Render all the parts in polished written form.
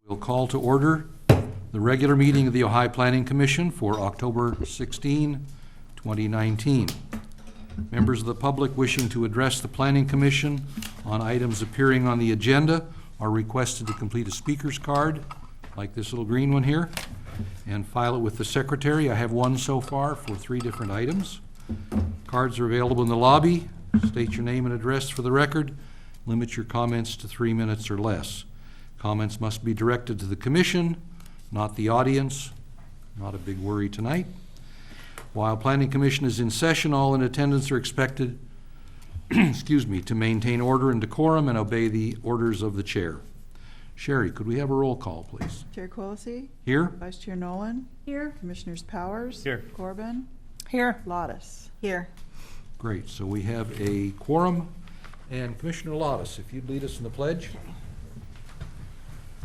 We'll call to order the regular meeting of the Ojai Planning Commission for October 16, 2019. Members of the public wishing to address the Planning Commission on items appearing on the agenda are requested to complete a speaker's card, like this little green one here, and file it with the secretary. I have one so far for 3 different items. Cards are available in the lobby. State your name and address for the record. Limit your comments to 3 minutes or less. Comments must be directed to the commission, not the audience. Not a big worry tonight. While Planning Commission is in session, all in attendance are expected to maintain order and decorum and obey the orders of the chair. Sherry, could we have a roll call, please? Chair Quillisi? Here? Vice Chair Nolan? Here. Commissioners Powers? Here. Corbin? Here. Lottis? Here. Great, so we have a quorum. And Commissioner Lottis, if you'd lead us in the pledge.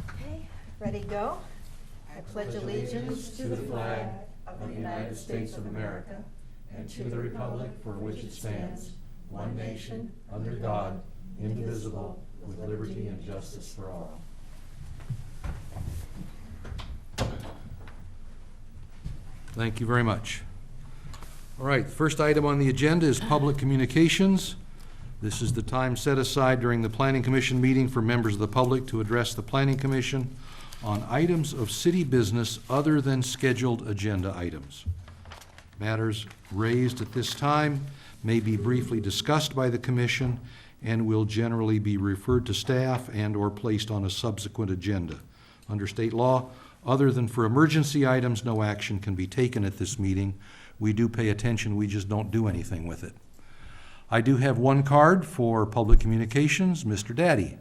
Okay, ready, go? I pledge allegiance to the flag of the United States of America and to the republic for which it stands, one nation, under God, indivisible, with liberty and justice for all. Thank you very much. All right, the first item on the agenda is public communications. This is the time set aside during the Planning Commission meeting for members of the public to address the Planning Commission on items of city business other than scheduled agenda items. Matters raised at this time may be briefly discussed by the Commission and will generally be referred to staff and/or placed on a subsequent agenda. Under state law, other than for emergency items, no action can be taken at this meeting. We do pay attention, we just don't do anything with it. I do have one card for public communications. Mr. Daddy.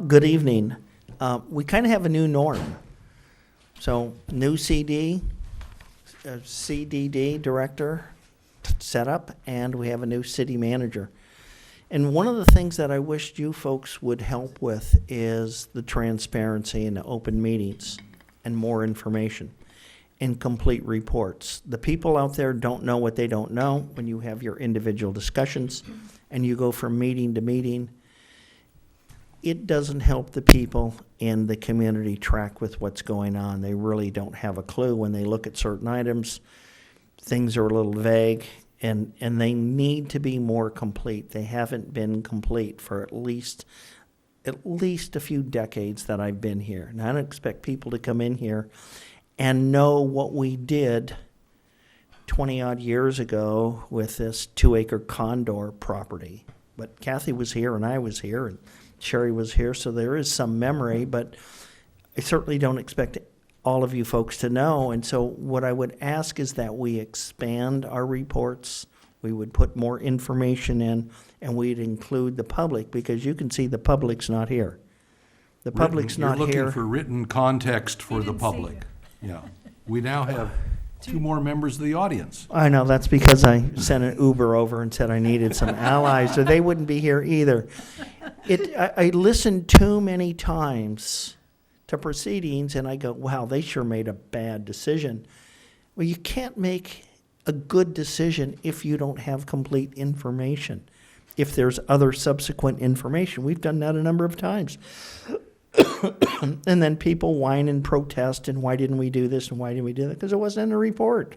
Good evening. We kind of have a new norm. So new CDD director set up, and we have a new city manager. And one of the things that I wished you folks would help with is the transparency and the open meetings and more information and complete reports. The people out there don't know what they don't know when you have your individual discussions and you go from meeting to meeting. It doesn't help the people in the community track with what's going on. They really don't have a clue when they look at certain items. Things are a little vague, and they need to be more complete. They haven't been complete for at least a few decades that I've been here. And I don't expect people to come in here and know what we did 20-odd years ago with this 2-acre Condor property. But Kathy was here, and I was here, and Sherry was here, so there is some memory, but I certainly don't expect all of you folks to know. And so what I would ask is that we expand our reports, we would put more information in, and we'd include the public, because you can see the public's not here. The public's not You're here. looking for written context for the public. Yeah. We now have 2 more members of the audience. I know, that's because I sent an Uber over and said I needed some allies, so they wouldn't be here either. I listened too many times to proceedings, and I go, wow, they sure made a bad decision. Well, you can't make a good decision if you don't have complete information. If there's other subsequent information, we've done that a number of times. And then people whine and protest, and why didn't we do this and why didn't we do that? Because it wasn't in the report.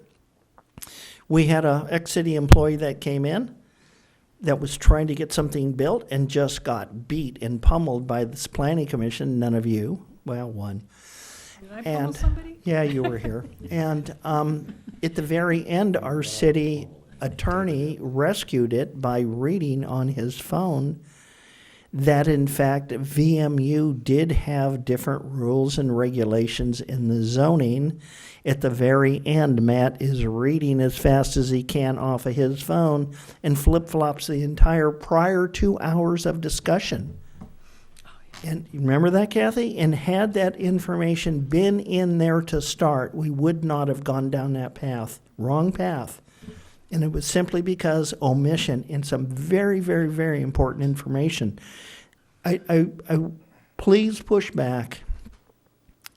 We had an ex-city employee that came in that was trying to get something built and just got beat and pummeled by this planning commission. None of you, well, one. Did I pummel somebody? Yeah, you were here. And at the very end, our city attorney rescued it by reading on his phone that, in fact, VMU did have different rules and regulations in the zoning. At the very end, Matt is reading as fast as he can off of his phone and flip-flops the entire prior 2 hours of discussion. And you remember that, Kathy? And had that information been in there to start, we would not have gone down that path. Wrong path. And it was simply because omission in some very, very, very important information. I please push back.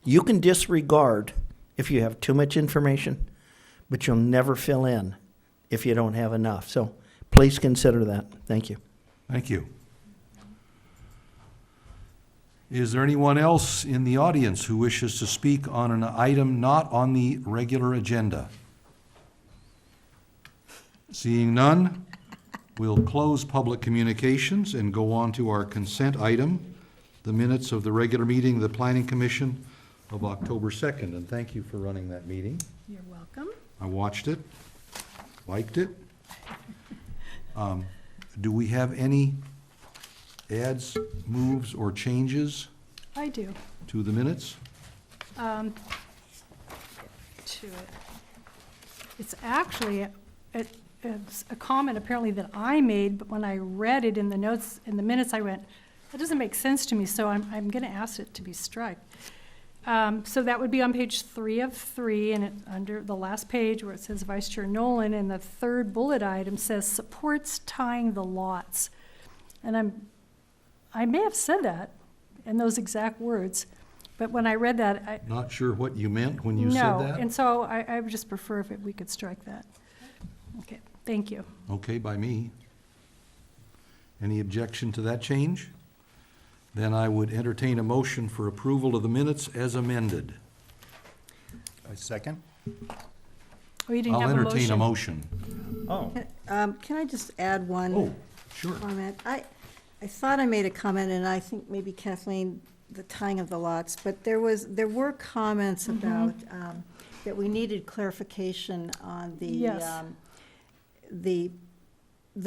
You can disregard if you have too much information, but you'll never fill in if you don't have enough. So please consider that. Thank you. Thank you. Is there anyone else in the audience who wishes to speak on an item not on the regular agenda? Seeing none, we'll close public communications and go on to our consent item, the minutes of the regular meeting of the Planning Commission of October 2nd. And thank you for running that meeting. You're welcome. I watched it, liked it. Do we have any adds, moves, or changes I do. to the minutes? To it. It's actually, it's a comment apparently that I made, but when I read it in the notes, in the minutes, I went, that doesn't make sense to me, so I'm gonna ask it to be struck. So that would be on page 3 of 3, and under the last page where it says Vice Chair Nolan, and the third bullet item says supports tying the lots. And I may have said that in those exact words, but when I read that, Not sure what you meant when you said no, that? and so I would just prefer if we could strike that. Okay, thank you. Okay, by me. Any objection to that change? Then I would entertain a motion for approval of the minutes as amended. I second. Oh, you didn't I'll have a entertain a motion. motion. Oh, Can I just add one Oh, sure. comment? I thought I made a comment, and I think maybe Kathleen, the tying of the lots, but there were comments about that we needed clarification on the Yes. the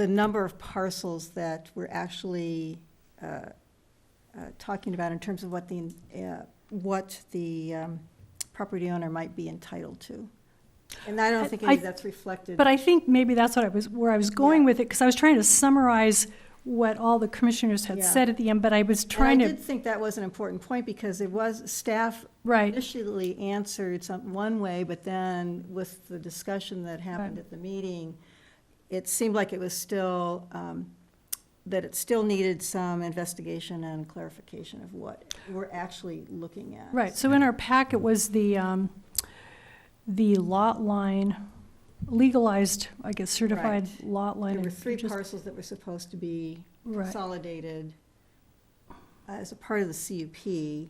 number of parcels that we're actually talking about in terms of what the property owner might be entitled to. And I don't think any of that's reflected. But I think maybe that's what where I was going Yeah. with it, because I was trying to summarize what all the commissioners had Yeah. said at the end, but I was And trying I to, did think that was an important point, because it was, staff right, initially answered one way, but then with the discussion that happened Right. at the meeting, it seemed like it was still, that it still needed some investigation and clarification of what we're actually looking at. right. So in our packet was the lot line, legalized, I guess, certified Right. lot line. There were and 3 just- parcels that were supposed to be Right. consolidated as a part of the CUP,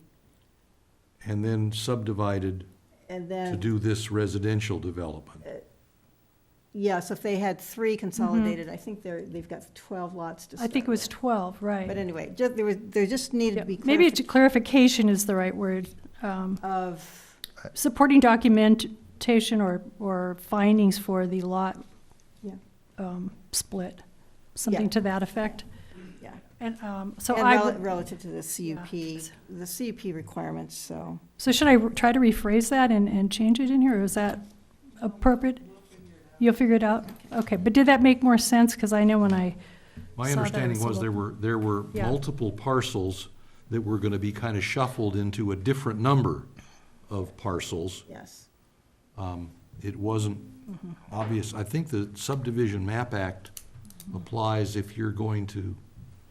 And then subdivided and to then, do this residential development. yes, if they had 3 consolidated, I think they've got 12 lots to I start think it was with. 12, right. But anyway, there just needed Yeah, to be maybe clarification is the right word. of, Supporting documentation or findings for the lot Yeah. split, something Yeah. to that effect. yeah. And so And I would, relative to the CUP, the CUP requirements, so. so should I try to rephrase that and change it in here, or is that appropriate? You'll figure it out? Okay, but did that make more sense? Because I know when I My saw that, understanding it was was a there were Yeah. multiple parcels that were gonna be kind of shuffled into a different number of parcels. Yes. It wasn't obvious. I think the subdivision map act applies if you're going to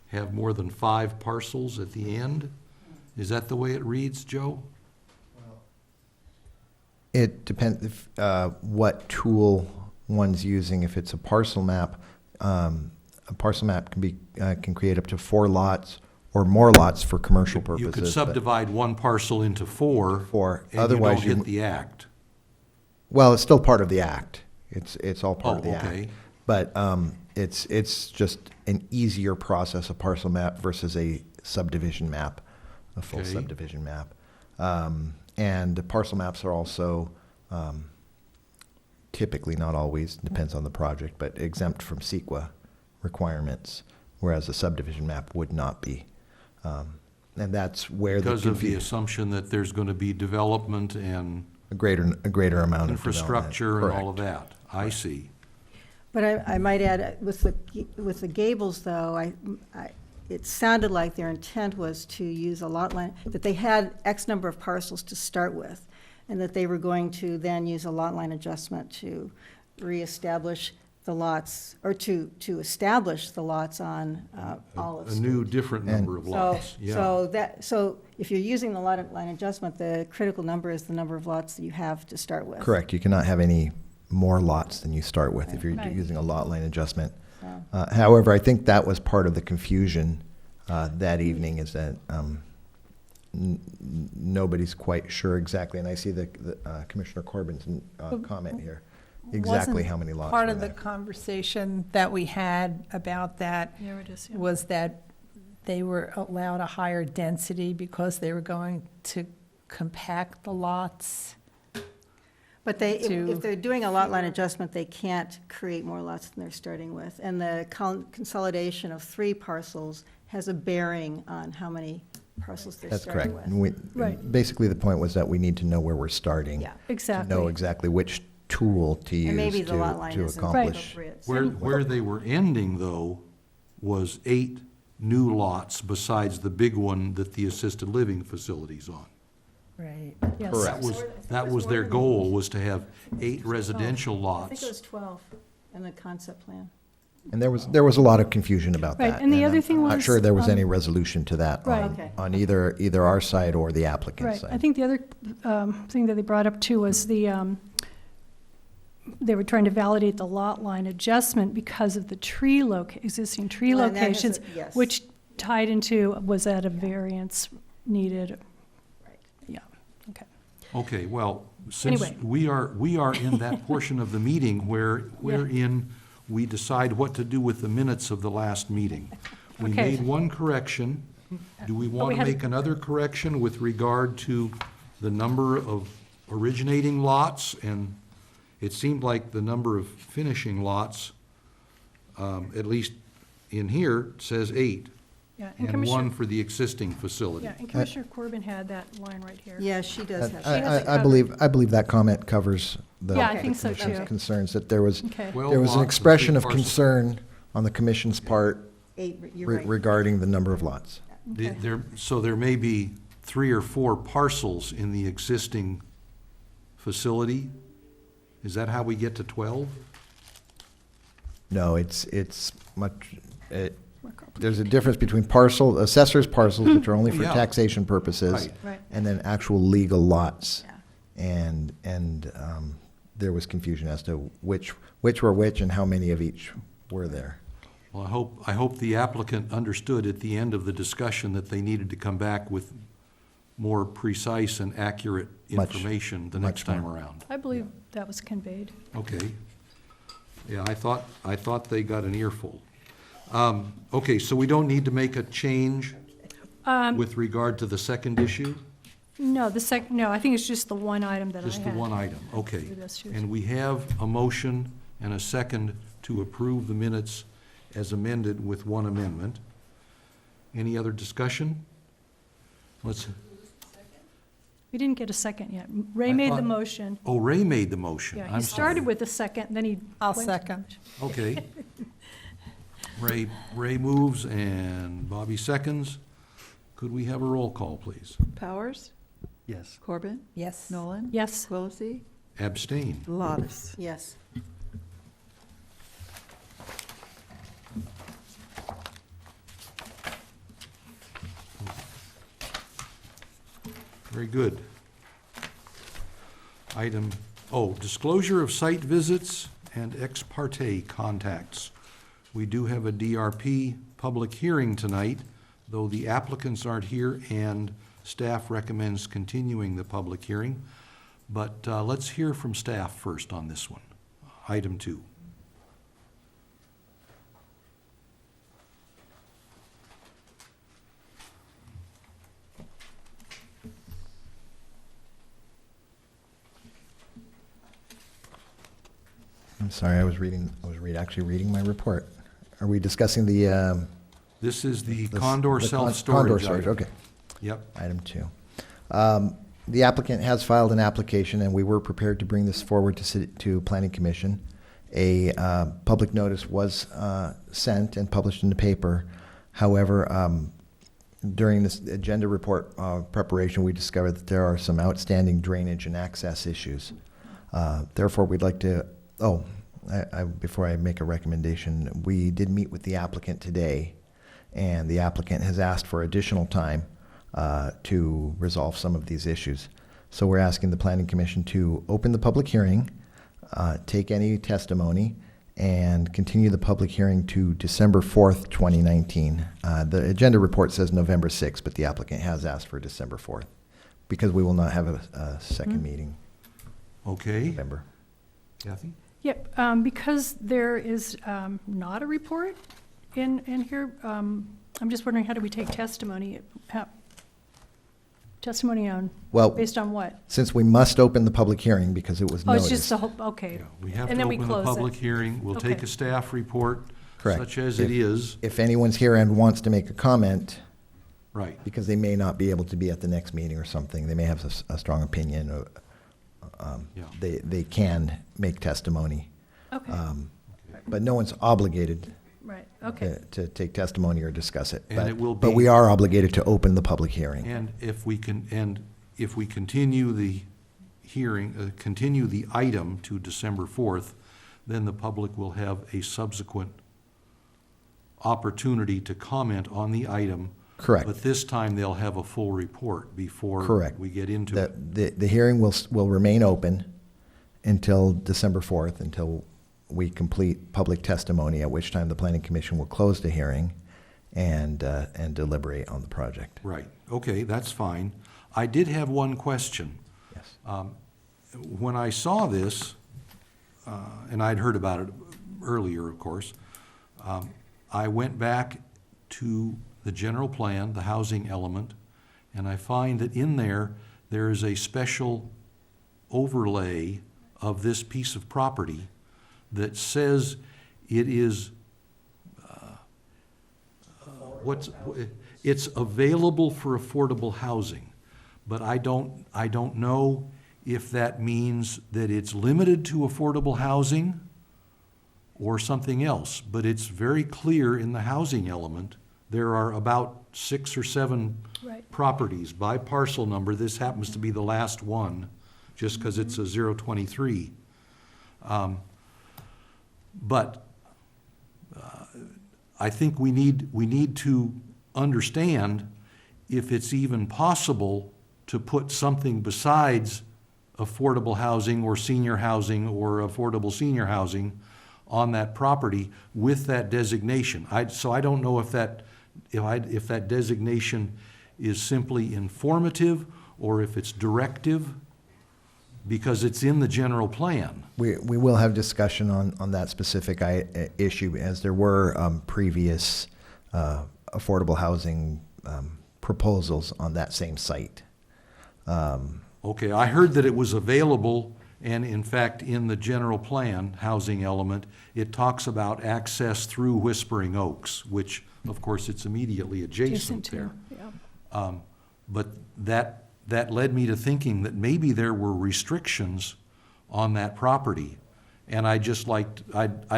have more than 5 parcels at the end. Is that the way it reads, Joe? it depends if, what tool one's using. If it's a parcel map can create up to 4 lots or more lots for commercial purposes. You could but- subdivide one parcel into 4. Four. And Otherwise you you- don't hit the act. Well, it's still part of the act. It's all part Oh, of the okay. act. But it's just an easier process, a parcel map versus a subdivision map, a full Okay. subdivision map. And the parcel maps are also typically, not always, depends on the project, but exempt from CEQA requirements, whereas a subdivision map would not be. And that's where the Because of the confusion, assumption that there's going to be development and a greater amount of development. infrastructure and all of Correct. that. I see. But I might add, with the Gables, though, it sounded like their intent was to use a lot line, that they had X number of parcels to start with, and that they were going to then use a lot line adjustment to reestablish the lots, or to establish the lots on Olive A Street. new, different number of lots. Yeah. So if you're using the lot line adjustment, the critical number is the number of lots that you have to start with. Correct. You cannot have any more lots than you start with if you're Right. using a lot line adjustment. So, However, I think that was part of the confusion that evening, is that nobody's quite sure exactly, and I see the Commissioner Corbin's comment here, exactly Wasn't how many lots Part were of the there. conversation that we had about that There it is, yeah. was that they were allowed a higher density because they were going to compact the lots. But they, to- if they're doing a lot line adjustment, they can't create more lots than they're starting with. And the consolidation of 3 parcels has a bearing on how many parcels they're That's starting correct. with. Right. Basically, the point was that we need to know where we're starting. Yeah. Exactly. To know exactly which tool to And use maybe the lot line to isn't accomplish. appropriate. Where they were ending, though, was 8 new lots besides the big one that the assisted living facility's on. Right. Yes. Correct. That was their goal, was to have 8 residential I think it was lots. 12 in the concept plan. And there was a lot of confusion about Right, that. and the other I'm thing not was, sure there was any resolution to that Right. Okay. on either our side or the applicant's Right, side. I think the other thing that they brought up too was they were trying to validate the lot line adjustment because of the existing tree Well, and that has a- locations, yes. which tied into, was that a variance needed? Right. Yeah, okay. Okay, well, since Anyway. we are in that portion of the meeting wherein we decide what to do with the minutes of the last meeting. We Okay. made one correction. Do we want we to had- make another correction with regard to the number of originating lots? And it seemed like the number of finishing lots, at least in here, says 8, Yeah, and Commissioner- 1 for the existing facility. Yeah, and Commissioner Corbin had that line right here. Yeah, she does have. I believe that comment covers the Yeah, I Okay. think so commission's too. concerns, that there was, Okay. 12 there was an lots and expression 3 of parcels. concern on the commission's part 8, you're right. regarding the number of lots. Okay. So there may be 3 or 4 parcels in the existing facility? Is that how we get to 12? No, it's much, there's a difference between assessor's parcels, which are only for Yeah. taxation purposes, Right. Right. and then actual legal lots. Yeah. And there was confusion as to which were which and how many of each were there. Well, I hope the applicant understood at the end of the discussion that they needed to come back with more precise and accurate Much- information the much next time more. around. I believe that was conveyed. Okay. Yeah, I thought they got an earful. Okay, so we don't need to make a change with regard to the second issue? No, I think it's just the one item that I had. Just the one item, okay. Do this, too. And we have a motion and a second to approve the minutes as amended with one amendment. Any other discussion? We didn't get a second yet. Ray I made the thought- motion. Oh, Ray made the motion. Yeah, I'm he started sorry. with the second, then he. I'll went- second. Okay. Ray moves and Bobby seconds. Could we have a roll call, please? Powers? Yes. Corbin? Yes. Nolan? Yes. Quillisi? Abstain. Lottis? Yes. Very good. Disclosure of site visits and ex parte contacts. We do have a DRP public hearing tonight, though the applicants aren't here and staff recommends continuing the public hearing. But let's hear from staff first on this one. Item 2. I'm sorry, actually reading my report. Are we discussing the? This is the the- Condor the self-storage. Condor storage, item. okay. Yep. Item 2. The applicant has filed an application, and we were prepared to bring this forward to Planning Commission. A public notice was sent and published in the paper. However, during this agenda report preparation, we discovered that there are some outstanding drainage and access issues. Therefore, we'd like to, before I make a recommendation, we did meet with the applicant today, and the applicant has asked for additional time to resolve some of these issues. So we're asking the Planning Commission to open the public hearing, take any testimony, and continue the public hearing to December 4th, 2019. The agenda report says November 6th, but the applicant has asked for December 4th because we will not have a second meeting in Okay, November. Kathy? Yep, because there is not a report in here, I'm just wondering, how do we take testimony? Testimony on, Well, based on what? since we must open the public hearing because it was Oh, it's noticed. just the whole, okay. Yeah, we have And to then we open the close it. public hearing. We'll take Okay. a staff report, Correct. such as it is. If anyone's here and wants to make a comment, Right, because they may not be able to be at the next meeting or something, they may have a strong opinion, or yeah. they can make testimony. Okay, But no one's obligated right, okay. to take testimony or discuss it. And But- it will But be- we are obligated to open the public hearing. And if we continue the hearing, continue the item to December 4th, then the public will have a subsequent opportunity to comment on the item. Correct. But this time, they'll have a full report before Correct. we get into it. The hearing will remain open until December 4th, until we complete public testimony, at which time the planning commission will close the hearing and deliberate on the project. Right, okay, that's fine. I did have one question. Yes. When I saw this, and I'd heard about it earlier, of course, I went back to the general plan, the housing element, and I find that in there is a special overlay of this piece of property that says it is, it's available for affordable housing. But I don't know if that means that it's limited to affordable housing or something else. But it's very clear in the housing element, there are about 6 or 7 Right. properties by parcel number. This happens to be the last one, just because it's a 023. But I think we need to understand if it's even possible to put something besides affordable housing or senior housing or affordable senior housing on that property with that designation. So I don't know if that designation is simply informative or if it's directive, because it's in the general plan. We will have discussion on that specific issue, as there were previous affordable housing proposals on that same site. Okay, I heard that it was available, and in fact, in the general plan, housing element, it talks about access through Whispering Oaks, which, of course, it's immediately adjacent there. Yeah. But that led me to thinking that maybe there were restrictions on that property. And I'd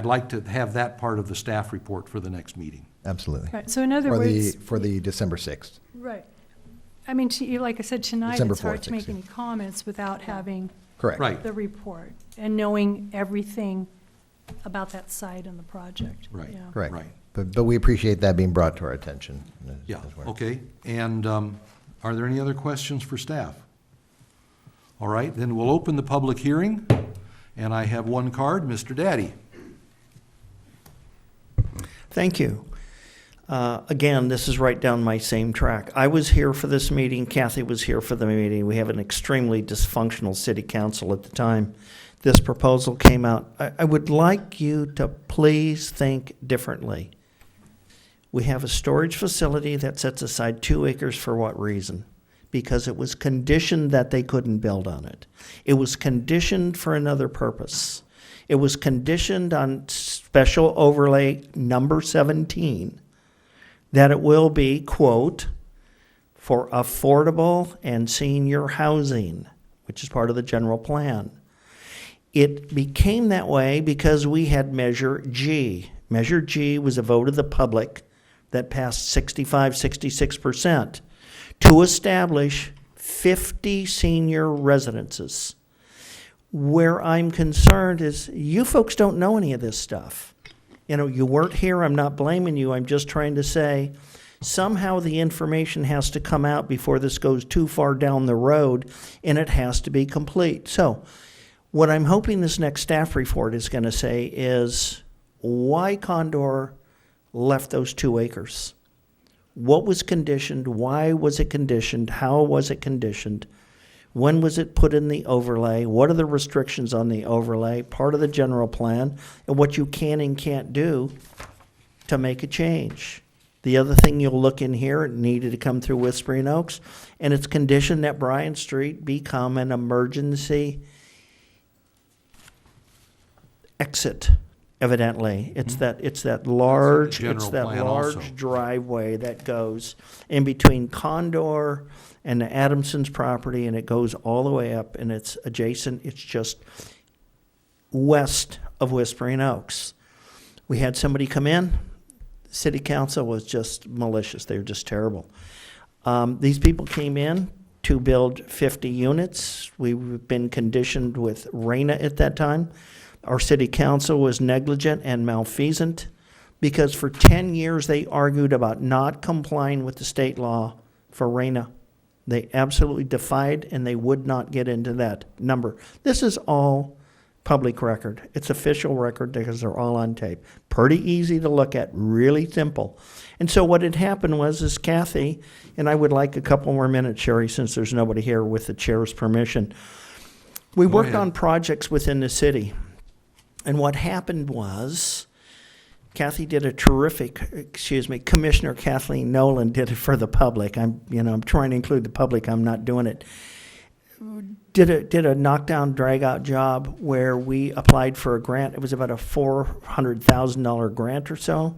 like to have that part of the staff report for the next meeting. Absolutely. Right, so in other For words. the December 6th. Right. I mean, like I said, tonight, December it's hard 4th, to make 16th. any comments without having Correct. Right. the report and knowing everything about that site and the project. Right. Yeah. Correct. Right. But we appreciate that being brought to our attention. Yeah, as well. okay. And are there any other questions for staff? All right, then we'll open the public hearing, and I have one card, Mr. Daddy. Thank you. Again, this is right down my same track. I was here for this meeting. Kathy was here for the meeting. We have an extremely dysfunctional city council at the time this proposal came out. I would like you to please think differently. We have a storage facility that sets aside 2 acres for what reason? Because it was conditioned that they couldn't build on it. It was conditioned for another purpose. It was conditioned on special overlay number 17, that it will be, quote, for affordable and senior housing, which is part of the general plan. It became that way because we had Measure G. Measure G was a vote of the public that passed 66% to establish 50 senior residences. Where I'm concerned is you folks don't know any of this stuff. You know, you weren't here, I'm not blaming you, I'm just trying to say somehow the information has to come out before this goes too far down the road, and it has to be complete. So what I'm hoping this next staff report is going to say is why Condor left those 2 acres. What was conditioned? Why was it conditioned? How was it conditioned? When was it put in the overlay? What are the restrictions on the overlay? Part of the general plan, and what you can and can't do to make a change. The other thing you'll look in here, it needed to come through Whispering Oaks, and it's conditioned that Bryant Street become an emergency exit. Evidently, it's that large general plan also. driveway that goes in between Condor and the Adamson's property, and it goes all the way up, and it's adjacent. It's just west of Whispering Oaks. We had somebody come in. City council was just malicious. They were just terrible. These people came in to build 50 units. We've been conditioned with RENA at that time. Our city council was negligent and malfeasant because for 10 years they argued about not complying with the state law for RENA. They absolutely defied, and they would not get into that number. This is all public record. It's official record because they're all on tape. Pretty easy to look at, really simple. And so what had happened was Kathy, and I would like a couple more minutes, Sherry, since there's nobody here, with the chair's permission. We Go worked ahead. on projects within the city. And what happened was Kathy did a terrific, Commissioner Kathleen Nolan did it for the public. I'm trying to include the public. I'm not doing it. Did a knockdown, drag-out job where we applied for a grant. It was about a $400,000 grant or so.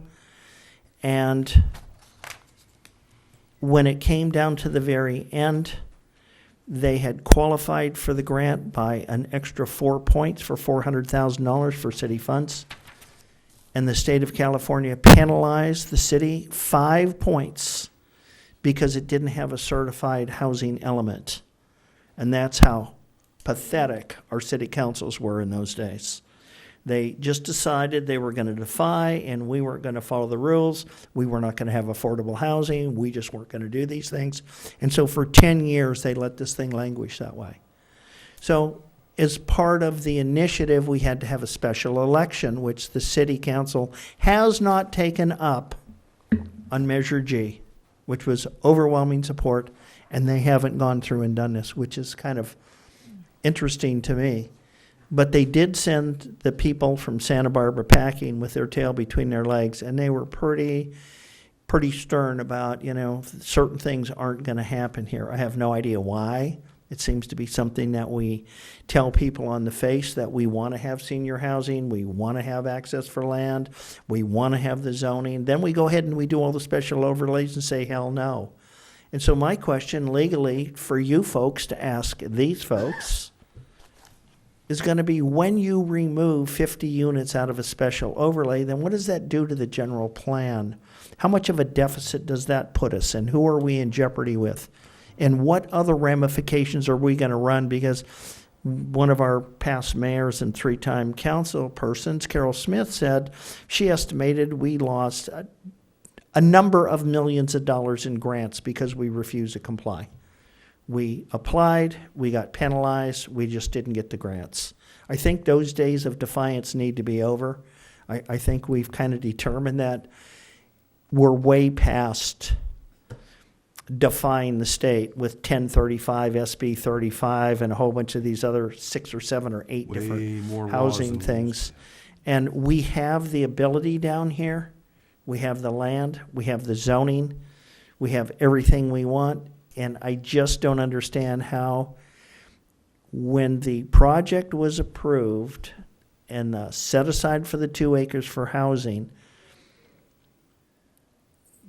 And when it came down to the very end, they had qualified for the grant by an extra 4 points for $400,000 for city funds. And the state of California penalized the city 5 points because it didn't have a certified housing element. And that's how pathetic our city councils were in those days. They just decided they were going to defy, and we weren't going to follow the rules. We were not going to have affordable housing. We just weren't going to do these things. And so for 10 years, they let this thing languish that way. So as part of the initiative, we had to have a special election, which the city council has not taken up on Measure G, which was overwhelming support, and they haven't gone through and done this, which is kind of interesting to me. But they did send the people from Santa Barbara packing with their tail between their legs, and they were pretty stern about, certain things aren't going to happen here. I have no idea why. It seems to be something that we tell people on the face, that we want to have senior housing, we want to have access for land, we want to have the zoning. Then we go ahead and we do all the special overlays and say, hell no. And so my question legally for you folks to ask these folks is going to be, when you remove 50 units out of a special overlay, then what does that do to the general plan? How much of a deficit does that put us, and who are we in jeopardy with? And what other ramifications are we going to run? Because one of our past mayors and 3-time council persons, Carol Smith, said she estimated we lost a number of millions of dollars in grants because we refused to comply. We applied, we got penalized, we just didn't get the grants. I think those days of defiance need to be over. I think we've kind of determined that we're way past defying the state with 1035, SB 35, and a whole bunch of these other 6 or 7 or 8 Way different more laws housing than things. And we have the ability down here. We have the land, we have the zoning, we have everything we want. And I just don't understand how, when the project was approved and set aside for the 2 acres for housing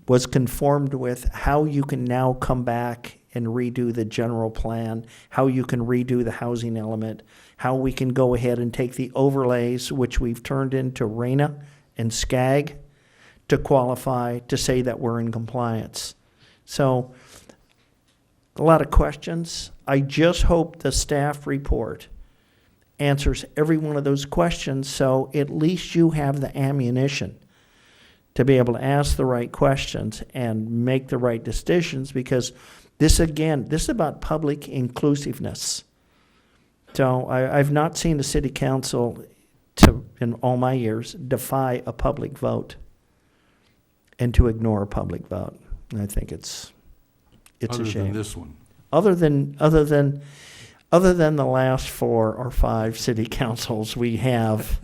was conformed with, how you can now come back and redo the general plan, how you can redo the housing element, how we can go ahead and take the overlays, which we've turned into RENA and SCAG, to qualify to say that we're in compliance. So a lot of questions. I just hope the staff report answers every one of those questions, so at least you have the ammunition to be able to ask the right questions and make the right decisions, because this is about public inclusiveness. So I've not seen the city council to, in all my years, defy a public vote and to ignore a public vote. And I think it's a Other shame. than this one. Other than the last 4 or 5 city councils we have.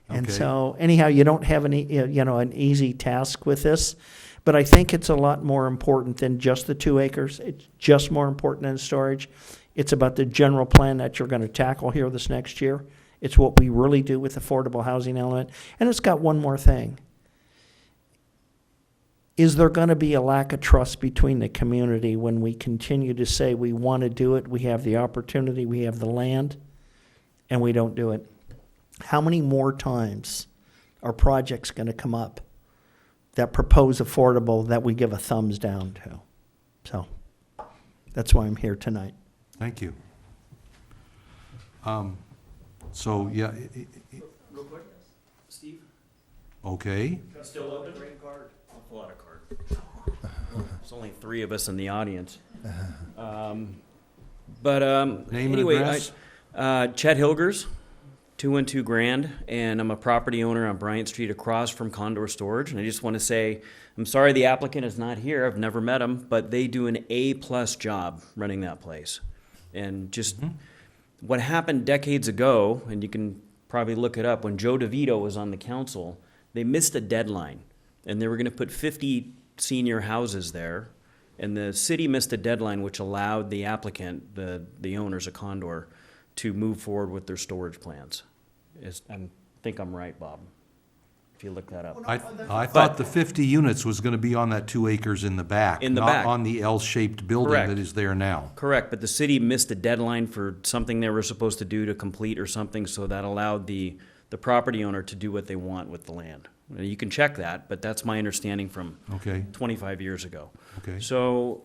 And Okay. so anyhow, you don't have any, an easy task with this, but I think it's a lot more important than just the 2 acres. It's just more important than storage. It's about the general plan that you're going to tackle here this next year. It's what we really do with affordable housing element. And it's got one more thing. Is there going to be a lack of trust between the community when we continue to say we want to do it, we have the opportunity, we have the land, and we don't do it? How many more times are projects going to come up that propose affordable that we give a thumbs down to? So that's why I'm here tonight. Thank you. So, yeah. Real quick, Steve? Okay. Still open? I'll pull out a card. There's only 3 of us in the audience. Name Anyway, and address? Chet Hilgers, 212 Grand, and I'm a property owner on Bryant Street across from Condor Storage. And I just want to say, I'm sorry the applicant is not here. I've never met him, but they do an A-plus job running that place. And just what happened decades ago, and you can probably look it up, when Joe DeVito was on the council, they missed a deadline. And they were going to put 50 senior houses there. And the city missed a deadline, which allowed the applicant, the owners of Condor, to move forward with their storage plans. I think I'm right, Bob, if you look that up. I thought the 50 units was going to be on that 2 acres in the back. In the not back. on the L-shaped building Correct. that is there now. Correct, but the city missed a deadline for something they were supposed to do to complete or something, so that allowed the property owner to do what they want with the land. You can check that, but that's my understanding from Okay. 25 years ago. Okay. So,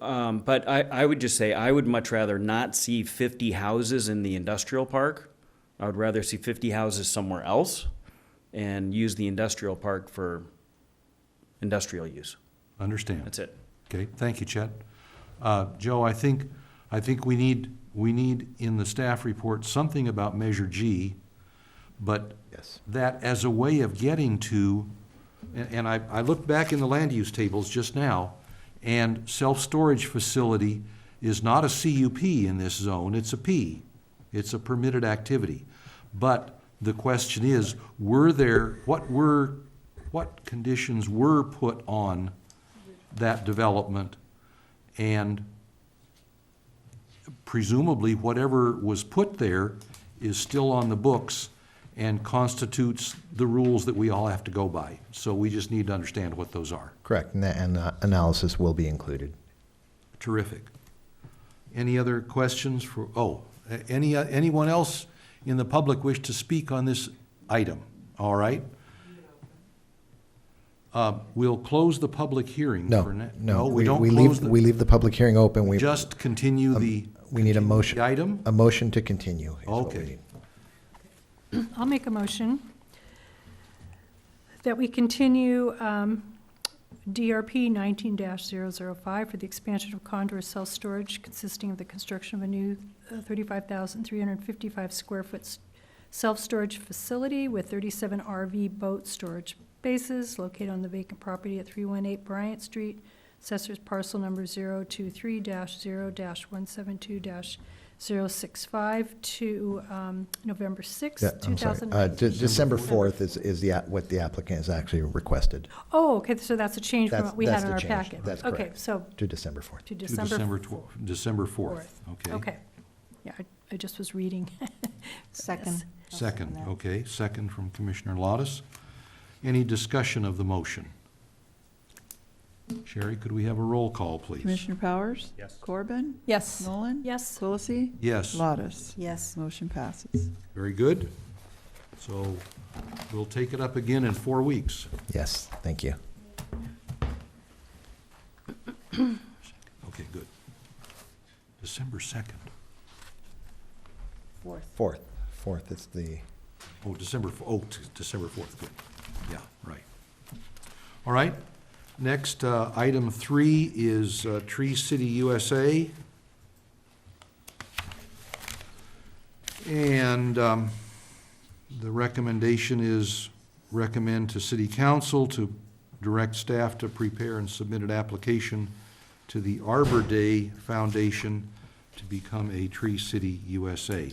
but I would just say, I would much rather not see 50 houses in the industrial park. I would rather see 50 houses somewhere else and use the industrial park for industrial use. Understand. That's it. Okay, thank you, Chet. Joe, I think we need in the staff report something about Measure G, but Yes. that as a way of getting to, and I looked back in the land use tables just now, and self-storage facility is not a CUP in this zone, it's a P. It's a permitted activity. But the question is, what conditions were put on that development? And presumably, whatever was put there is still on the books and constitutes the rules that we all have to go by. So we just need to understand what those are. Correct, and analysis will be included. Terrific. Any other questions for, anyone else in the public wish to speak on this item? All right. We'll close the public hearing for No, now. no, We don't we close leave the public hearing open. We just continue the. we need a continue motion. The item? A motion to continue is what we Okay. need. I'll make a motion that we continue DRP 19-005 for the expansion of Condor self-storage consisting of the construction of a new 35,355 square foot self-storage facility with 37 RV boat storage spaces located on the vacant property at 318 Bryant Street, assessors parcel number 023-0-172-065 to November 6th, Yeah, I'm sorry. 2019. December 4th is what the applicant has actually requested, Oh, okay, so that's a change from That's- what we had that's in the our change. packet. That's Okay, correct. so to December 4th. to To December December 4th, okay. Okay. Yeah, I just was reading. Second. Second, that. okay, second from Commissioner Lottis. Any discussion of the motion? Sherry, could we have a roll call, please? Commissioner Powers? Yes. Corbin? Yes. Nolan? Yes. Quilisi? Yes, Lottis? Yes. Motion passes. very good. So we'll take it up again in 4 weeks. Yes, thank you. Okay, good. December 2nd. 4th. 4th is the, Oh, December 4th, good. Yeah, right. All right, next, item 3 is Tree City USA. And The recommendation is recommend to City Council to direct staff to prepare and submit an application to the Arbor Day Foundation to become a Tree City USA.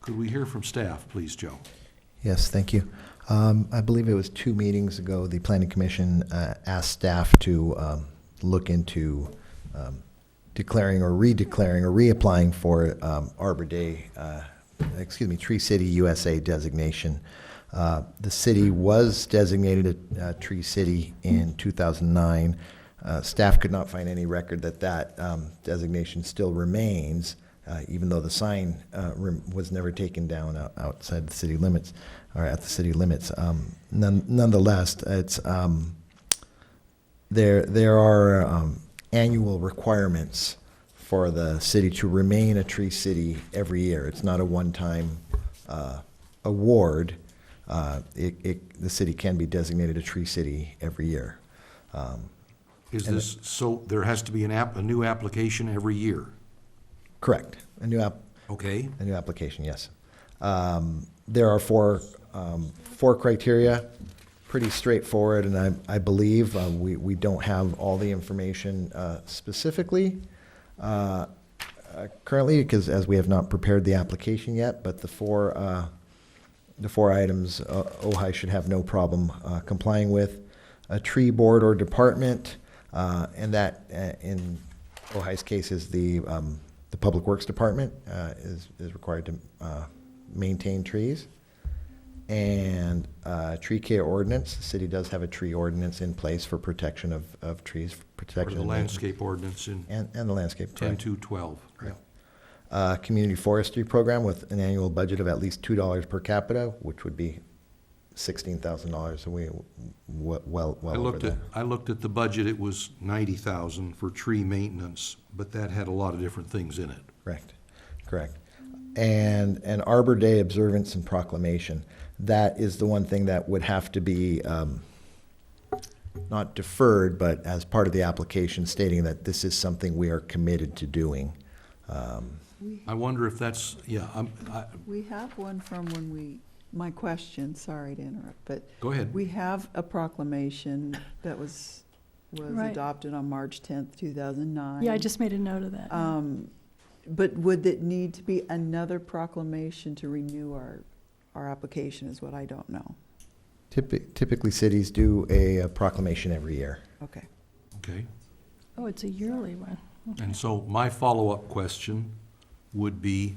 Could we hear from staff, please, Joe? Yes, thank you. I believe it was 2 meetings ago, the Planning Commission asked staff to look into declaring or redeclaring or reapplying for Arbor Day, Tree City USA designation. The city was designated a Tree City in 2009. Staff could not find any record that designation still remains, even though the sign was never taken down outside the city limits, or at the city limits. Nonetheless, it's there are annual requirements for the city to remain a Tree City every year. It's not a one-time award. The city can be designated a Tree City every year. Is this, so there has to be a new application every year? Correct. A new application, yes. There are four criteria, pretty straightforward, and I believe we don't have all the information specifically currently, because as we have not prepared the application yet, but the four items Ojai should have no problem complying with. A tree board or department, and that in Ojai's case is the Public Works Department is required to maintain trees. And tree care ordinance. The city does have a tree ordinance in place for protection of trees, protection. Or the landscape ordinance in and the landscape. 10.2.12. Yeah. Community forestry program with an annual budget of at least $2 per capita, which would be $16,000. So we well over that. I looked at the budget. It was $90,000 for tree maintenance, but that had a lot of different things in it. Correct. And an Arbor Day observance and proclamation. That is the one thing that would have to be not deferred, but as part of the application, stating that this is something we are committed to doing. I wonder if that's, We have one from my question, sorry to interrupt, but. Go ahead. We have a proclamation that was Right. adopted on March 10th, 2009. Yeah, I just made a note of that. But would it need to be another proclamation to renew our application is what I don't know. Typically, cities do a proclamation every year. Okay. Okay. Oh, it's a yearly one. And so my follow-up question would be,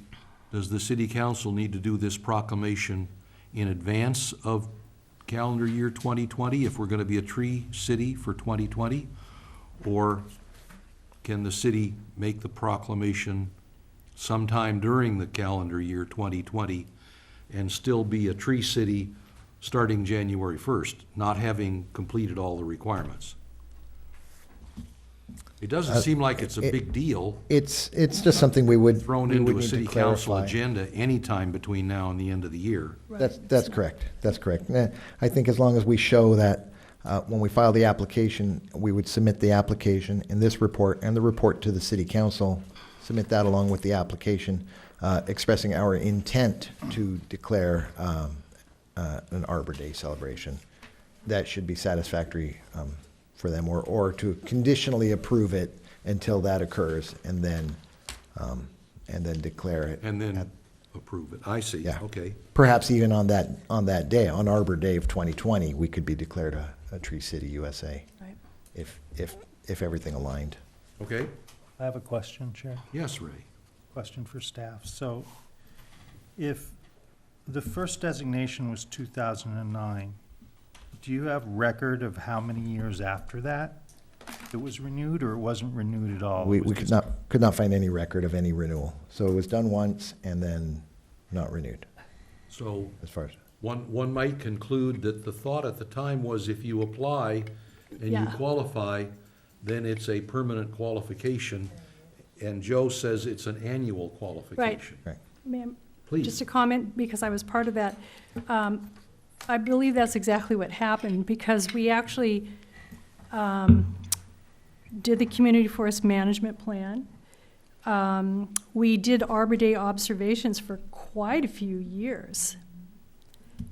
does the city council need to do this proclamation in advance of calendar year 2020 if we're going to be a tree city for 2020? Or can the city make the proclamation sometime during the calendar year 2020 and still be a tree city starting January 1st, not having completed all the requirements? It doesn't seem like it's a big deal It's just something we would thrown we would into a need to city council clarify. agenda anytime between now and the end of the year. That's correct. That's correct. I think as long as we show that when we file the application, we would submit the application in this report and the report to the city council, submit that along with the application, expressing our intent to declare an Arbor Day celebration. That should be satisfactory for them, or to conditionally approve it until that occurs, and then declare it. And then approve it. I see. Yeah. Okay. Perhaps even on that day, on Arbor Day of 2020, we could be declared a Tree City USA, Right. if everything aligned. Okay. I have a question, Chair. Yes, Ray. Question for staff. So if the first designation was 2009, do you have record of how many years after that it was renewed, or it wasn't renewed at all? We It was could just- not find any record of any renewal. So it was done once and then not renewed, So as far as. one might conclude that the thought at the time was if you apply and you Yeah. qualify, then it's a permanent qualification. And Joe says it's an annual qualification. Right. Ma'am, Please. just a comment, because I was part of that. I believe that's exactly what happened, because we actually did the community forest management plan. We did Arbor Day observations for quite a few years.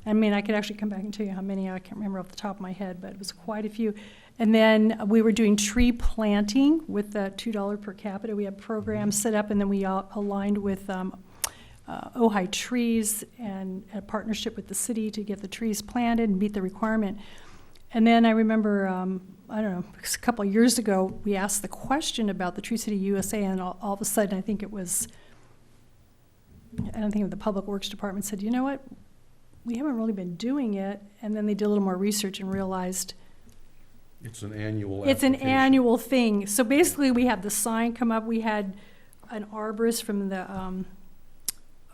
I mean, I could actually come back and tell you how many, I can't remember off the top of my head, but it was quite a few. And then we were doing tree planting with the $2 per capita. We had programs set up, and then we all aligned with Ojai Trees and a partnership with the city to get the trees planted and meet the requirement. And then I remember, I don't know, a couple of years ago, we asked the question about the Tree City USA, and all of a sudden, I think it was, I don't think the Public Works Department said, you know what, we haven't really been doing it. And then they did a little more research and realized It's an annual it's an application. annual thing. So basically, we had the sign come up. We had an arborist from the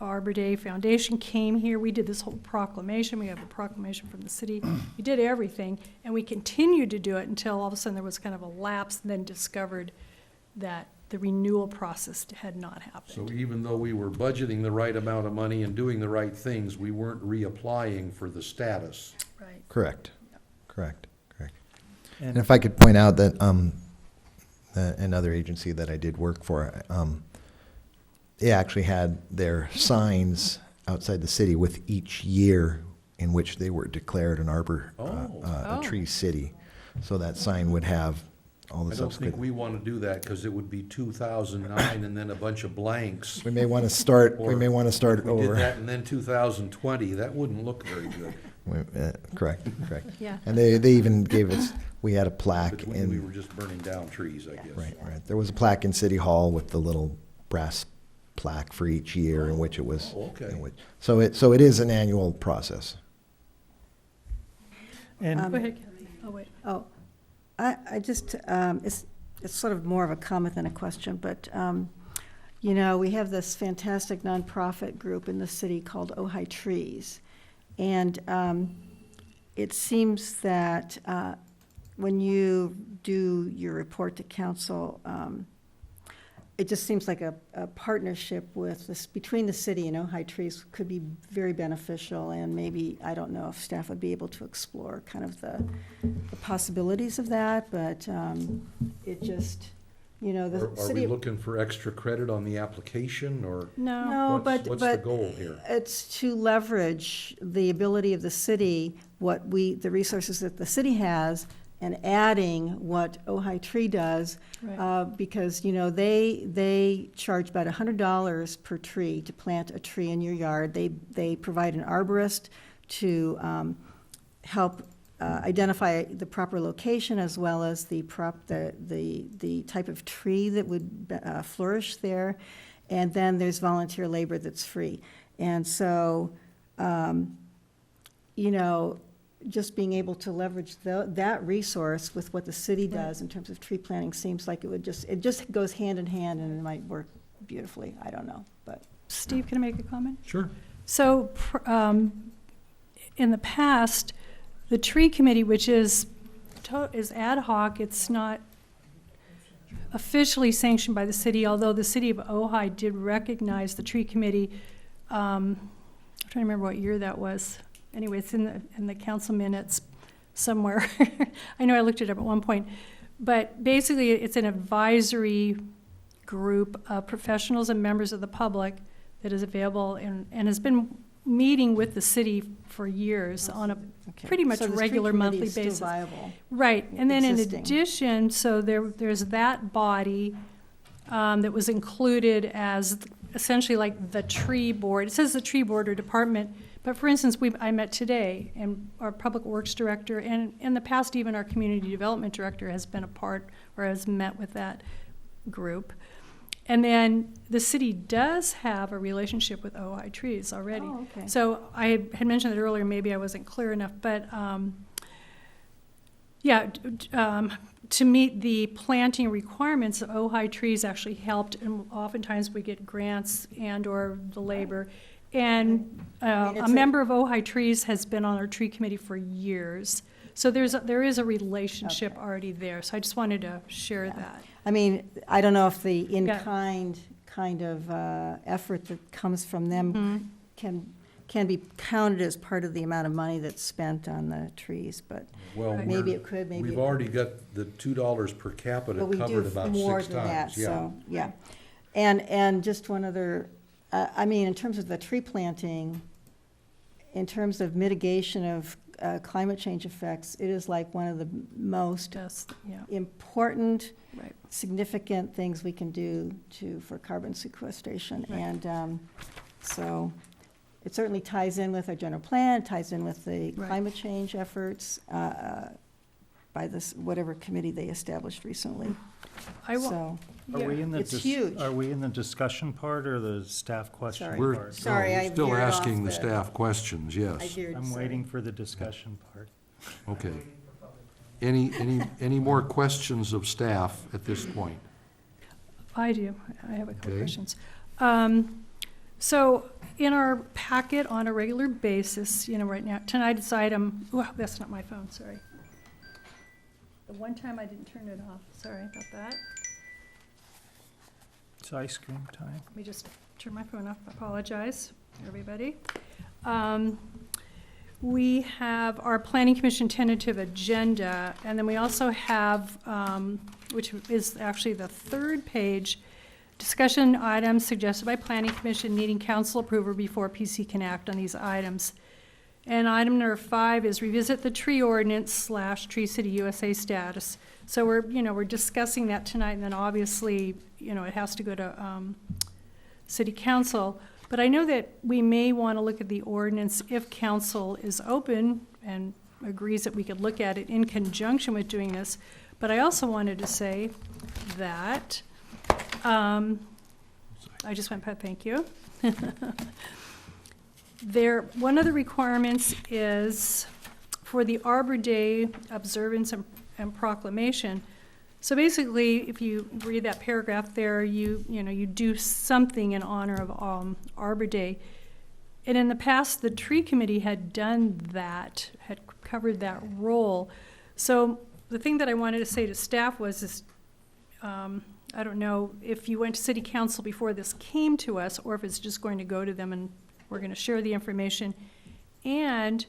Arbor Day Foundation came here. We did this whole proclamation. We have a proclamation from the city. We did everything, and we continued to do it until all of a sudden there was kind of a lapse, and then discovered that the renewal process had not happened. So even though we were budgeting the right amount of money and doing the right things, we weren't reapplying for the status. Right. Correct. Correct. And And if I could point out that another agency that I did work for, they actually had their signs outside the city with each year in which they were declared an arbor, a tree city. So that sign would have all the I don't think subsequent. we want to do that because it would be 2009 and then a bunch of blanks. We may want to start. Or We may want to start If we did over. that and then 2020, that wouldn't look very good. Correct. Yeah. And they even gave us. We had a plaque Between, we in. were just burning down trees, I guess. Right. There was a plaque in City Hall with the little brass plaque for each year in which it was. Oh, okay. So it is an annual process. and Go ahead, Kathy. Oh, wait. Oh, I just, it's sort of more of a comment than a question, but, you know, we have this fantastic nonprofit group in the city called Ojai Trees. And it seems that when you do your report to council, it just seems like a partnership with this, between the city and Ojai Trees could be very beneficial, and maybe, I don't know if staff would be able to explore kind of the possibilities of that, but it just, you know, the Are we city. looking for extra credit on the application, or No. No, what's the but goal here? it's to leverage the ability of the city, the resources that the city has, and adding what Ojai Tree does, Right. because, you know, they charge about $100 per tree to plant a tree in your yard. They provide an arborist to help identify the proper location, as well as the type of tree that would flourish there. And then there's volunteer labor that's free. And so, you know, just being able to leverage that resource with what the city does in terms of tree planting seems like it just goes hand in hand, and it might work beautifully. I don't know, but. Steve, can I make a comment? Sure. So, in the past, the tree committee, which is ad hoc, it's not officially sanctioned by the city, although the city of Ojai did recognize the tree committee. I'm trying to remember what year that was. Anyway, it's in the council minutes somewhere. I know I looked it up at one point. But basically, it's an advisory group of professionals and members of the public that is available and has been meeting with the city for years on a Okay. pretty much So the tree regular committee monthly is still basis. viable. Right, and then in Existing. addition, so there's that body that was included as essentially like the tree board. It says the tree board or department, but for instance, I met today, and our public works director, and in the past even our community development director has been a part or has met with that group. And then the city does have a relationship with Ojai Trees already. Oh, okay. So I had mentioned it earlier, maybe I wasn't clear enough, but to meet the planting requirements, Ojai Trees actually helped, and oftentimes we get grants and/or the labor. And I mean, a it's member of Ojai Trees has been on our tree committee for years. So there is a relationship Okay. already there. So I just wanted to share Yeah. that. I mean, I don't know if the Yeah. in-kind kind of effort that comes from them Mhm. can be counted as part of the amount of money that's spent on the trees, but Well, Right. maybe it could, maybe. we've already got the $2 per capita But we do covered about more 6 than that, times. Yeah. so, yeah. And just one other, I mean, in terms of the tree planting, in terms of mitigation of climate change effects, it is like one of the most Does, yeah, important, right. significant things we can do for carbon sequestration. Right. And so it certainly ties in with our general plan, ties in with the Right. climate change efforts by this, whatever committee they established recently. I will, So, Are we in the It's huge. Are we in the discussion part or the staff question Sorry. We're, part? Sorry, no, I we're still veered off asking the the- staff questions, I yes. veered, I'm sorry. waiting for the discussion part. Okay. Any more questions of staff at this point? I do. I have a couple Okay. questions. So in our packet on a regular basis, right now, tonight's item, that's not my phone, sorry. The one time I didn't turn it off, sorry about that. It's ice cream time. Let me just turn my phone off, I apologize, everybody. We have our Planning Commission tentative agenda, and then we also have, which is actually the third page, discussion items suggested by Planning Commission needing council approval before PC can act on these items. And item number 5 is revisit the tree ordinance / Tree City USA status. So we're discussing that tonight, and then obviously, it has to go to city council. But I know that we may want to look at the ordinance if council is open and agrees that we could look at it in conjunction with doing this. But I also wanted to say that, I just went, thank you. One of the requirements is for the Arbor Day observance and proclamation. So basically, if you read that paragraph there, you do something in honor of Arbor Day. And in the past, the tree committee had done that, had covered that role. So the thing that I wanted to say to staff was, I don't know if you went to city council before this came to us, or if it's just going to go to them and we're going to share the information. And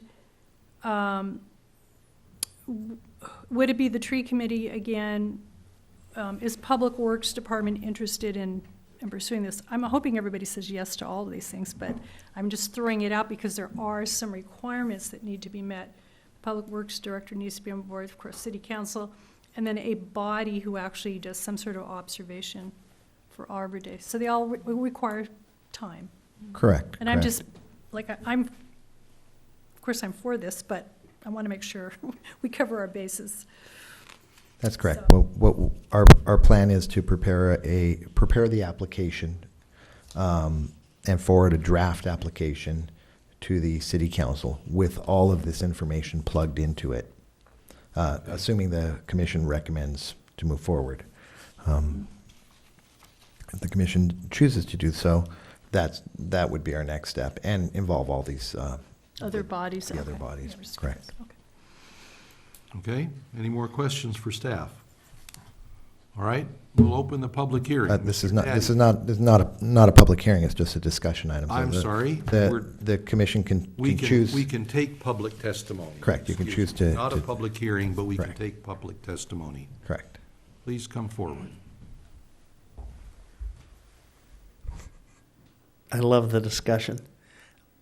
would it be the tree committee again? Is Public Works Department interested in pursuing this? I'm hoping everybody says yes to all of these things, but I'm just throwing it out because there are some requirements that need to be met. Public Works Director needs to be on board, of course, City Council, and then a body who actually does some sort of observation for Arbor Day. So they all require time. Correct. And I'm correct. just, of course I'm for this, but I want to make sure we cover our bases. That's correct. So- What our plan is to prepare the application and forward a draft application to the city council with all of this information plugged into it, assuming the commission recommends to move forward. If the commission chooses to do so, that would be our next step and involve all these Other bodies. the other okay. bodies. Yeah, we're just Correct. curious. Okay. Okay, any more questions for staff? All right, we'll open the public hearing. This is Mr. not a public hearing. It's just a discussion item. So I'm sorry, The commission can We choose. we can take public testimony. Correct, you can Excuse choose me. to- Not a to- public hearing, but we can Correct. take public testimony. Correct. Please come forward. I love the discussion.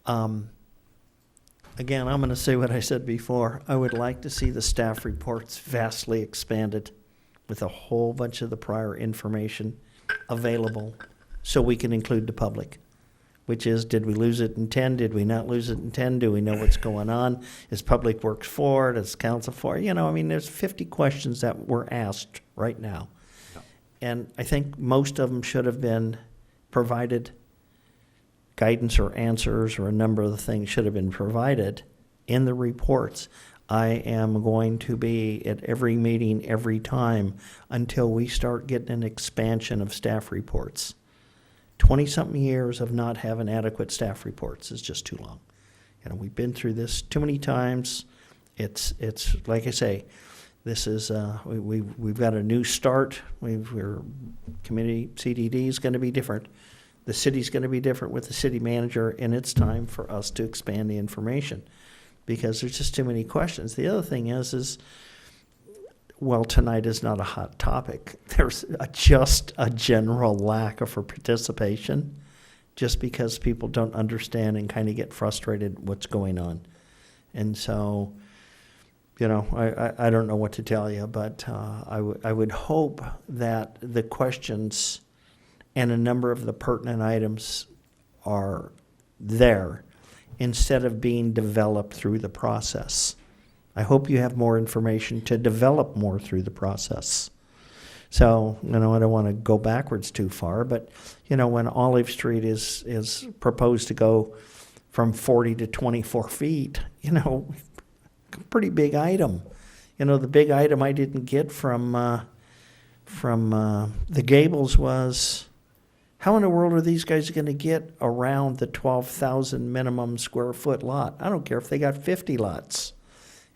Again, I'm going to say what I said before. I would like to see the staff reports vastly expanded with a whole bunch of the prior information available so we can include the public, which is, did we lose it in 10? Did we not lose it in 10? Do we know what's going on? Is Public Works for it? Is council for it? There's 50 questions that were asked right now. And I think most of them should have been provided. Guidance or answers or a number of the things should have been provided in the reports. I am going to be at every meeting every time until we start getting an expansion of staff reports. 20-something years of not having adequate staff reports is just too long. We've been through this too many times. It's like I say, this is we've got a new start. We're committee CDD is going to be different. The city's going to be different with the city manager, and it's time for us to expand the information because there's just too many questions. The other thing is well, tonight is not a hot topic. There's just a general lack of participation just because people don't understand and kind of get frustrated what's going on. And so, you know, I don't know what to tell you, but I would hope that the questions and a number of the pertinent items are there instead of being developed through the process. I hope you have more information to develop more through the process. So, you know, I don't want to go backwards too far, but, you know, when Olive Street is proposed to go from 40 to 24 feet, you know, pretty big item. You know, the big item I didn't get from the Gables was, how in the world are these guys going to get around the 12,000 minimum square foot lot? I don't care if they got 50 lots.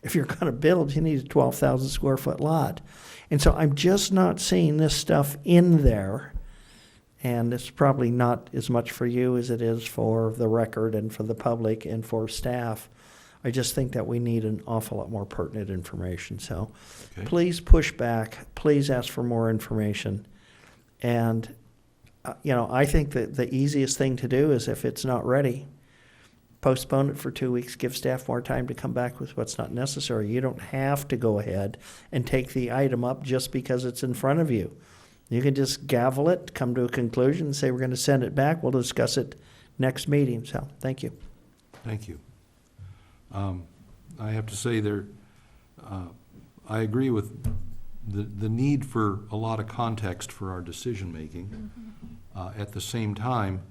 If you're going to build, you need a 12,000 square foot lot. And so I'm just not seeing this stuff in there. And it's probably not as much for you as it is for the record and for the public and for staff. I just think that we need an awful lot more pertinent information. So Okay. please push back. Please ask for more information. And, you know, I think that the easiest thing to do is if it's not ready, postpone it for 2 weeks, give staff more time to come back with what's not necessary. You don't have to go ahead and take the item up just because it's in front of you. You can just gavel it, come to a conclusion, and say we're going to send it back. We'll discuss it next meeting. So, thank you. Thank you. I have to say I agree with the need for a lot of context for our decision-making. At the same time,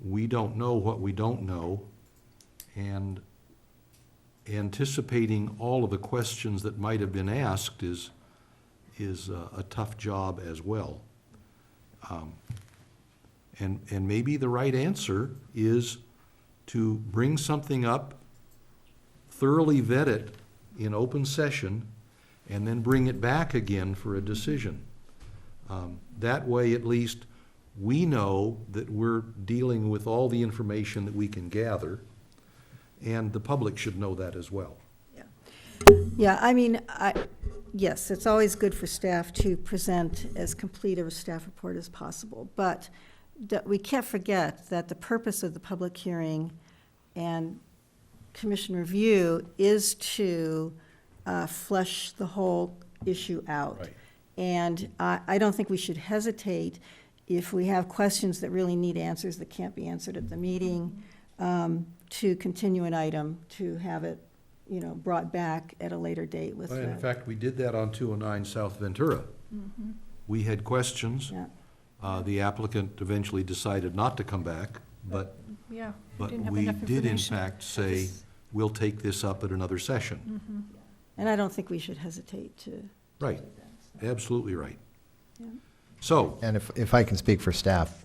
we don't know what we don't know, and anticipating all of the questions that might have been asked is a tough job as well. And maybe the right answer is to bring something up, thoroughly vet it in open session, and then bring it back again for a decision. That way, at least, we know that we're dealing with all the information that we can gather, and the public should know that as well. Yeah, I mean, yes, it's always good for staff to present as complete of a staff report as possible, but we can't forget that the purpose of the public hearing and commission review is to flesh the whole issue out. Right. And I don't think we should hesitate if we have questions that really need answers that can't be answered at the meeting, to continue an item, to have it, you know, brought back at a later date with Well, in the, fact, we did that on 209 South Ventura. We had questions. yeah. The applicant eventually decided not to come back, but Yeah. But didn't have we enough did in information. fact say, we'll take this up at another session. And I don't think we should hesitate to. Right, absolutely right. Yeah. So, And if I can speak for staff,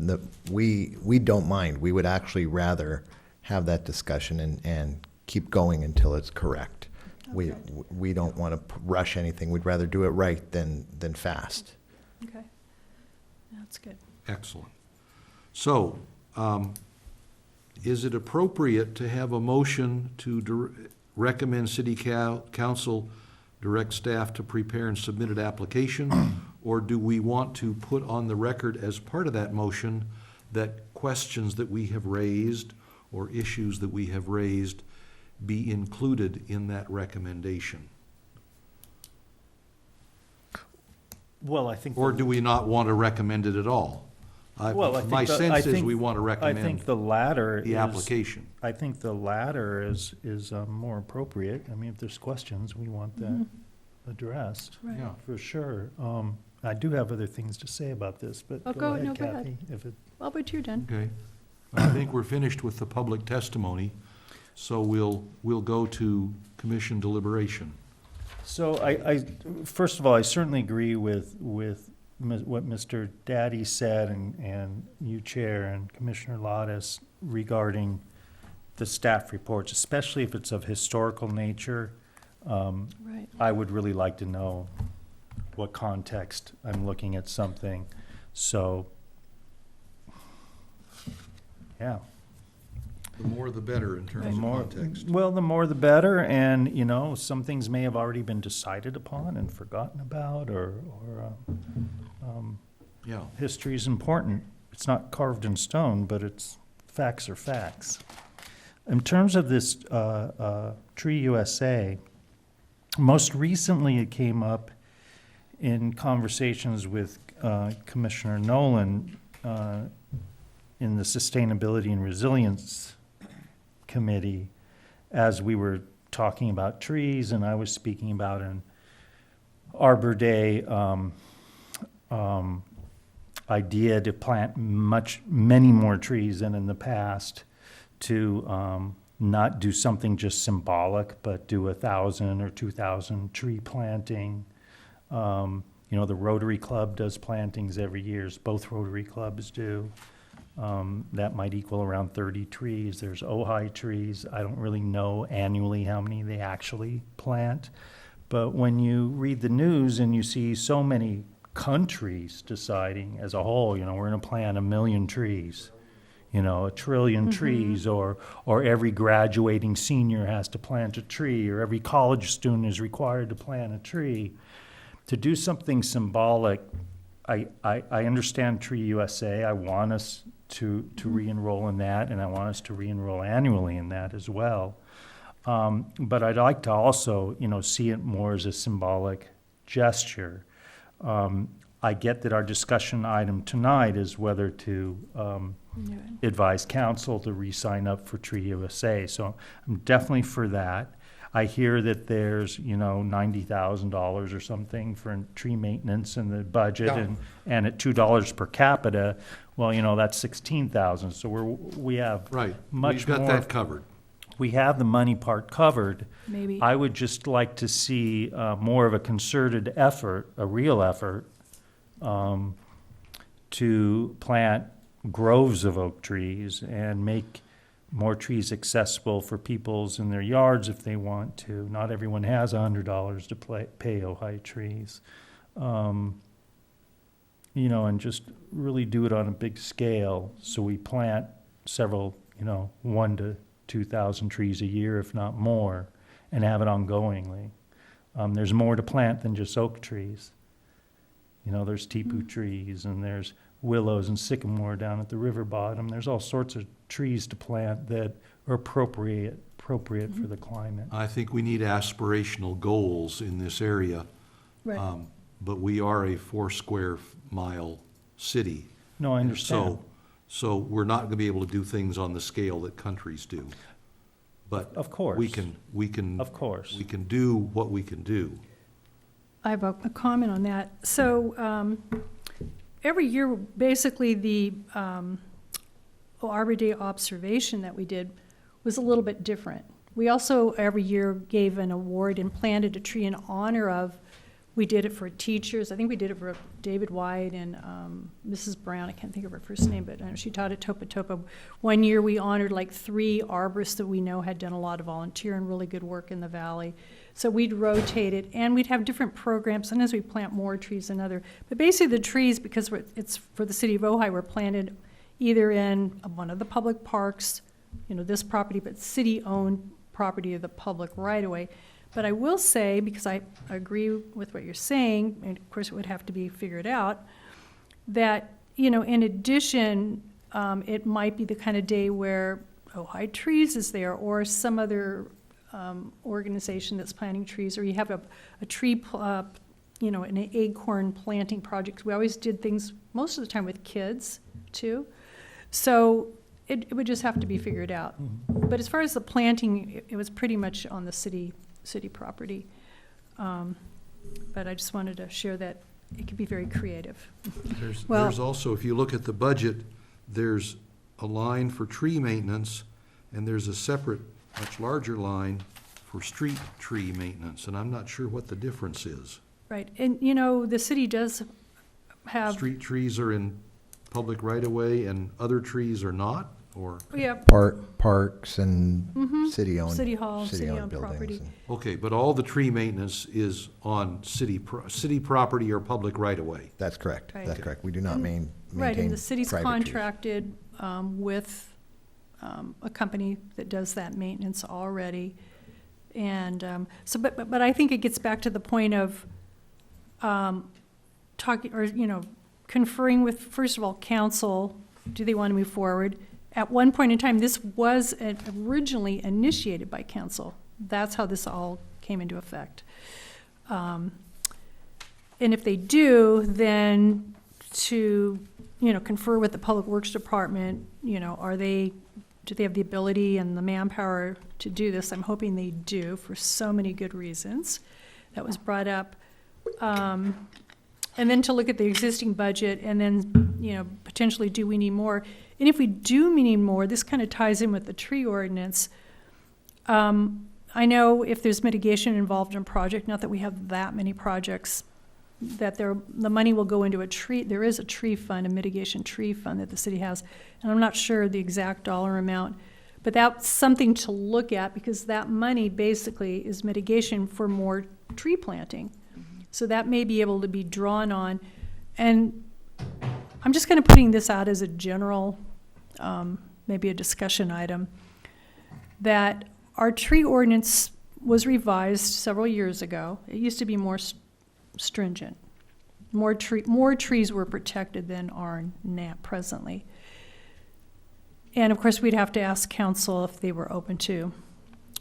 we don't mind. We would actually rather have that discussion and keep going until it's correct. We don't want to rush anything. We'd rather do it right than fast. Okay. That's good. excellent. So, is it appropriate to have a motion to recommend city council direct staff to prepare and submit an application? Or do we want to put on the record as part of that motion that questions that we have raised or issues that we have raised be included in that recommendation? Well, I think. Or do we not want to recommend it at all? Well, I think My I sense is think- we want to I recommend think the latter the is. application. I think the latter is more appropriate. I mean, if there's questions, we want that addressed, Right. Yeah. for sure. I do have other things to say about this, but Oh, go no, ahead, go ahead. Kathy. If it, Well, but you're done. Okay. I think we're finished with the public testimony, so we'll go to commission deliberation. So first of all, I certainly agree with what Mr. Daddy said and you, Chair, and Commissioner Lottis regarding the staff reports, especially if it's of historical nature. Right. I would really like to know what context I'm looking at something. So, yeah. The more the better in The terms of more, context. well, the more the better, and, you know, some things may have already been decided upon and forgotten about, or Yeah, history is important, it's not carved in stone, but facts are facts. In terms of this Tree USA, most recently it came up in conversations with Commissioner Nolan in the Sustainability and Resilience Committee, as we were talking about trees, and I was speaking about an Arbor Day idea to plant many more trees than in the past, to not do something just symbolic, but do 1,000 or 2,000 tree planting. The Rotary Club does plantings every year. Both Rotary Clubs do. That might equal around 30 trees. There's Ojai trees. I don't really know annually how many they actually plant. But when you read the news and you see so many countries deciding as a whole, we're going to plant 1 million trees, 1 trillion trees, or every graduating senior has to plant a tree, or every college student is required to plant a tree. To do something symbolic, I understand Tree USA. I want us to re-enroll in that, and I want us to re-enroll annually in that as well. But I'd like to also, see it more as a symbolic gesture. I get that our discussion item tonight is whether to advise council to re-sign up for Tree USA. So I'm definitely for that. I hear that there's, $90,000 or something for tree maintenance in the budget, and at $2 per capita, well, that's 16,000. So we have Right. much We've got more. that covered. We have the money part covered. Maybe. I would just like to see more of a concerted effort, a real effort, to plant groves of oak trees and make more trees accessible for peoples in their yards if they want to. Not everyone has $100 to pay Ojai trees. And just really do it on a big scale, so we plant several, 1 to 2,000 trees a year, if not more, and have it ongoingly. There's more to plant than just oak trees. There's tepu trees, and there's willows and sycamore down at the river bottom. There's all sorts of trees to plant that are appropriate for the climate. I think we need aspirational goals in this area. Right. But we are a 4 square mile city. No, I understand. So we're not going to be able to do things on the scale that countries do. But Of course. we can Of course. we can do what we can do. I have a comment on that. So every year, basically, the Arbor Day observation that we did was a little bit different. We also every year gave an award and planted a tree in honor of. We did it for teachers. I think we did it for David White and Mrs. Brown. I can't think of her first name, but I know she taught at Topa Topa. One year we honored like 3 arborists that we know had done a lot of volunteer and really good work in the valley. So we'd rotate it, and we'd have different programs. Sometimes we plant more trees than other. But basically the trees, because it's for the city of Ojai, were planted either in one of the public parks, this property, but city-owned property of the public right-of-way. But I will say, because I agree with what you're saying, and of course it would have to be figured out, that, in addition, it might be the kind of day where Ojai Trees is there, or some other organization that's planting trees, or you have a tree, an acorn planting project. We always did things most of the time with kids, too. So it would just have to be figured out. But as far as the planting, it was pretty much on the city property. But I just wanted to share that it can be very creative. There's also, if you look at the budget, there's a line for tree maintenance, and there's a separate, much larger line for street tree maintenance, and I'm not sure what the difference is. Right, and the city does have. Street trees are in public right-of-way and other trees are not, or? Yeah, Parks and city-owned. City hall, city-owned buildings property. and- Okay, but all the tree maintenance is on city property or public right-of-way. That's correct. Right. That's correct. We do not maintain Right, and the city's private trees. contracted with a company that does that maintenance already. And but I think it gets back to the point of talking, or, conferring with, first of all, council, do they want to move forward? At one point in time, this was originally initiated by council. That's how this all came into effect. And if they do, then to, confer with the Public Works Department, do they have the ability and the manpower to do this? I'm hoping they do for so many good reasons. That was brought up. And then to look at the existing budget and then, potentially do we need more? And if we do need more, this kind of ties in with the tree ordinance. I know if there's mitigation involved in a project, not that we have that many projects, that the money will go into there is a tree fund, a mitigation tree fund that the city has, and I'm not sure the exact dollar amount, but that's something to look at because that money basically is mitigation for more tree planting. So that may be able to be drawn on, and I'm just kind of putting this out as a general, maybe a discussion item, that our tree ordinance was revised several years ago. It used to be more stringent. More trees were protected than are now presently. And of course, we'd have to ask council if they were open to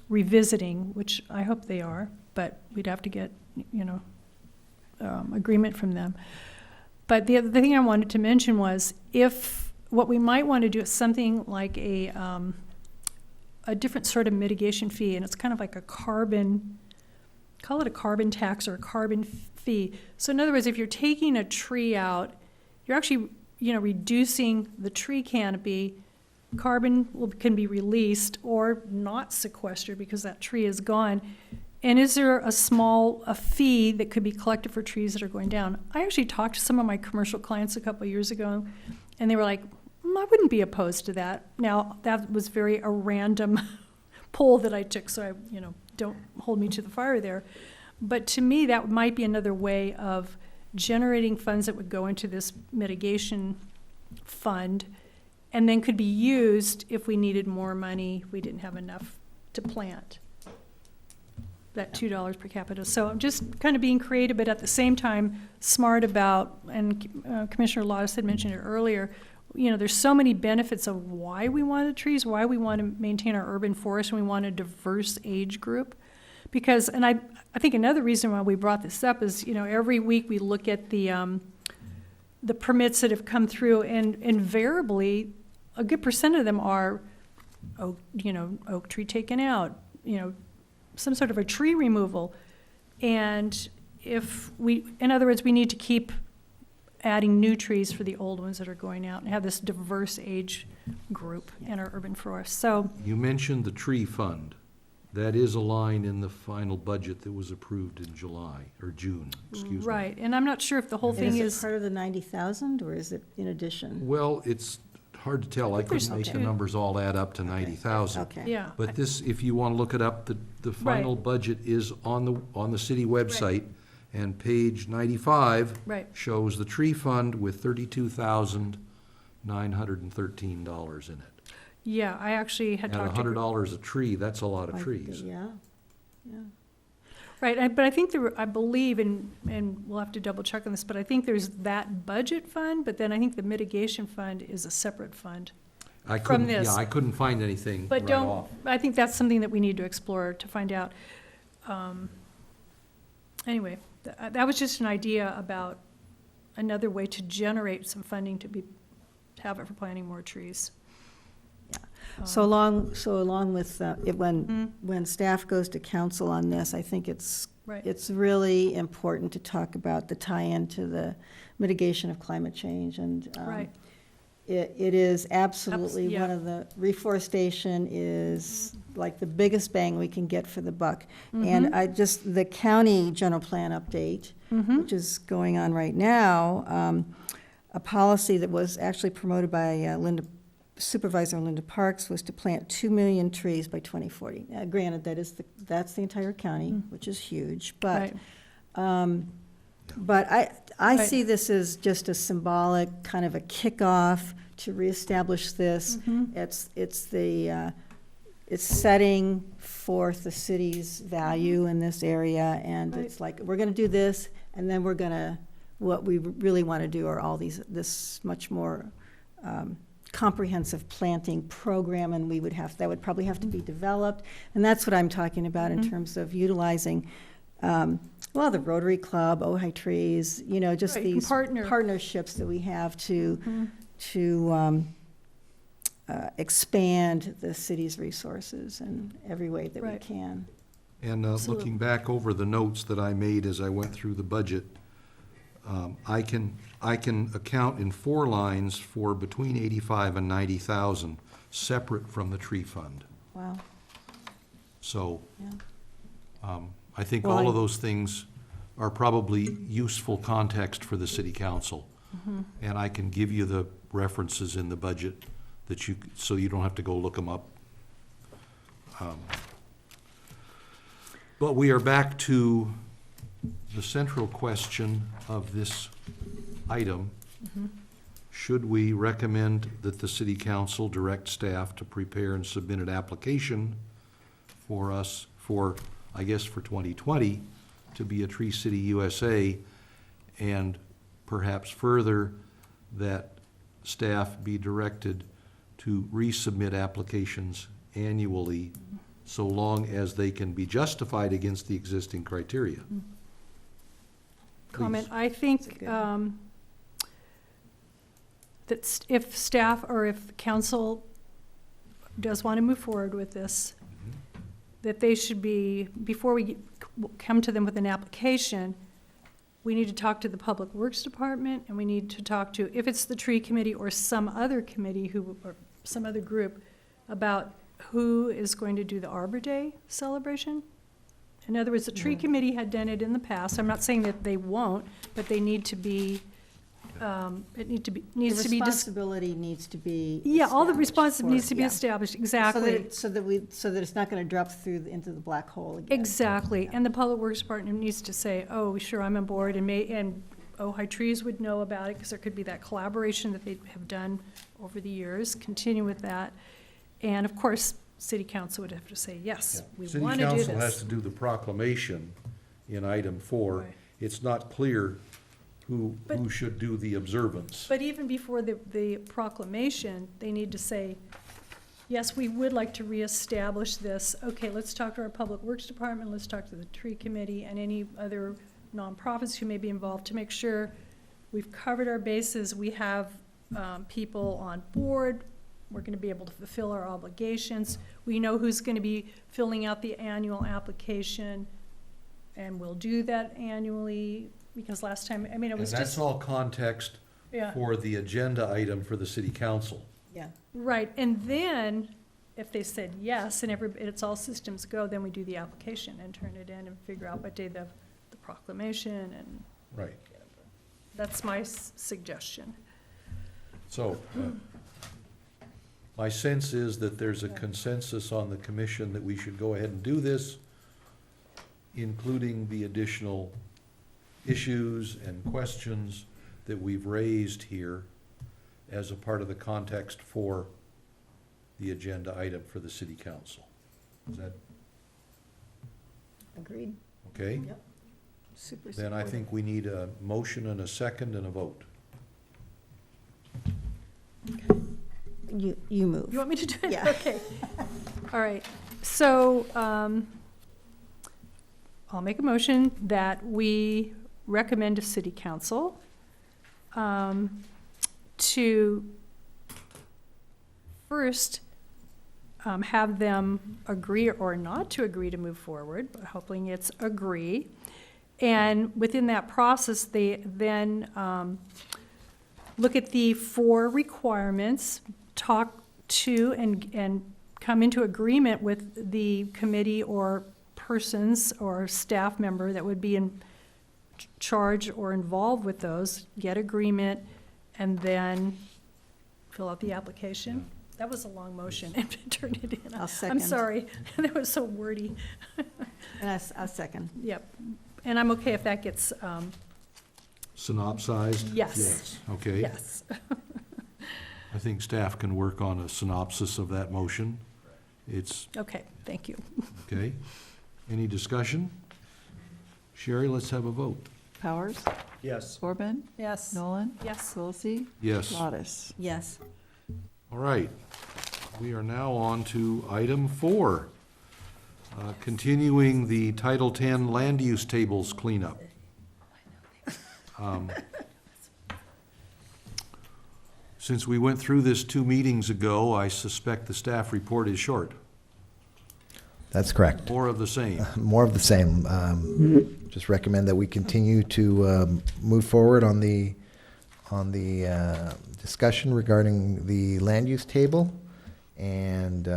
revisiting, which I hope they are, but we'd have to get, agreement from them. But the thing I wanted to mention was what we might want to do is something like a different sort of mitigation fee, and it's kind of like call it a carbon tax or a carbon fee. So in other words, if you're taking a tree out, you're actually, reducing the tree canopy. Carbon can be released or not sequestered because that tree is gone. And is there a fee that could be collected for trees that are going down? I actually talked to some of my commercial clients a couple of years ago, and they were like, I wouldn't be opposed to that. Now, that was a random poll that I took, so don't hold me to the fire there. But to me, that might be another way of generating funds that would go into this mitigation fund and then could be used if we needed more money, if we didn't have enough to plant. That $2 per capita. So I'm just kind of being creative, but at the same time, smart about, and Commissioner Lawless had mentioned it earlier, there's so many benefits of why we wanted trees, why we want to maintain our urban forest, and we want a diverse age group. Because, and I think another reason why we brought this up is, every week we look at the permits that have come through, and invariably, a good percent of them are, oak tree taken out, some sort of a tree removal. And in other words, we need to keep adding new trees for the old ones that are going out and have this diverse age group in our urban forest. So You mentioned the tree fund. That is a line in the final budget that was approved in June, excuse me. right, and I'm not sure if the whole thing Is is it part of the 90,000 or is it in addition? Well, it's hard to tell. I couldn't make the two. numbers all add up to 90,000. Okay. yeah. But this, if you want to look it up, the final budget is on the city website, and page 95 Right. shows the tree fund with $32,913 in it. Yeah, I actually had At talked to. $100 a tree, that's a lot of Like, trees. Yeah, yeah. Right, but I think I believe, and we'll have to double check on this, but I think there's that budget fund, but then I think the mitigation fund is a separate fund. I From couldn't, this. yeah, I couldn't find anything But right don't, off. I think that's something that we need to explore to find out. Anyway, that was just an idea about another way to generate some funding to have it for planting more trees. So along with, when staff goes to council on this, I think it's Right. really important to talk about the tie-in to the mitigation of climate change. And Right. it is absolutely yeah. one of the, reforestation is like the biggest bang we can get for the buck. And the county general plan update, which is going on right now, a policy that was actually promoted by Supervisor Linda Parks was to plant 2 million trees by 2040. Now, granted, that's the entire county, which is huge, but Right. but I Right. see this as just a symbolic kind of a kickoff to reestablish this. It's setting forth the city's value in this area, and Right. it's like, we're gonna do this, and then we're gonna what we really want to do are all this much more comprehensive planting program, and that would probably have to be developed. And that's what I'm talking about in terms of utilizing, the Rotary Club, Ojai Trees, just Right, these partner. partnerships that we have to expand the city's resources in every way that we Right. can. And looking back over the notes that I made as I went through the budget, I can account in 4 lines for between 85 and 90,000, separate from the tree fund. Wow, So yeah. I think Well, all of those things are probably useful context for the city council. And I can give you the references in the budget so you don't have to go look them up. But we are back to the central question of this item. Should we recommend that the city council direct staff to prepare and submit an application for us for 2020 to be a Tree City USA, and perhaps further that staff be directed to resubmit applications annually so long as they can be justified against the existing criteria? Comment, Please. I think that if staff or if council does want to move forward with this, that they should be, before we come to them with an application, we need to talk to the Public Works Department, and we need to talk to, if it's the tree committee or some other committee or some other group, about who is going to do the Arbor Day celebration. In other words, the tree committee had done it in the past. I'm not saying that they won't, but they need to be, needs to be. The responsibility needs to be. Yeah, all the established responsibility needs to be yeah. established, exactly. So that it's not going to drop into the black hole again. Exactly, and the Public Works Department needs to say, oh, sure, I'm on board, and Ojai Trees would know about it, because there could be that collaboration that they have done over the years, continue with that. And of course, City Council would have to say, yes, we want to do City council has this. to do the proclamation in item 4. Right. It's not clear who But- should do the observance. But even before the proclamation, they need to say, yes, we would like to reestablish this. Okay, let's talk to our Public Works Department, let's talk to the Tree Committee and any other nonprofits who may be involved to make sure we've covered our bases, we have people on board, we're gonna be able to fulfill our obligations, we know who's gonna be filling out the annual application, and we'll do that annually, because last time, I mean, it And was that's just, all context yeah. for the agenda item for the city council. Yeah. Right, and then, if they said yes, and it's all systems go, then we do the application and turn it in and figure out what day the proclamation, and Right. that's my suggestion. So, my sense is that there's a consensus on the commission that we should go ahead and do this, including the additional issues and questions that we've raised here as a part of the context for the agenda item for the city council. Is that Agreed. okay? Yep. Super Then I supportive. think we need a motion and a second and a vote. You move. You want me to do it? Yeah. Okay. All right, so, I'll make a motion that we recommend to city council, to first, have them agree or not to agree to move forward, but hoping it's agree. And within that process, they then, look at the 4 requirements, talk to and come into agreement with the committee or persons or staff member that would be in charge or involved with those, get agreement, and then fill out the application. That was a long motion, and turn it in. I'll I'm second. sorry, that was so wordy. And I'll second. Yep, and I'm okay if that gets, Synopsized? Yes. Okay. yes. I think staff can work on a synopsis of that motion. It's, Okay, thank you. okay. Any discussion? Sherry, let's have a vote. Powers? Yes. Corbin, Yes. Nolan, Yes. Quilisi, Yes. Lottis. Yes. All right. We are now on to item 4, continuing the Title 10 land use tables cleanup. Since we went through this 2 meetings ago, I suspect the staff report is short. That's correct. More of the same. More of the same. Just recommend that we continue to move forward on the discussion regarding the land use table, and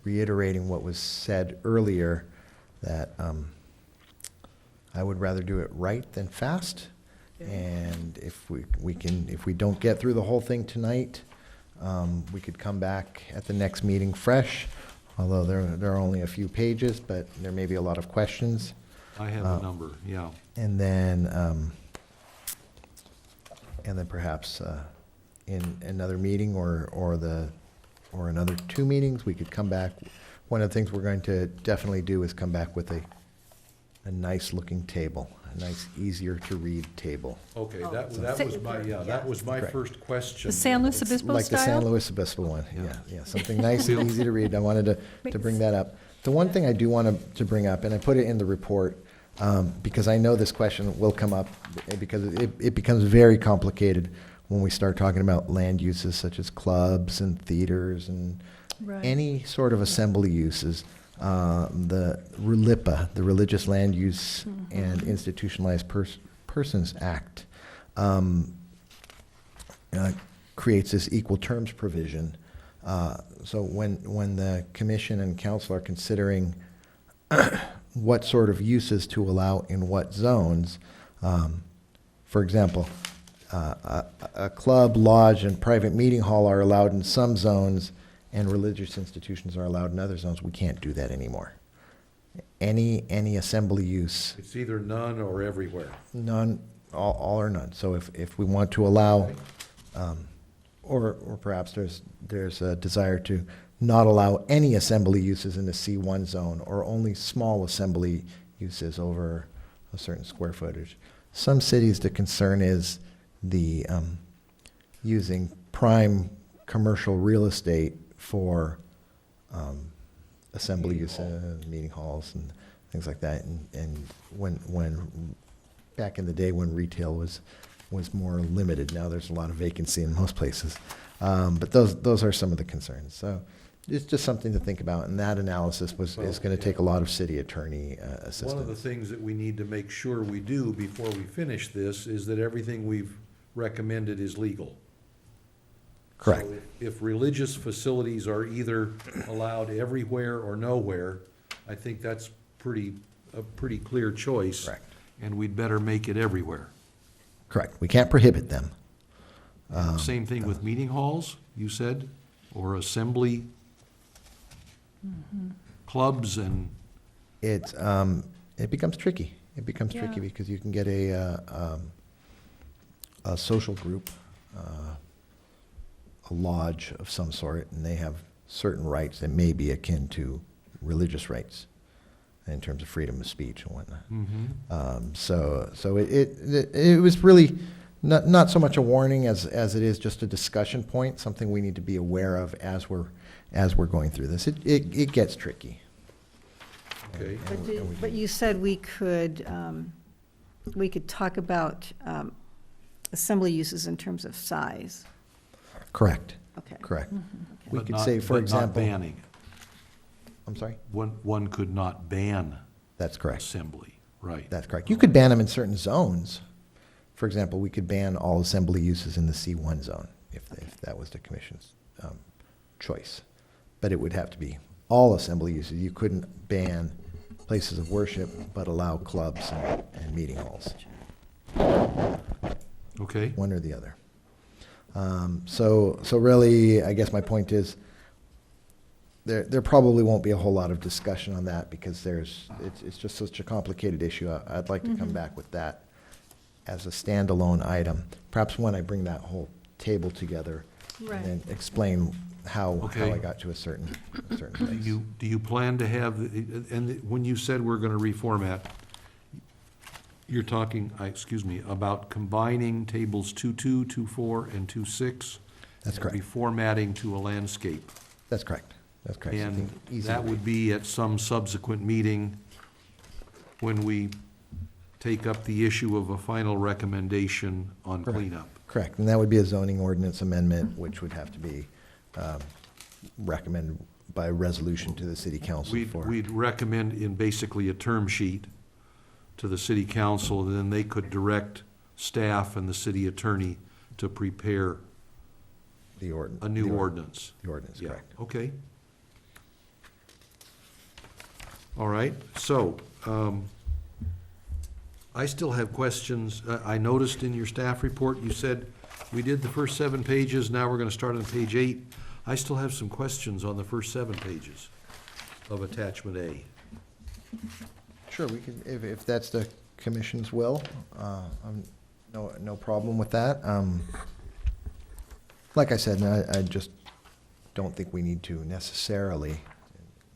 reiterating what was said earlier, that I would rather do it right than fast. And if we don't get through the whole thing tonight, we could come back at the next meeting fresh, although there are only a few pages, but there may be a lot of questions. I have a number, yeah. And then perhaps in another meeting or another 2 meetings, we could come back. One of the things we're going to definitely do is come back with a nice looking table, a nice, easier to read table. Okay, Oh. that was my, that was my Correct. first question. The San Luis Obispo Like the San style? Luis Obispo one, Yeah. yeah, something nice and easy to read. I wanted to bring that up. The one thing I do want to bring up, and I put it in the report, because I know this question will come up, because it becomes very complicated when we start talking about land uses such as clubs and theaters and Right. any sort of assembly uses. The RLIPA, the Religious Land Use and Institutionalized Persons Act, creates this equal terms provision. So when the commission and council are considering what sort of uses to allow in what zones, for example, a club, lodge, and private meeting hall are allowed in some zones, and religious institutions are allowed in other zones. We can't do that anymore. Any assembly use, It's either none or everywhere. none, all or none. So if we want to allow, or perhaps there's a desire to not allow any assembly uses in the C1 zone, or only small assembly uses over a certain square footage. Some cities, the concern is the using prime commercial real estate for assembly use, meeting halls and things like that. And when back in the day when retail was more limited, now there's a lot of vacancy in most places. But those are some of the concerns. So it's just something to think about, and that analysis is going to take a lot of city attorney assistance. One of the things that we need to make sure we do before we finish this is that everything we've recommended is legal. Correct. So if religious facilities are either allowed everywhere or nowhere, I think that's a pretty clear choice. Correct. And we'd better make it everywhere. Correct. We can't prohibit them. Same thing with meeting halls, you said, or assembly clubs and, It becomes tricky. It becomes tricky Yeah. because you can get a social group, a lodge of some sort, and they have certain rights that may be akin to religious rights in terms of freedom of speech and whatnot. So it was really not so much a warning as it is just a discussion point, something we need to be aware of as we're going through this. It gets tricky. okay. But you said we could talk about assembly uses in terms of size. Correct. Okay. Correct. Okay. We But could not- say, for but not example. banning. I'm sorry? One could not ban That's correct. assembly, right? That's correct. You could ban them in certain zones. For example, we could ban all assembly uses in the C1 zone if that was the commission's choice. But it would have to be all assembly uses. You couldn't ban places of worship, but allow clubs and meeting halls, Okay, one or the other. So really, I guess my point is, there probably won't be a whole lot of discussion on that because it's just such a complicated issue. I'd like to come back with that as a standalone item, perhaps when I bring that whole table together Right. and then explain how Okay. I got to a certain do place. you plan to have, and when you said we're gonna reformat, You're talking, about combining tables 2.2, 2.4, and 2.6? That's correct. Reformatting to a landscape. That's correct. That's correct. And Something easy that to would be at some subsequent meeting when we take up the issue of a final recommendation on Correct. cleanup. Correct, and that would be a zoning ordinance amendment, which would have to be recommended by resolution to the city council for. We'd recommend in basically a term sheet to the city council, and then they could direct staff and the city attorney to prepare The ordinance. a new ordinance. The ordinance, Yeah, correct. okay. All right, so, I still have questions. I noticed in your staff report, you said we did the first 7 pages, now we're gonna start on page 8. I still have some questions on the first 7 pages of attachment A. Sure, we can, if that's the commission's will, no problem with that. Like I said, I just don't think we need to necessarily,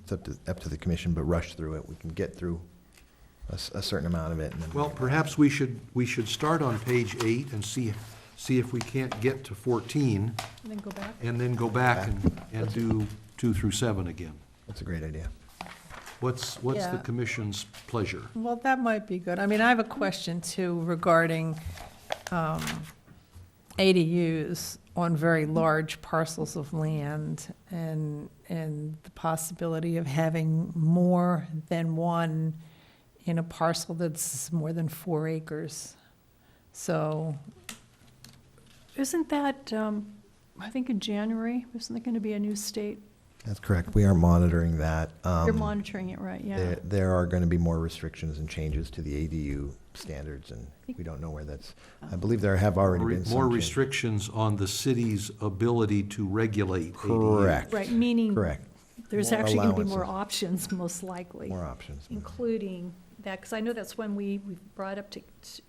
it's up to the commission, but rush through it. We can get through a certain amount of it. And then Well, perhaps we should start on page 8 and see if we can't get to 14, And then go back. and then go back and do 2 through 7 again. That's a great idea. What's the Yeah. commission's pleasure? Well, that might be good. I mean, I have a question too regarding ADUs on very large parcels of land and the possibility of having more than one in a parcel that's more than 4 acres. So, Isn't that, I think in January, isn't there going to be a new state? That's correct. We are monitoring that. You're monitoring it, right, yeah. There are going to be more restrictions and changes to the ADU standards, and we don't know where that's, I believe there have already been some More changes. restrictions on the city's ability to regulate ADUs. Correct. Right, meaning Correct. there's More actually going to be more allowances. options, most likely. More options. Including that, because I know that's when we brought up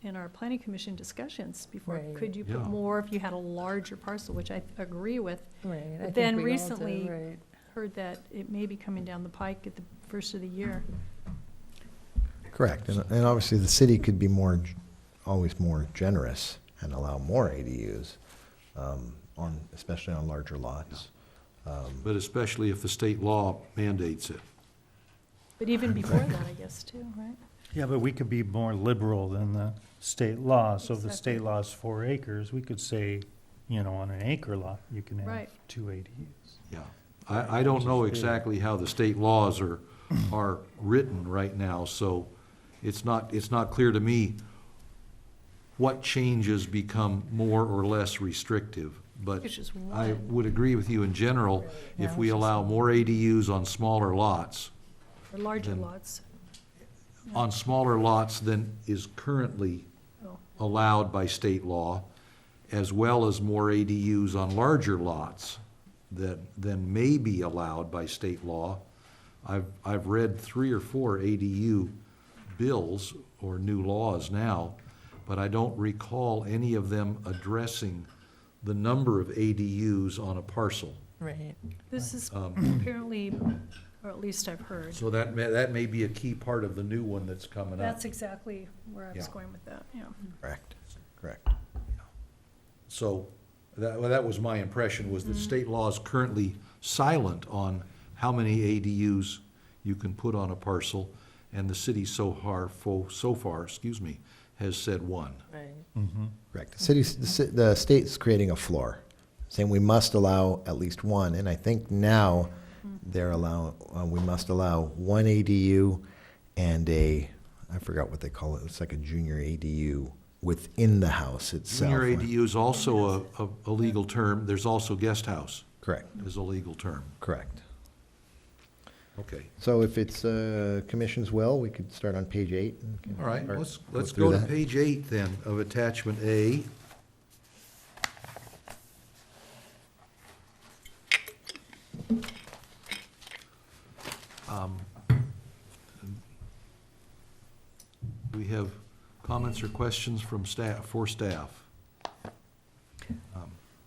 in our planning commission discussions before. Right. Could you Yeah. put more if you had a larger parcel, which I agree with. right. I But think then we all do, recently- right. Heard that it may be coming down the pike at the first of the year. Correct. And obviously, the city could be always more generous and allow more ADUs, especially on larger lots. But especially if the state law mandates it. But even before that, I guess, too, right? Yeah, but we could be more liberal than the state law. So if the Exactly. state law is 4 acres, we could say, on an acre lot, you can have Right. 2 ADUs. Yeah. I don't know exactly how the state laws are written right now, so it's not clear to me what changes become more or less restrictive. But It's just I one. would agree with you in general, if we allow more ADUs on smaller lots, Or larger Then- lots. on smaller lots than is currently Oh. allowed by state law, as well as more ADUs on larger lots than may be allowed by state law. I've read 3 or 4 ADU bills or new laws now, but I don't recall any of them addressing the number of ADUs on a parcel. Right. This is apparently, or at least I've heard. So that may be a key part of the new one that's coming up. That's exactly where I was Yeah. going with that, yeah. Correct. Correct. So that was my impression, was that state law is currently silent on how many ADUs you can put on a parcel, and the city so far, has said 1. Right. Correct. The state's creating a floor, saying we must allow at least one, and I think now we must allow 1 ADU and I forgot what they call it, it's like a junior ADU within the house itself. Junior ADU is also a legal term. There's also guest house Correct, is a legal term. correct. Okay. So if it's commission's will, we could start on page 8. and we can All right, start- let's through go to that. page 8 then of attachment A. We have comments or questions from staff, for staff.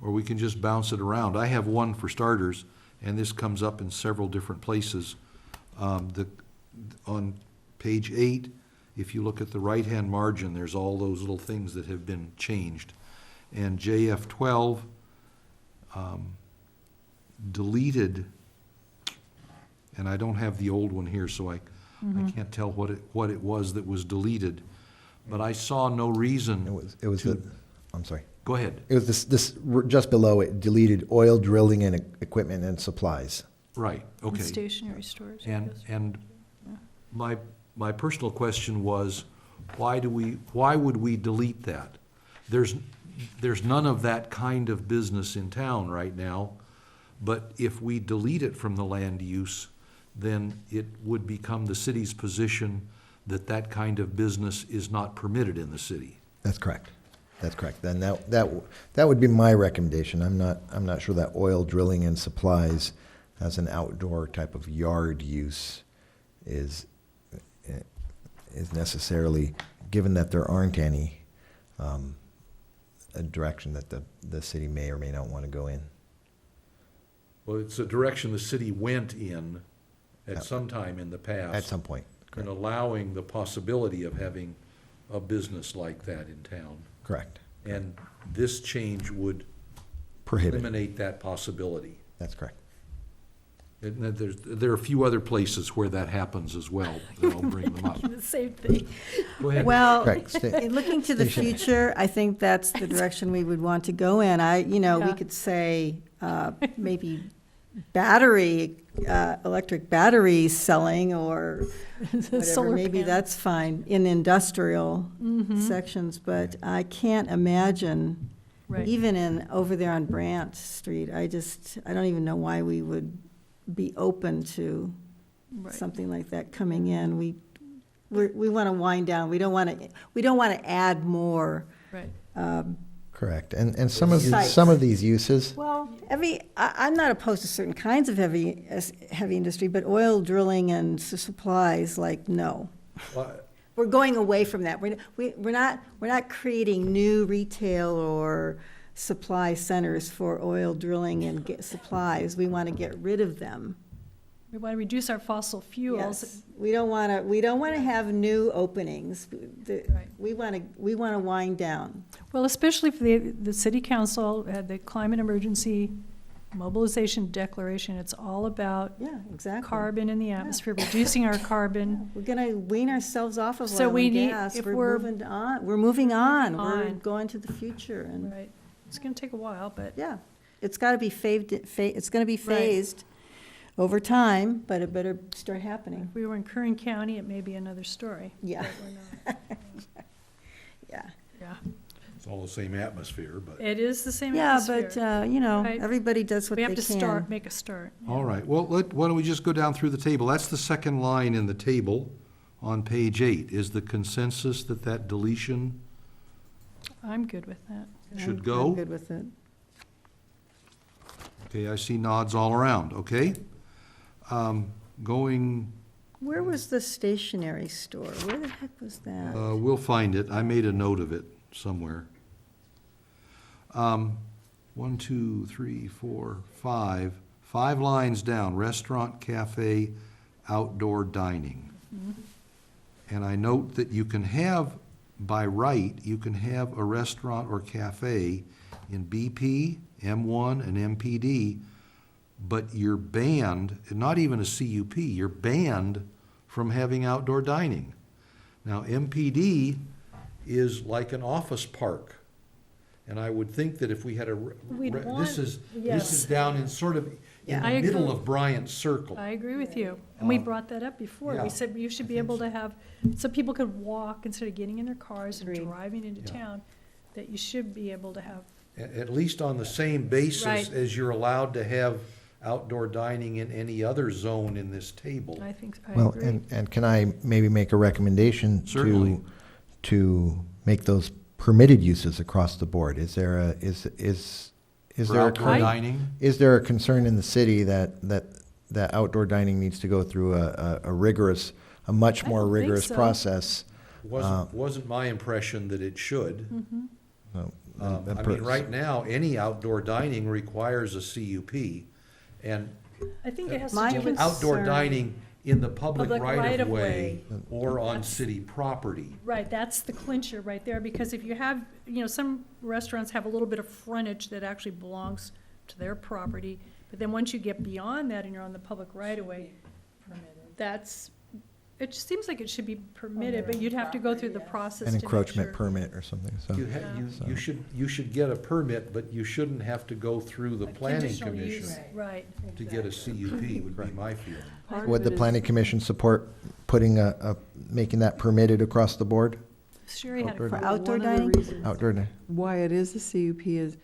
Or we can just bounce it around. I have one for starters, and this comes up in several different places. On page 8, if you look at the right-hand margin, there's all those little things that have been changed. And JF 12 deleted, and I don't have the old one here, so I can't tell what it was that was deleted. But I saw no reason. It was I'm sorry. Go ahead. It was this just below it, deleted oil drilling and equipment and supplies. Right, And okay. stationary stores. I And, guess. and my personal question was, why would we delete that? There's none of that kind of business in town right now, but if we delete it from the land use, then it would become the city's position that that kind of business is not permitted in the city. That's correct. That's correct. Then that would be my recommendation. I'm not sure that oil drilling and supplies as an outdoor type of yard use is necessarily, given that there aren't any, a direction that the city may or may not want to go in. Well, it's a direction the city went in at some time in the past. At some point. In allowing the possibility of having a business like that in town. Correct. And this change would Prohibit. eliminate that possibility. That's correct. And there are a few other places where that happens as well, that I'll bring them up. The same thing. Go ahead. Well, Correct. in looking to the future, I think that's the direction we would want to go in. We Yeah. could say, maybe electric battery selling or whatever, Solar maybe panel. that's fine in industrial sections, but I can't imagine, Right. even over there on Brant Street, I don't even know why we would be open to Right. something like that coming in. We want to wind down. We don't want to add more. Right. Correct. And some of Sites. these uses, Well, I'm not opposed to certain kinds of heavy industry, but oil drilling and supplies, like, no. Well, We're going away from that. We're not creating new retail or supply centers for oil drilling and supplies. We want to get rid of them. We want to reduce our fossil fuels. Yes. We don't want to have new openings. Right. We want to wind down. Well, especially for the city council had the climate emergency mobilization declaration. It's all about Yeah, exactly. carbon in the atmosphere, reducing our carbon. We're gonna wean ourselves off of So oil we and need- gas. if We're we're- moving on. We're moving on. We're on. going to the future, and Right. It's going to take a while, but yeah, it's got to be it's going to be phased over time, but it better start happening. if we were in Kern County, it may be another story. Yeah. But we're not. Yeah. Yeah. it's all the same atmosphere, but, It is the same Yeah, atmosphere. but Right. everybody does what We they have can. to start, make a start. Yeah. all right. Well, why don't we just go down through the table? That's the second line in the table on page 8. Is the consensus that deletion I'm good with that. should I'm go? good with it. Okay, I see nods all around, okay? Going, Where was the stationery store? Where the heck was that? we'll find it. I made a note of it somewhere. 1, 2, 3, 4, 5. 5 lines down, restaurant, cafe, outdoor dining. And I note that you can have, by right, you can have a restaurant or cafe in BP, M1, and MPD, but you're banned, not even a CUP, you're banned from having outdoor dining. Now, MPD is like an office park. And I would think that if we had We'd this want- is yes. down in sort of, in Yeah. I the middle agree. of Bryant Circle. I agree with you. And we brought that up before. yeah. We said you should be able to have, so people could walk instead of getting in their cars and Agreed. driving into Yeah. town, that you should be able to have, At least on the same basis Right. as you're allowed to have outdoor dining in any other zone in this table. I think, I well, agree. and can I maybe make a recommendation Certainly. to make those permitted uses across the board? Is there a, is For there a outdoor current- dining, Is there a concern in the city that outdoor dining needs to go through a rigorous, a much I more don't think rigorous so. process? wasn't my impression that it should. No, I mean, right now, any outdoor dining requires a CUP. And I think it has to My do with. outdoor concern- dining in the public Public right-of-way right-of-way. or on That's- city property. Right, that's the clincher right there, because if you have, some restaurants have a little bit of frontage that actually belongs to their property, but then once you get beyond that and you're on the public right-of-way, it just seems like it should be permitted, but you'd have to go through the process An to make encroachment sure. permit or something, so. You should get a permit, but you shouldn't have to go through the A planning conditional commission use, Right. to get a CUP, would be my feeling. Would the planning commission support putting making that permitted across the board, Sherry had a Outdoor For question. outdoor One of the dining? reasons outdoor dining? why it is a CUP is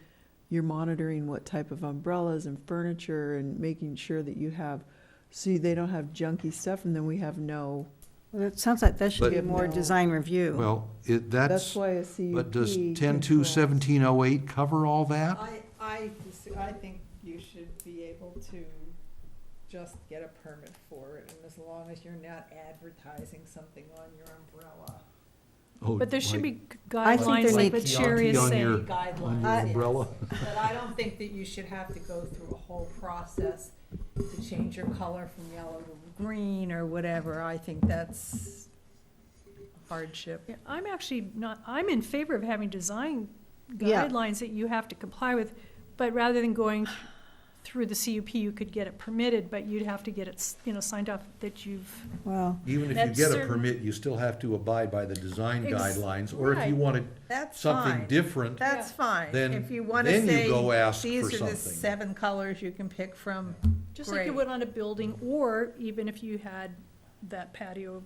you're monitoring what type of umbrellas and furniture and making sure that you have, see, they don't have junky stuff, and then we have no, Well, it sounds like that should be But- more design review. Well, that's why a CUP. but does controls- 10-2-1708 cover all that? I think you should be able to just get a permit for it, and as long as you're not advertising something on your umbrella. Oh, But there should like be I think there guidelines, like need- what Sherry is on saying. your- On Guidelines, your yes. umbrella? But I don't think that you should have to go through a whole process to change your color from yellow to green or whatever. I think that's a hardship. Yeah, I'm actually not, I'm in favor of having design Yeah. guidelines that you have to comply with, but rather than going through the CUP, you could get it permitted, but you'd have to get it, signed off that you've, Well, Even if That's you get a certain- permit, you still have to abide by the design Ex- guidelines, or if you right. wanted That's something fine. different, That's fine. Then- If you want to then you say, go ask these for are the something. 7 colors you can pick from, just like you Great. would on a building, or even if you had that patio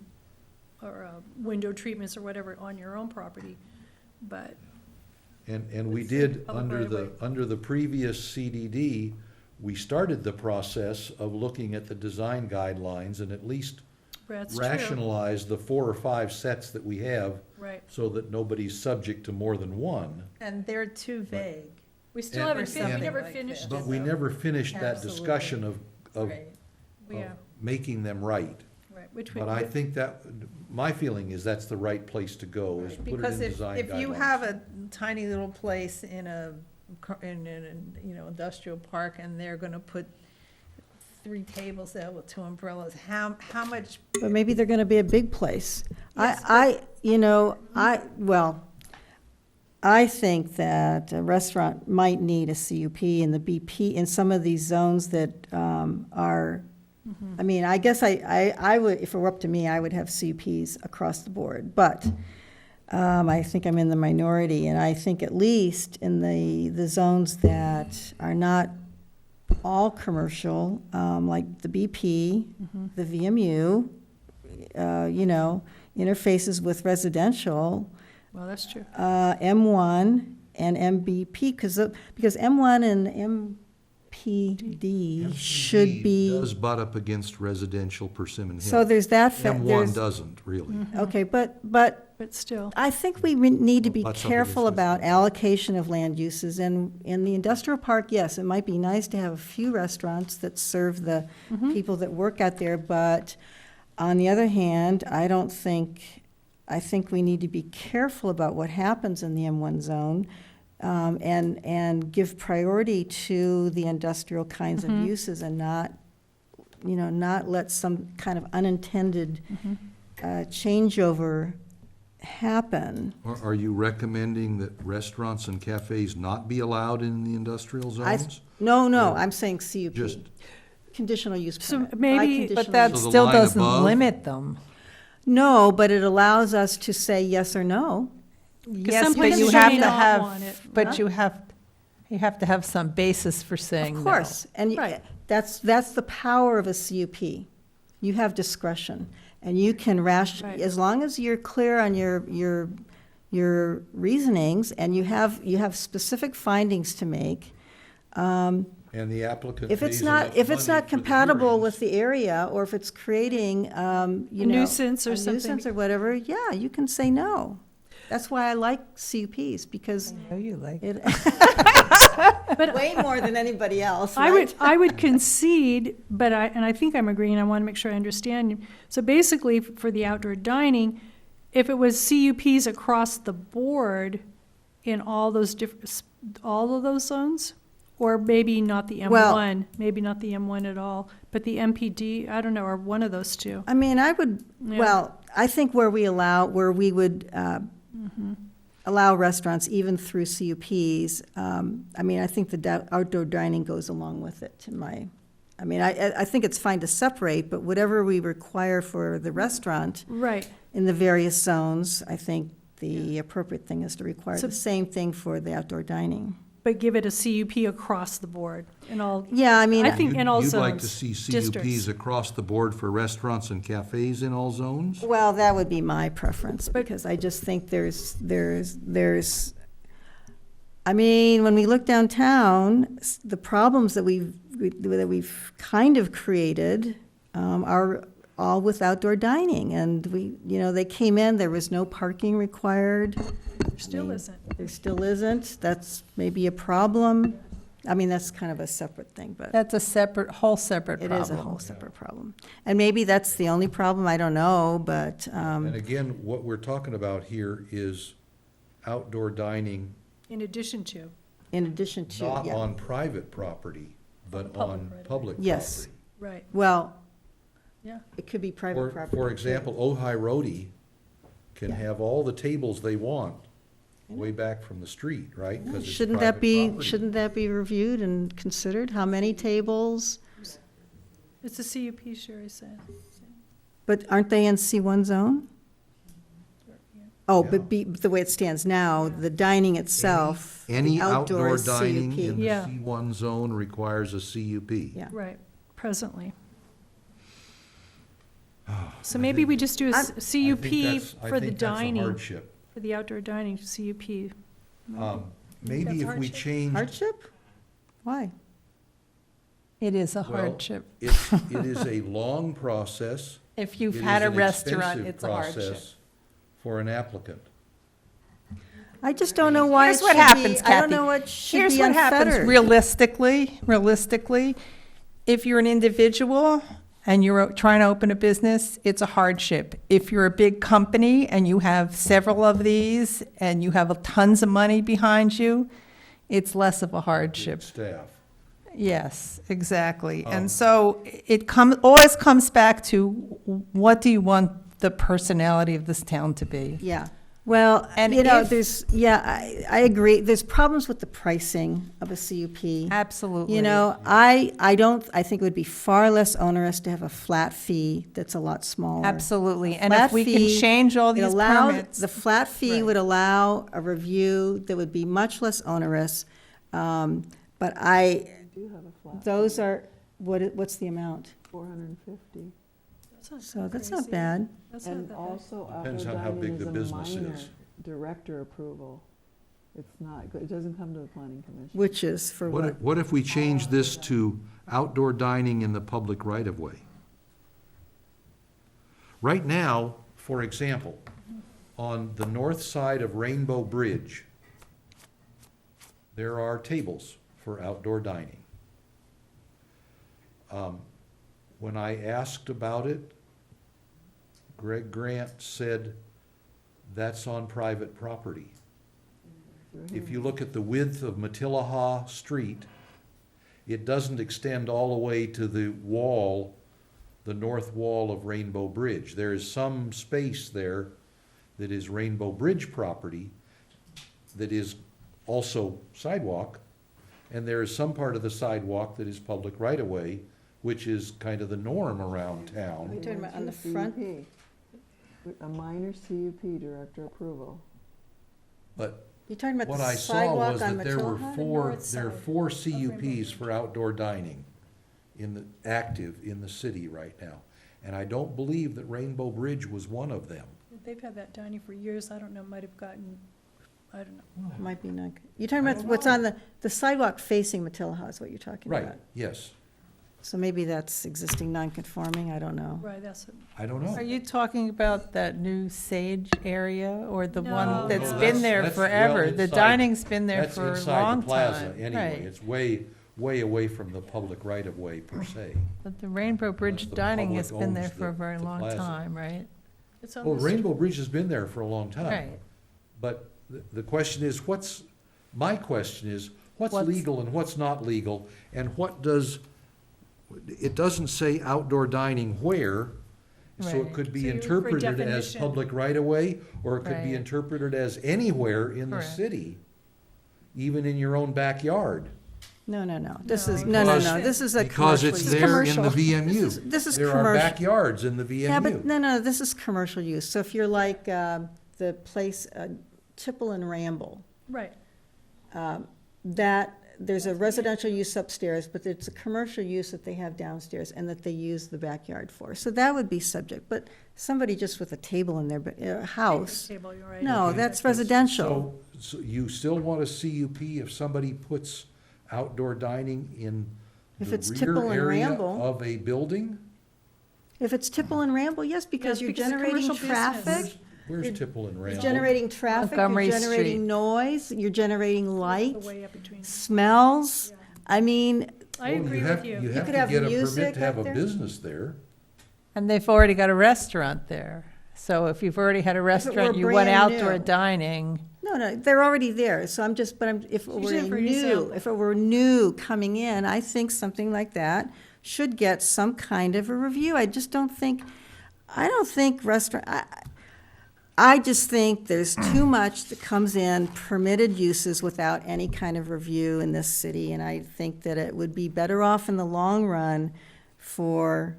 or window treatments or whatever on your own property, but, and we It's did, public under the, right-of-way. under the previous CDD, we started the process of looking at the design guidelines and at least that's true. rationalize the 4 or 5 sets that we have, Right. so that nobody's subject to more than one. and they're too vague. We still And- haven't Or finished, we something never like finished this. it, But we though. never finished that Absolutely. discussion of Right. Yeah, making them right. right, which we, But I think that, my feeling is that's the right place to go, is put it in Because design guidelines. if you have a tiny little place in a, industrial park, and they're gonna put 3 tables there with 2 umbrellas, how much, but maybe they're gonna be a big place. Yes, I think that a restaurant might need a CUP in the BP, in some of these zones that are, I mean, I guess I would, if it were up to me, I would have CUPs across the board, but I think I'm in the minority, and I think at least in the zones that are not all commercial, like the BP, the VMU, interfaces with residential, well, that's true. M1 and MBP, because M1 and MPD should MPD be, does butt up against residential Persimmon Hill. so there's that, M1 there's, doesn't, really. okay, but But still, I think we need to be Butts up careful against this. about allocation of land uses, and in the industrial park, yes, it might be nice to have a few restaurants that serve the people that work out there, but on the other hand, I think we need to be careful about what happens in the M1 zone, and give priority to the industrial kinds of uses, and not let some kind of unintended changeover happen. Are you recommending that restaurants and cafes not be allowed in the industrial zones? No, I'm saying CUP, Just, conditional use So permit. by maybe- conditional but that use. So the still line doesn't above? limit them. No, but it allows us to say yes or no. Yes, some but places you may have to not want it. have, but Huh? you have to have some basis for saying no. Of course, and Right. that's the power of a CUP. You have discretion, and you can Right. as long as you're clear on your reasonings, and you have specific findings to make. and the applicant If pays it's enough not money for compatible hearings. with the area, or if it's creating, A nuisance or a something. nuisance or whatever, yeah, you can say no. That's why I like CUPs, because I know you like. it, but way more than anybody else, I right? I would concede, but I think I'm agreeing, I want to make sure I understand. So basically, for the outdoor dining, if it was CUPs across the board in all those all of those zones, Or maybe not the Well- M1, maybe not the M1 at all, but the MPD, I don't know, or one of those two. I mean, I would, Yeah. well, I think where we would allow restaurants even through CUPs, I mean, I think the outdoor dining goes along with it I think it's fine to separate, but whatever we require for the restaurant Right. in the various zones, I think the appropriate thing is to require So- the same thing for the outdoor dining. But give it a CUP across the board in all, Yeah, I mean, I think in all You'd like to zones, see districts. CUPs across the board for restaurants and cafes in all zones? well, that would be my preference, But- because I just think I mean, when we look downtown, the problems that we've kind of created are all with outdoor dining, and they came in, there was no parking required. Still isn't. There still isn't, that's maybe a problem. I mean, that's kind of a separate thing, but That's a whole separate it problem. is a whole separate problem. And maybe that's the only problem, I don't know, but, And again, what we're talking about here is outdoor dining, In addition to, in addition to, not yeah. on private property, but Public on right-of-way. public property. Yes. right, Well, yeah. it could be private property. For too. example, Ojai Roadie can Yeah. have all the tables they want way back from the street, right? 'Cause it's Shouldn't private that be property. reviewed and considered? How many tables? It's a CUP, Sherry said. But aren't they in C1 zone? Oh, Yeah. but the way it stands now, the dining itself, Any the outdoor outdoor is dining CUP. in the Yeah. C1 zone requires a CUP. Yeah. Right, presently. So maybe we just do a I'm- CUP I for the think that's a dining, hardship. for the outdoor dining, CUP. Maybe That's if we hardship. change. Hardship? Why? It is a Well, hardship. It is a long process. If you've It had is a an restaurant, expensive it's a hardship. process for an applicant. I just don't know why it Here's should what be, happens, I don't Kathy. know what should Here's be what happens unfettered. realistically, if you're an individual and you're trying to open a business, it's a hardship. If you're a big company and you have several of these and you have tons of money behind you, it's less of a hardship. Staff. Yes, exactly. Um, And so always comes back to, what do you want the personality of this town to be? Yeah, well, And you know, if- I agree, there's problems with the pricing of a CUP. Absolutely. You know, I think it would be far less onerous to have a flat fee that's a lot smaller. Absolutely. And Flat if we can fee, change all It these allowed- permits. The flat fee Right. would allow a review that would be much less onerous, but those are, what's the amount? 450. So that's not crazy. bad. That's not And that bad. also Depends outdoor on how dining big is the a business minor is. director approval. It's not, it doesn't come to the planning commission. Which is for what? What if we change this to outdoor dining in the public right-of-way? Right now, for example, on the north side of Rainbow Bridge, there are tables for outdoor dining. When I asked about it, Greg Grant said that's on private property. If you look at the width of Matilaha Street, it doesn't extend all the way to the wall, the north wall of Rainbow Bridge. There is some space there that is Rainbow Bridge property that is also sidewalk, and there is some part of the sidewalk that is public right-of-way, which is kind of the norm around town. You're talking about on the CUP. front? A minor CUP director approval. But You're talking about what the I saw sidewalk was on that there were Matilaha? north there are side 4 of Rainbow CUPs Bridge. for outdoor dining active in the city right now. And I don't believe that Rainbow Bridge was one of them. They've had that dining for years, I don't know, might have gotten, I don't know. Might be not, you're talking about what's on the sidewalk facing Matilaha is what you're talking Right, about. yes. So maybe that's existing non-conforming, I don't know. Right, that's, what- I don't know. Are you talking about that new Sage area or the No. one that's No, been there that's forever? well The inside- dining's been there That's for a inside long the plaza time. anyway. Right. It's way away from the public right-of-way per se. But the Rainbow Bridge the dining public has been there owns for a very the long plaza. time, right? it's on Well, the street. Rainbow Bridge has been there for a long time. Right. But the question is, my question is, what's What's- legal and what's not legal, and what does, it doesn't say outdoor dining where, so it Right. could So be you look for interpreted as definition. public right-of-way, or it could be Right. interpreted as anywhere in the Correct. city, even in your own backyard. No, no, no. Because- This is a Because commercial it's use. there in the This VMU. is There are commercial. backyards in the Yeah, but VMU. no, this is commercial use. So if you're like the place, Tipple and Ramble, Right. that, there's a residential use upstairs, but it's a commercial use that they have downstairs and that they use the backyard for. So that would be subject, but somebody just with a table in their house, Table, you're right. no, that's residential. So you still want a CUP if somebody puts outdoor dining in If the it's rear Tipple and area Ramble. of a building? If it's Tipple and Ramble, yes, because Yeah, you're because it's generating commercial business. traffic, Where's You're- Tipple and you're Ramble? generating traffic, you're Montgomery Street. generating noise, you're generating light, The way up between. smells. I mean, I Well, agree have- with you. You have could to have get a music permit to have up a there. business there. And they've already got a restaurant there. So if you've already had a restaurant, you want brand outdoor new. dining. no, they're already there, so if it were Usually a for new, example. if it were new coming in, I think something like that should get some kind of a review. I just don't think, I just think there's too much that comes in, permitted uses without any kind of review in this city, and I think that it would be better off in the long run for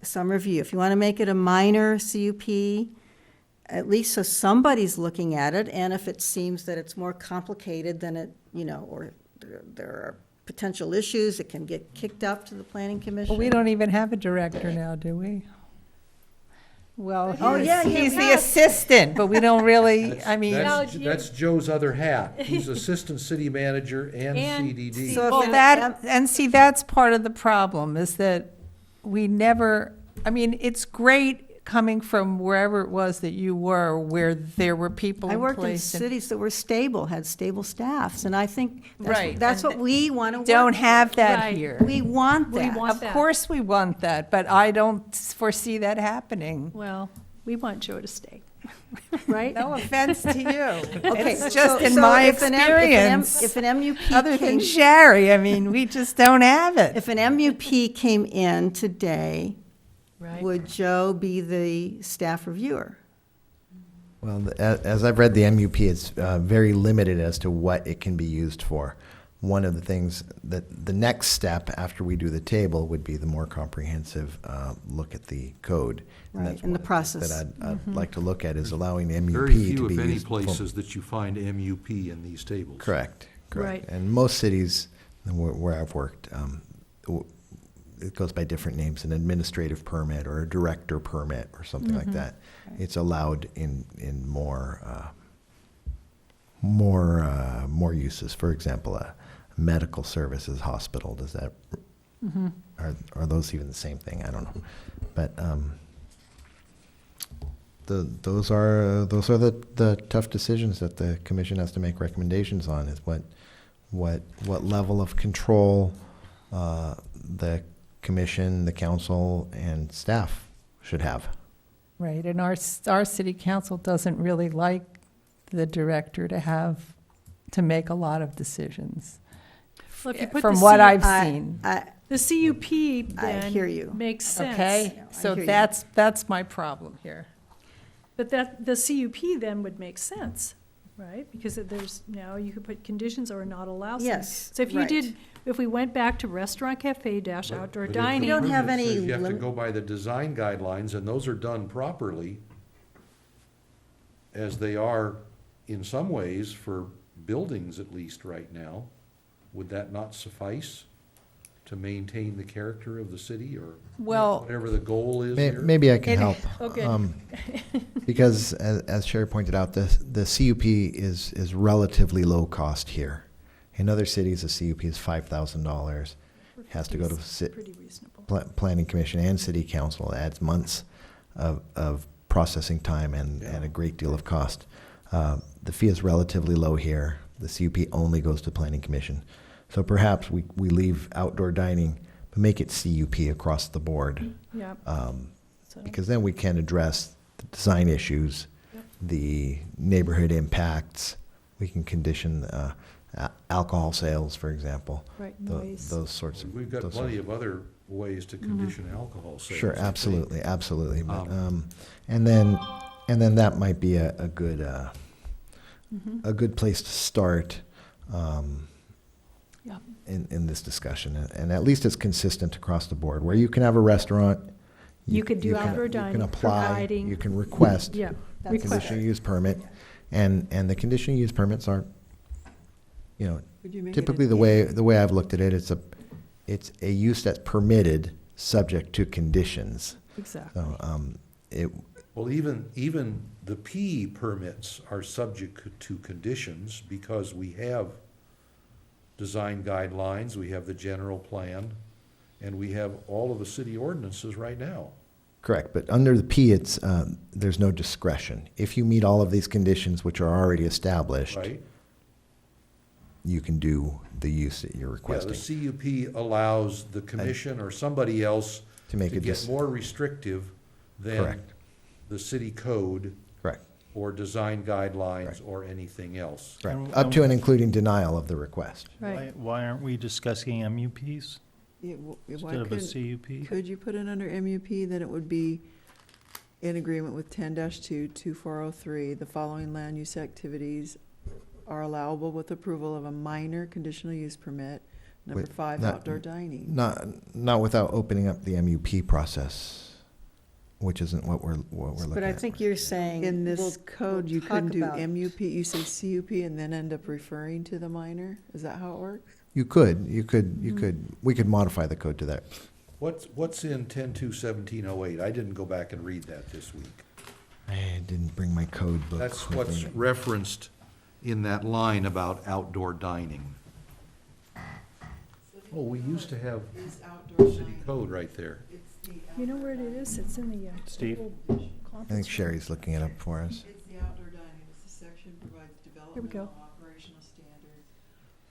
some review. If you want to make it a minor CUP, at least so somebody's looking at it, and if it seems that it's more complicated than it, or there are potential issues, it can get kicked up to the planning commission. Well, we don't even have a director now, do we? Well, Oh, yeah, you he's the have. assistant, but we don't really, I mean, That's Joe's other hat. He's assistant city manager and And CDD. So if well, an- that, and see, that's part of the problem, is that we never, I mean, it's great coming from wherever it was that you were, where there were people I in worked in place. cities that were stable, had stable staffs, and I think Right, that's and what we want to work. Don't have that Right. here. We want We that. want Of that. course we want that, but I don't foresee that happening. Well, we want Joe to stay, right? No offense to you. Okay, It's just in so my if an experience, If an MUP other came, than Sherry, I mean, we just don't have it. if an MUP came in today, Right. would Joe be the staff reviewer? Well, as I've read the MUP, it's very limited as to what it can be used for. One of the things that the next step after we do the table would be the more comprehensive look at the code. Right, that's and the one of things process. that I'd like to look at is allowing the MUP Very to few, be if any, used for- places that you find MUP in these tables. Correct, Right. correct. And most cities where I've worked, it goes by different names, an administrative permit or a director permit or something like that. It's allowed in more uses. For example, a medical services hospital, does that, are those even the same thing? I don't know. But those are the tough decisions that the commission has to make recommendations on, is what level of control the commission, the council, and staff should have. Right, and our city council doesn't really like the director to make a lot of decisions, Well, if you put from the what CUP I've I- seen. The CUP I then hear you. makes sense. Okay, I so hear you. that's my problem here. But the CUP then would make sense, right? Because there's, now you could put conditions or not allow something. Yes, So if you right. if we went back to restaurant, cafe dash But- outdoor but if the dining. We don't have permit says any You have to lim- go by the design guidelines, and those are done properly, as they are in some ways for buildings at least right now. Would that not suffice to maintain the character of the city, or Well, whatever the goal is here? Maybe I can It- help. Okay. Because as Sherry pointed out, the CUP is relatively low cost here. In other cities, the CUP is $5,000. Has to go to Pretty reasonable. planning commission and city council. It adds months of processing time and a great deal of cost. The fee is relatively low here. The CUP only goes to planning commission. So perhaps we leave outdoor dining, but make it CUP across the board. Yeah. So- Because then we can address the design issues, the neighborhood impacts. We can condition alcohol sales, for example. Right, Tho- noise. Those sorts of. We've got those plenty sorts- of other ways to condition alcohol sales. Sure, I think. absolutely, absolutely. But, Um, and then that might be a good, a good place to start, Yeah. in this discussion. And at least it's consistent across the board, where you can have a restaurant. You could do outdoor You dining, can apply, providing- you can request Yeah. a That's conditional use permit. And the conditional use permits are, Would you make it typically an the way I've looked at it, it's a use that's permitted, subject to conditions. Exactly. So, it, Well, even the P permits are subject to conditions because we have design guidelines, we have the general plan, and we have all of the city ordinances right now. correct, but under the P, there's no discretion. If you meet all of these conditions, which are already established, Right? you can do the use that you're Yeah, requesting. the CUP allows the commission or somebody else To make to it get just, more restrictive than correct, the city code correct, or design guidelines Right. or anything else. correct. And- Up to and including denial of the request. Right. Why aren't we discussing MUPs Yeah, why instead of a couldn't, CUP? could you put it under MUP, then it would be in agreement with 10-2-2403, the following land use activities are allowable with approval of a minor conditional use permit. Number Wait, 5, not- outdoor dining. Not without opening up the MUP process, which isn't what we're looking at. But I think you're saying. In this we'll- code, we'll you talk couldn't do about- MUP, you say CUP and then end up referring to the minor? Is that how it works? You could, we could modify the code to that. What's in 10-2-1708? I didn't go back and read that this week. I didn't bring my code book. That's with what's me. referenced in that line about outdoor dining. Oh, we used to have city code right there. You know where it is? It's in the. Steve? little I conference think room. Sherry's looking it up for us. It's the outdoor dining, it's the section provides Here we go. developmental operational standards.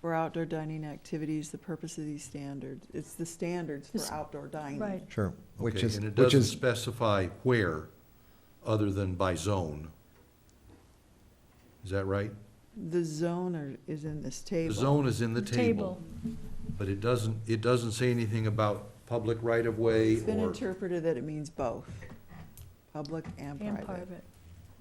For outdoor dining activities, the purpose of these standards, it's the standards This- for outdoor dining. Right. Sure, which Okay, is, and it which doesn't is, specify where, other than by zone. Is that right? The zone is in this The table. zone is in the table, but it doesn't say anything about public right-of-way It's been or, interpreted that it means both, public and And private. private.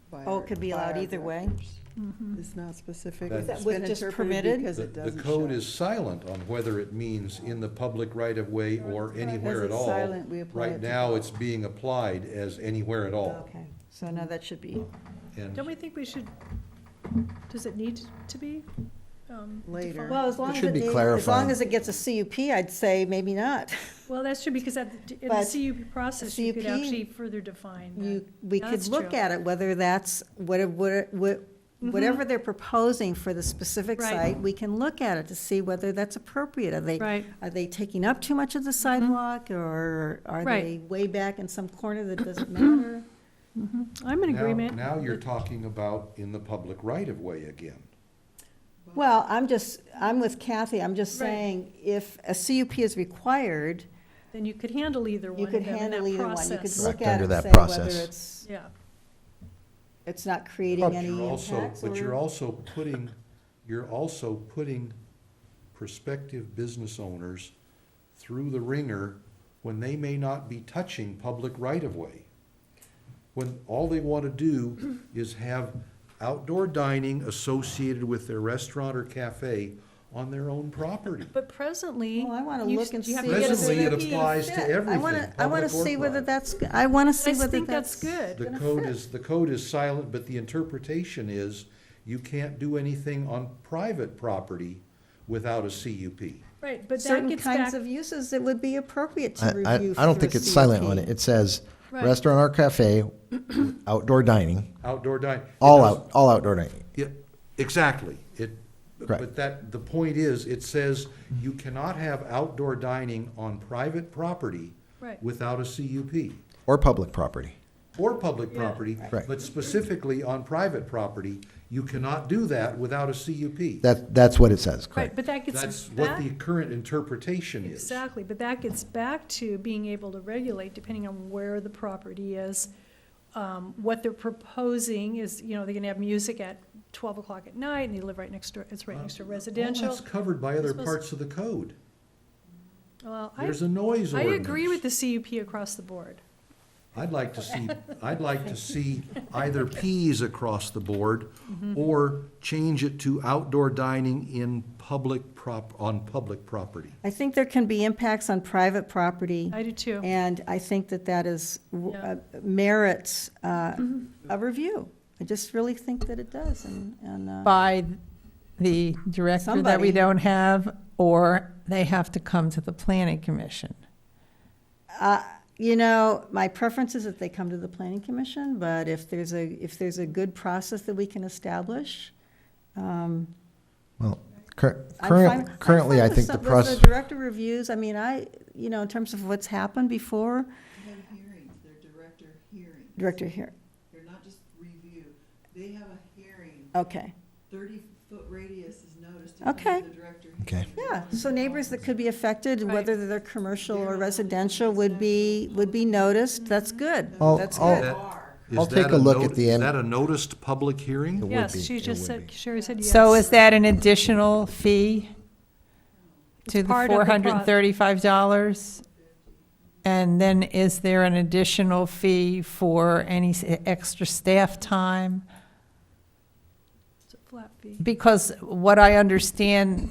by Oh, our- it could be by allowed our either way? directors. Mhm. It's not specific. Is that It's with been just interpreted permitted? because the it the doesn't code show. is silent on whether it means in the public right-of-way or anywhere Because at it's all. silent, we apply it Right to now, both. it's being applied as anywhere at all. Okay, so now that should be, And Don't we think we should, does it need to be? Later. defined? well, as long It as should it, be as long clarifying. as it gets a CUP, I'd say maybe not. Well, that's true, because in the But CUP process, you could CUP, actually further define that. We That's could look true. at it, whether that's, whatever they're proposing for the specific Right. site, we can look at it to see whether that's appropriate. Right. Are they taking up too much of the sidewalk, or are Right. they way back in some corner that doesn't matter? I'm in now, agreement. now you're talking about in the public right-of-way again. Well, I'm with Kathy, I'm just Right. saying, if a CUP is required, Then you could handle either you one could of them in handle that either one. You could process. look Correct, at it under and that say process. whether it's, Yeah, it's not creating any impacts, But you're or, also putting prospective business owners through the ringer when they may not be touching public right-of-way. When all they want to do is have outdoor dining associated with their restaurant or cafe on their own property. but presently. well, I wanna you look and you have see. to get a Presently, it CUP. applies to everything, I wanna public or see whether private. that's, I wanna see I whether think that's that's. good. The gonna code fit. the code is silent, but the interpretation is you can't do anything on private property without a CUP. Right, but that Certain gets kinds back, of uses that would be appropriate to I review. don't through think a it's silent on CUP. it. It says Right. restaurant or cafe, outdoor dining, Outdoor dining. all outdoor dining. Yeah, exactly. Correct. But the point is, it says you cannot have outdoor dining on private property right, without a CUP. Or public property. Or public Yeah. property, Right. but specifically on private property, you cannot do that without a CUP. That's what it says, right, correct. but that gets That's what back, the current interpretation is. exactly, but that gets back to being able to regulate depending on where the property is. What they're proposing is, they're gonna have music at 12 o'clock at night, and they live right next door, it's right next to All residential. that's covered by other supposed- parts of the code. Well, There's a noise I ordinance. agree with the CUP across the board. I'd like to see either Ps across the board Mm-hmm. or change it to outdoor dining in on public property. I think there can be impacts on private property. I do too. And I think that that is, Yeah. merits a review. I just really think that it does, and, By the director that Somebody. we don't have, or they have to come to the planning commission. you know, my preference is that they come to the planning commission, but if there's a good process that we can establish, Well, I'm fine- currently, I'm I fine think with the some- with process. the director reviews, I mean, in terms of what's happened before, They have hearings, they're director hearings. director here, They're not just review. They have a hearing, okay. 30-foot radius is noticed to come Okay. to the director. Okay. Yeah, so neighbors that could be affected, Right. whether they're commercial or residential, would be noticed, that's good, I'll- that's I'll- good. Is I'll take that a look not- at the Is end- that a noticed public hearing? It would Yes, be, she it just would said, be. Sherry said yes. So is that an additional fee to It's the part of the pro- $435? And then is there an additional fee for any extra staff time? It's a flat fee. Because what I understand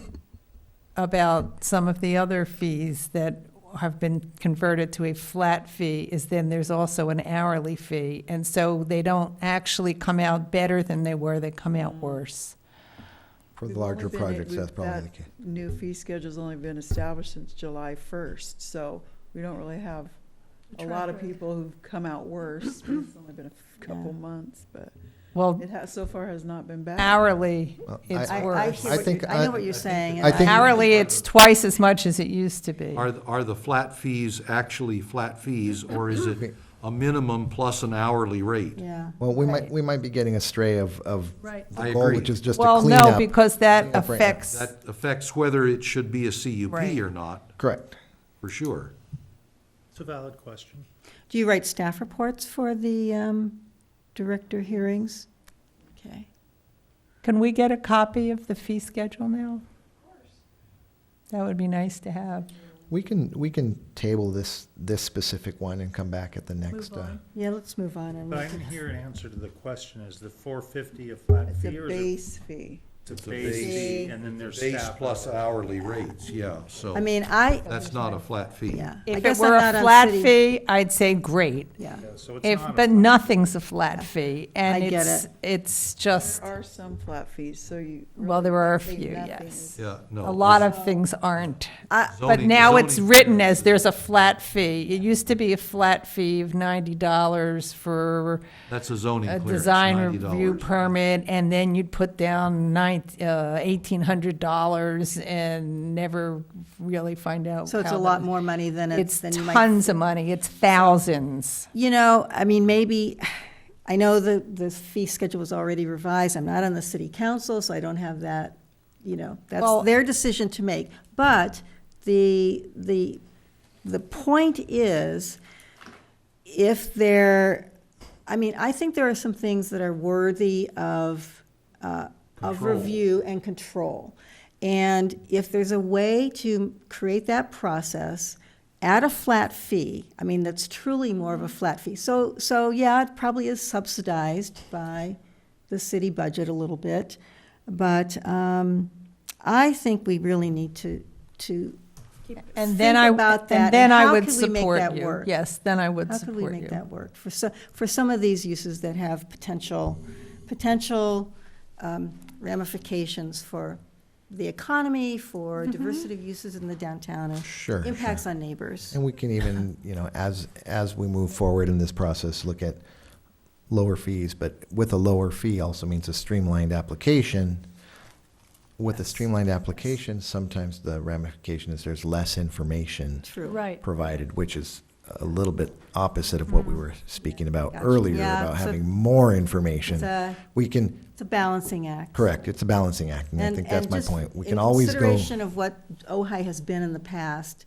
about some of the other fees that have been converted to a flat fee is then there's also an hourly fee. And so they don't actually come out better than they were, they come out worse. For the We've larger only been- projects, we've- that's probably that the case. New fee schedule's only been established since July 1st, so we don't really have a lot of Track record. people who've come out worse. It's only been a couple months, but Well, it has, so far has not been bad. hourly, Well, it's I worse. hear I what think you- I know I- what you're saying. I and think- Hourly, it's twice as much as it used to be. Are the flat fees actually flat fees, or is it a minimum plus an hourly rate? Yeah. Well, we might be getting astray of Right. the I goal, agree. which is just to Well, clean no, up. because that Clean up right now. affects, That affects whether it should be a CUP Right. or not, Correct. for sure. It's a valid question. Do you write staff reports for the director hearings? Okay. can we get a copy of the fee schedule now? That would be nice to have. We can table this specific one and come back at the next. Move on. Yeah, let's move on. And But I we can- didn't hear an answer to the question. Is the 450 a flat It's fee a or is it base fee. it's a a base base fee and then there's Base staff plus hours? hourly rates, yeah, so I mean, that's not a flat fee. yeah. I If it guess were I'm a not on flat city- fee, I'd say great. Yeah. Yeah, so it's not a But flat- nothing's a flat fee, and I get it's just, There are some flat fees, so you. well, there are a really few, nothing yes. is- Yeah, no. A lot of things aren't. But Zoning- now it's zoning- written as there's a flat fee. It used to be a flat fee of $90 for That's a zoning a clearance, design $90. review permit, and then you'd put down $1,800 and never really find out. So it's how a lot the- more money than It's than you might. tons of money. It's thousands. You know, I mean, maybe, I know the fee schedule was already revised. I'm not on the city council, so I don't have that, Well- that's their decision to make. But the point is, if I think there are some things that are worthy of Control. review and control. And if there's a way to create that process at a flat fee, I mean, that's truly more of a flat fee. So yeah, it probably is subsidized by the city budget a little bit. But I think we really need to And then think about that, and then and I how would could we make support that you. work? Yes, then I would How could we support make you. that work for some of these uses that have potential ramifications for the economy, for diversity of uses in the downtown, and Sure. impacts sure. on neighbors? And we can even, as we move forward in this process, look at lower fees, but with a lower fee also means a streamlined application. With a streamlined application, sometimes the ramification is there's less information True. Right. provided, which is a little bit opposite of what we were speaking about Gotcha. earlier, Yeah, about so having more information. It's a, We can, it's a balancing act. correct, it's a balancing act, and I think that's my just point. We in can always go, consideration of what Ojai has been in the past,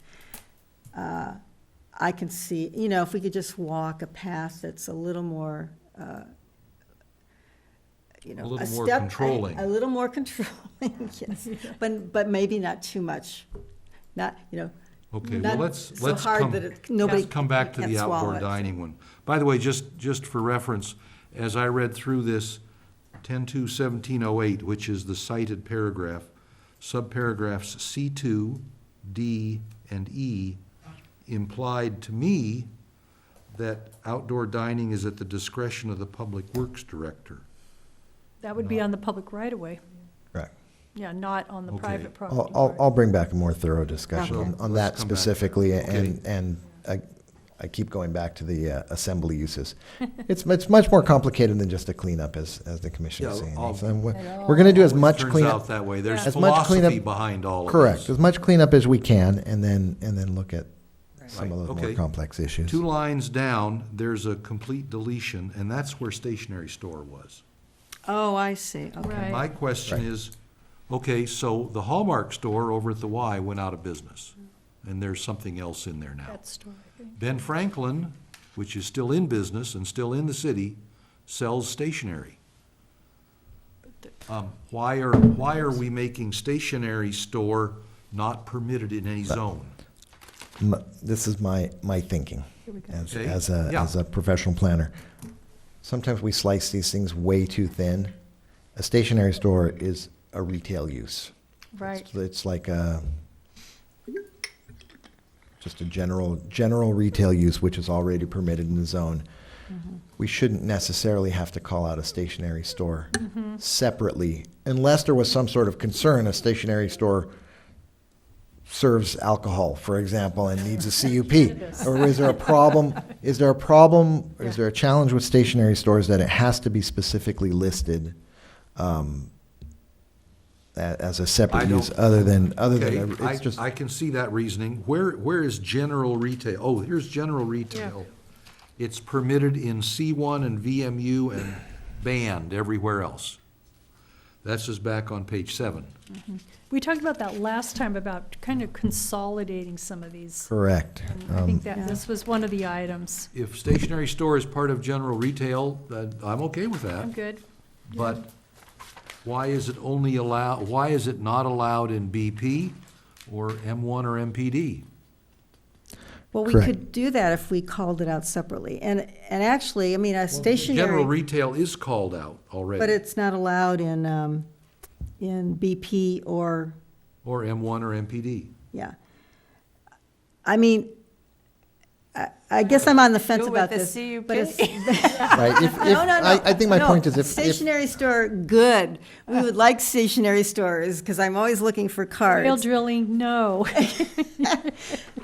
I can see, if we could just walk a path that's a little more you know, A little a more step. controlling. A little more controlling, yes, but maybe not too much, not, you know. Okay, not well, let's so hard come, that nobody let's come back to can't the swallow outdoor it. dining one. By the way, just for reference, as I read through this, 10-2-1708, which is the cited paragraph, subparagraphs C2, D, and E implied to me that outdoor dining is at the discretion of the Public Works Director. That would be on the public right-of-way, Correct. yeah, not on the Okay. private property. I'll bring back a more thorough discussion Okay. on Let's that come back. specifically, Okay. and I keep going back to the assembly uses. It's much more complicated than just a cleanup, as the commission is Yeah, saying. I'll- So we're gonna do as much Turns cleanup. out that way. There's As much philosophy cleanup- behind all of this. Correct, as much cleanup as we can, and then look at some of Right, those more okay. complex issues. 2 lines down, there's a complete deletion, and that's where stationery store was. Oh, I see, okay. Right. My question Right. is, okay, so the Hallmark store over at the Y went out of business, and there's something else in there now. That story, I think. Ben Franklin, which is still in business and still in the city, sells stationery. Why are we making stationery store not permitted in any zone? This is my thinking Here we go. Okay, as yeah. a professional planner. Sometimes we slice these things way too thin. A stationery store is a retail use. Right. It's like just a general retail use, which is already permitted in the zone. We shouldn't necessarily have to call out a stationery store separately, unless there was some sort of concern a stationery store serves alcohol, for example, and needs a CUP. Or is there a problem, is there a challenge with stationery stores that it has to be specifically listed as a separate I don't- use, other than, Okay, it's just. I can see that reasoning. Where is general retail? Oh, here's general retail. It's permitted in C1 and VMU and banned everywhere else. That's just back on page 7. We talked about that last time, about kind of consolidating some of these. Correct. And I think Yeah. that this was one of the items. If stationery store is part of general retail, I'm okay with I'm that. good. But why is it why is it not allowed in BP or M1 or MPD? Well, we Correct. could do that if we called it out separately. And actually, I mean, a General stationary, retail is called out already. but it's not allowed in BP or, Or M1 or MPD. yeah. I mean, I guess I'm on the fence Go with about the this. CUP. But it's, Right, no, I think my no. point is if. Stationary store, good. We would like stationary stores, because I'm always looking for Rail cards. drilling, no.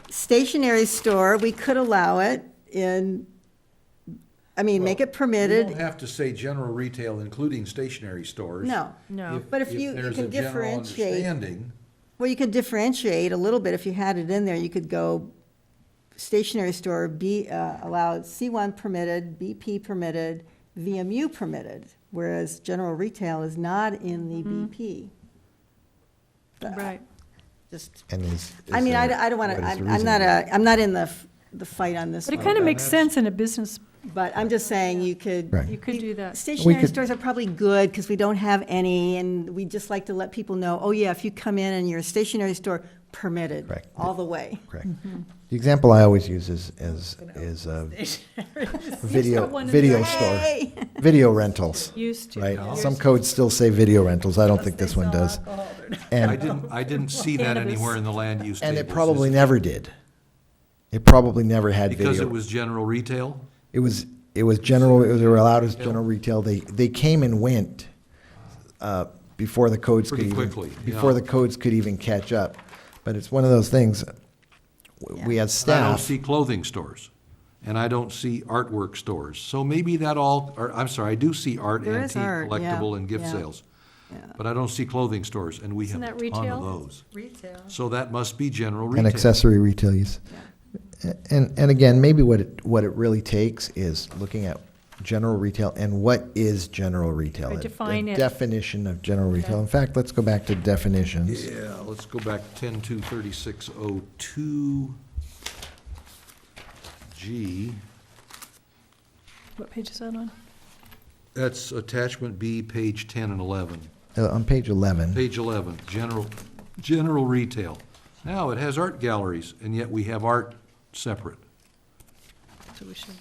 Stationary store, we could allow it in, I mean, make it You permitted. don't have to say general retail, including stationary stores. No. No. But if you there's can a general differentiate- understanding, Well, you could differentiate a little bit. If you had it in there, you could go stationary store, allowed, C1 permitted, BP permitted, VMU permitted, whereas general retail is not in the BP. Right. Just, And is I mean, there- I don't want to, what is the I'm not reason? I'm not in the fight on this But it one. kind of that makes has- sense in a business, But I'm just saying you could. Right. you could do that. Stationary could- stores are probably good because we don't have any, and we just like to let people know, oh yeah, if you come in and you're a stationary store, permitted, Correct. all the way. Correct. The example I always use is a video store, Hey! video rentals, Used to. right? Some codes still say video rentals. I don't think this one does. I And didn't see that Cannabis. anywhere in the land use tables. it probably never did. It probably never had video. Because it was general retail? It was general, they were allowed as general retail. They came and went before the codes could Pretty even. quickly, Before yeah. the codes could even catch up. But it's one of those things, we as I don't staff. see clothing stores, and I don't see artwork stores. So maybe that all, or, I'm sorry, I do see art, There is antique, art, yeah, collectible, and gift yeah. sales. Yeah. But I don't see clothing stores, and we have Isn't a that ton of retail? those. Retail. So that must be general And retail. accessory retail use. And again, maybe what it really takes is looking at general retail and what is general retail. Right, The define it. definition of general retail. In fact, let's go back to definitions. Yeah, let's go back to 10-2-3602 G. What page is that on? That's attachment B, page 10 and 11. On page 11, Page 11, general retail. Now, it has art galleries, and yet we have art separate. So we should,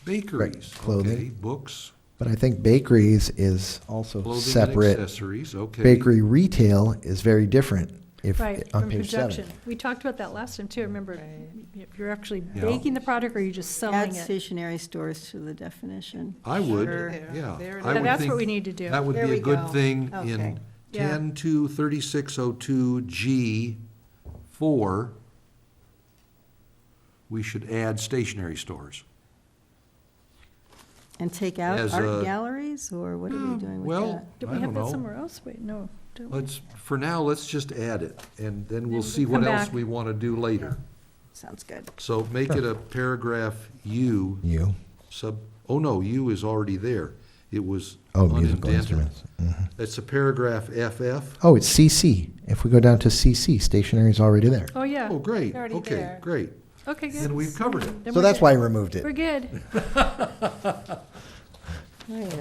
Bakeries, clothing. okay, books, but I think bakeries is also clothing and separate. accessories, okay. Bakery retail is very different if, right, on from page production. 7. We talked about that last time too, remember, if you're actually Yeah. baking the product or you're just selling Add it. stationary stores to the definition. I would, Sure. yeah. There it I is. would That's think what we need to do. That would There be a we good go. thing Okay. in Yeah. 10-3602G4. We should add stationary stores. And take out As art a- galleries, or what are we doing with Well, that? Did I we have don't that know. somewhere else? Wait, no. don't we? For now, let's just add it, and then we'll Then see we'll what come else back. we want to do later. Sounds good. So make it a paragraph U, You, oh no, U is already there. It was musical unindented. instruments. Mhm. It's a paragraph FF. Oh, it's CC. If we go down to CC, stationery is already there. Oh, yeah. Oh, great, Already okay, there. great. Okay, good. Then we've covered it. Then So we're that's good. why I removed it. We're good.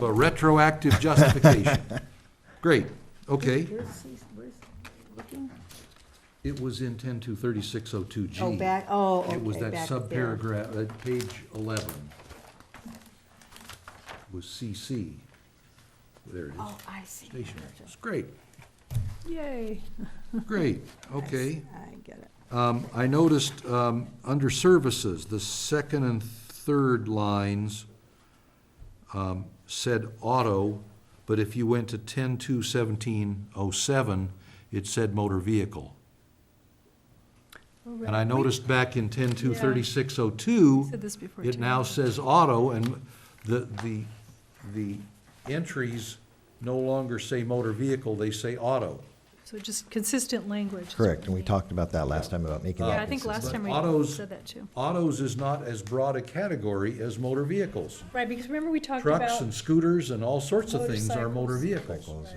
A retroactive justification. Great, okay. Where's looking? It was in 10-3602G. Oh, okay, It was that back there. subparagraph, page 11. Was CC. There it is. Oh, I see. Stationary. It's great, Yay. great, okay. I get it. I noticed, under services, the second and third lines, said auto, but if you went to 10-2-1707, it said motor vehicle. And I noticed back in 10-2-3602, Said this before it too. now says auto, and the entries no longer say motor vehicle, they say auto. So just consistent language. is Correct, what and we need. talked about that last time about making that Yeah, I think last consistent. time we Autos- said that too. Autos is not as broad a category as motor vehicles. Right, because remember we talked Trucks about. and scooters and all sorts of things are motor Motorcycles. vehicles.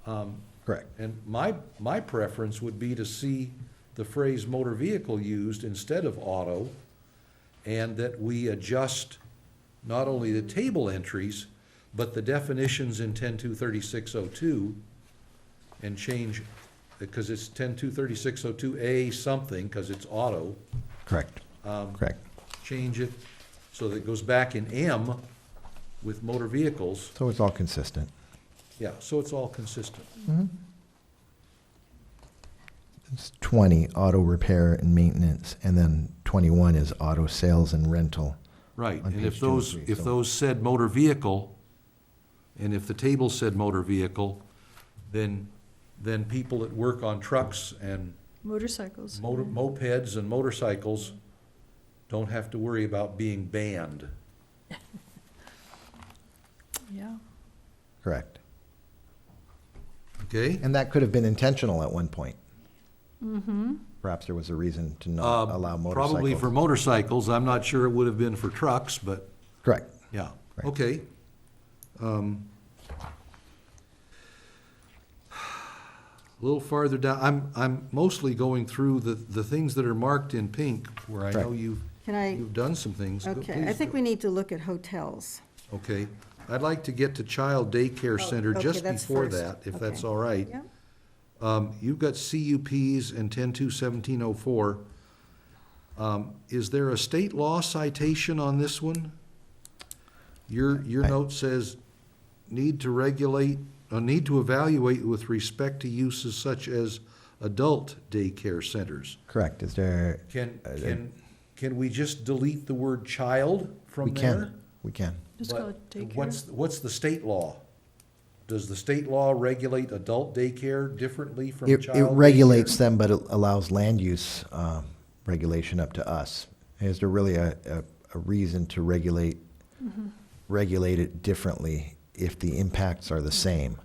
Right. Correct. And my preference would be to see the phrase motor vehicle used instead of auto, and that we adjust not only the table entries, but the definitions in 10-2-3602, and change, because it's 10-2-3602A something, because it's auto, Correct, correct. change it so that it goes back in M with motor vehicles. So it's all consistent. Yeah, so it's all consistent. It's 20, auto repair and maintenance, and then 21 is auto sales and rental. Right, On and if page 2 and those, 3, if so- those said motor vehicle, and if the table said motor vehicle, then people that work on trucks and Motorcycles. mopeds and motorcycles don't have to worry about being banned. Yeah. Correct. Okay? And that could have been intentional at one point. Mm-hmm. Perhaps there was a reason to not allow motorcycles. Probably for motorcycles, I'm not sure it would have been for trucks, but, Correct. yeah, Right. okay. A little farther down, I'm mostly going through the things that are marked in pink, where I know Correct. you've done some things. Go- Okay, I please think go. we need to look at hotels. Okay, I'd like to get to child daycare center okay, just that's before first. that, if that's Okay. all right. Yep. You've got CUPs and 10-2-1704. Is there a state law citation on this one? Your note says, need to evaluate with respect to uses such as adult daycare centers. Correct. Is there, Can we just delete the word child from we there? can, we can. Just call it But daycare. what's the state law? Does the state law regulate adult daycare differently from It child regulates daycare? them, but it allows land use regulation up to us. Is there really a reason to regulate it differently if the impacts are the same?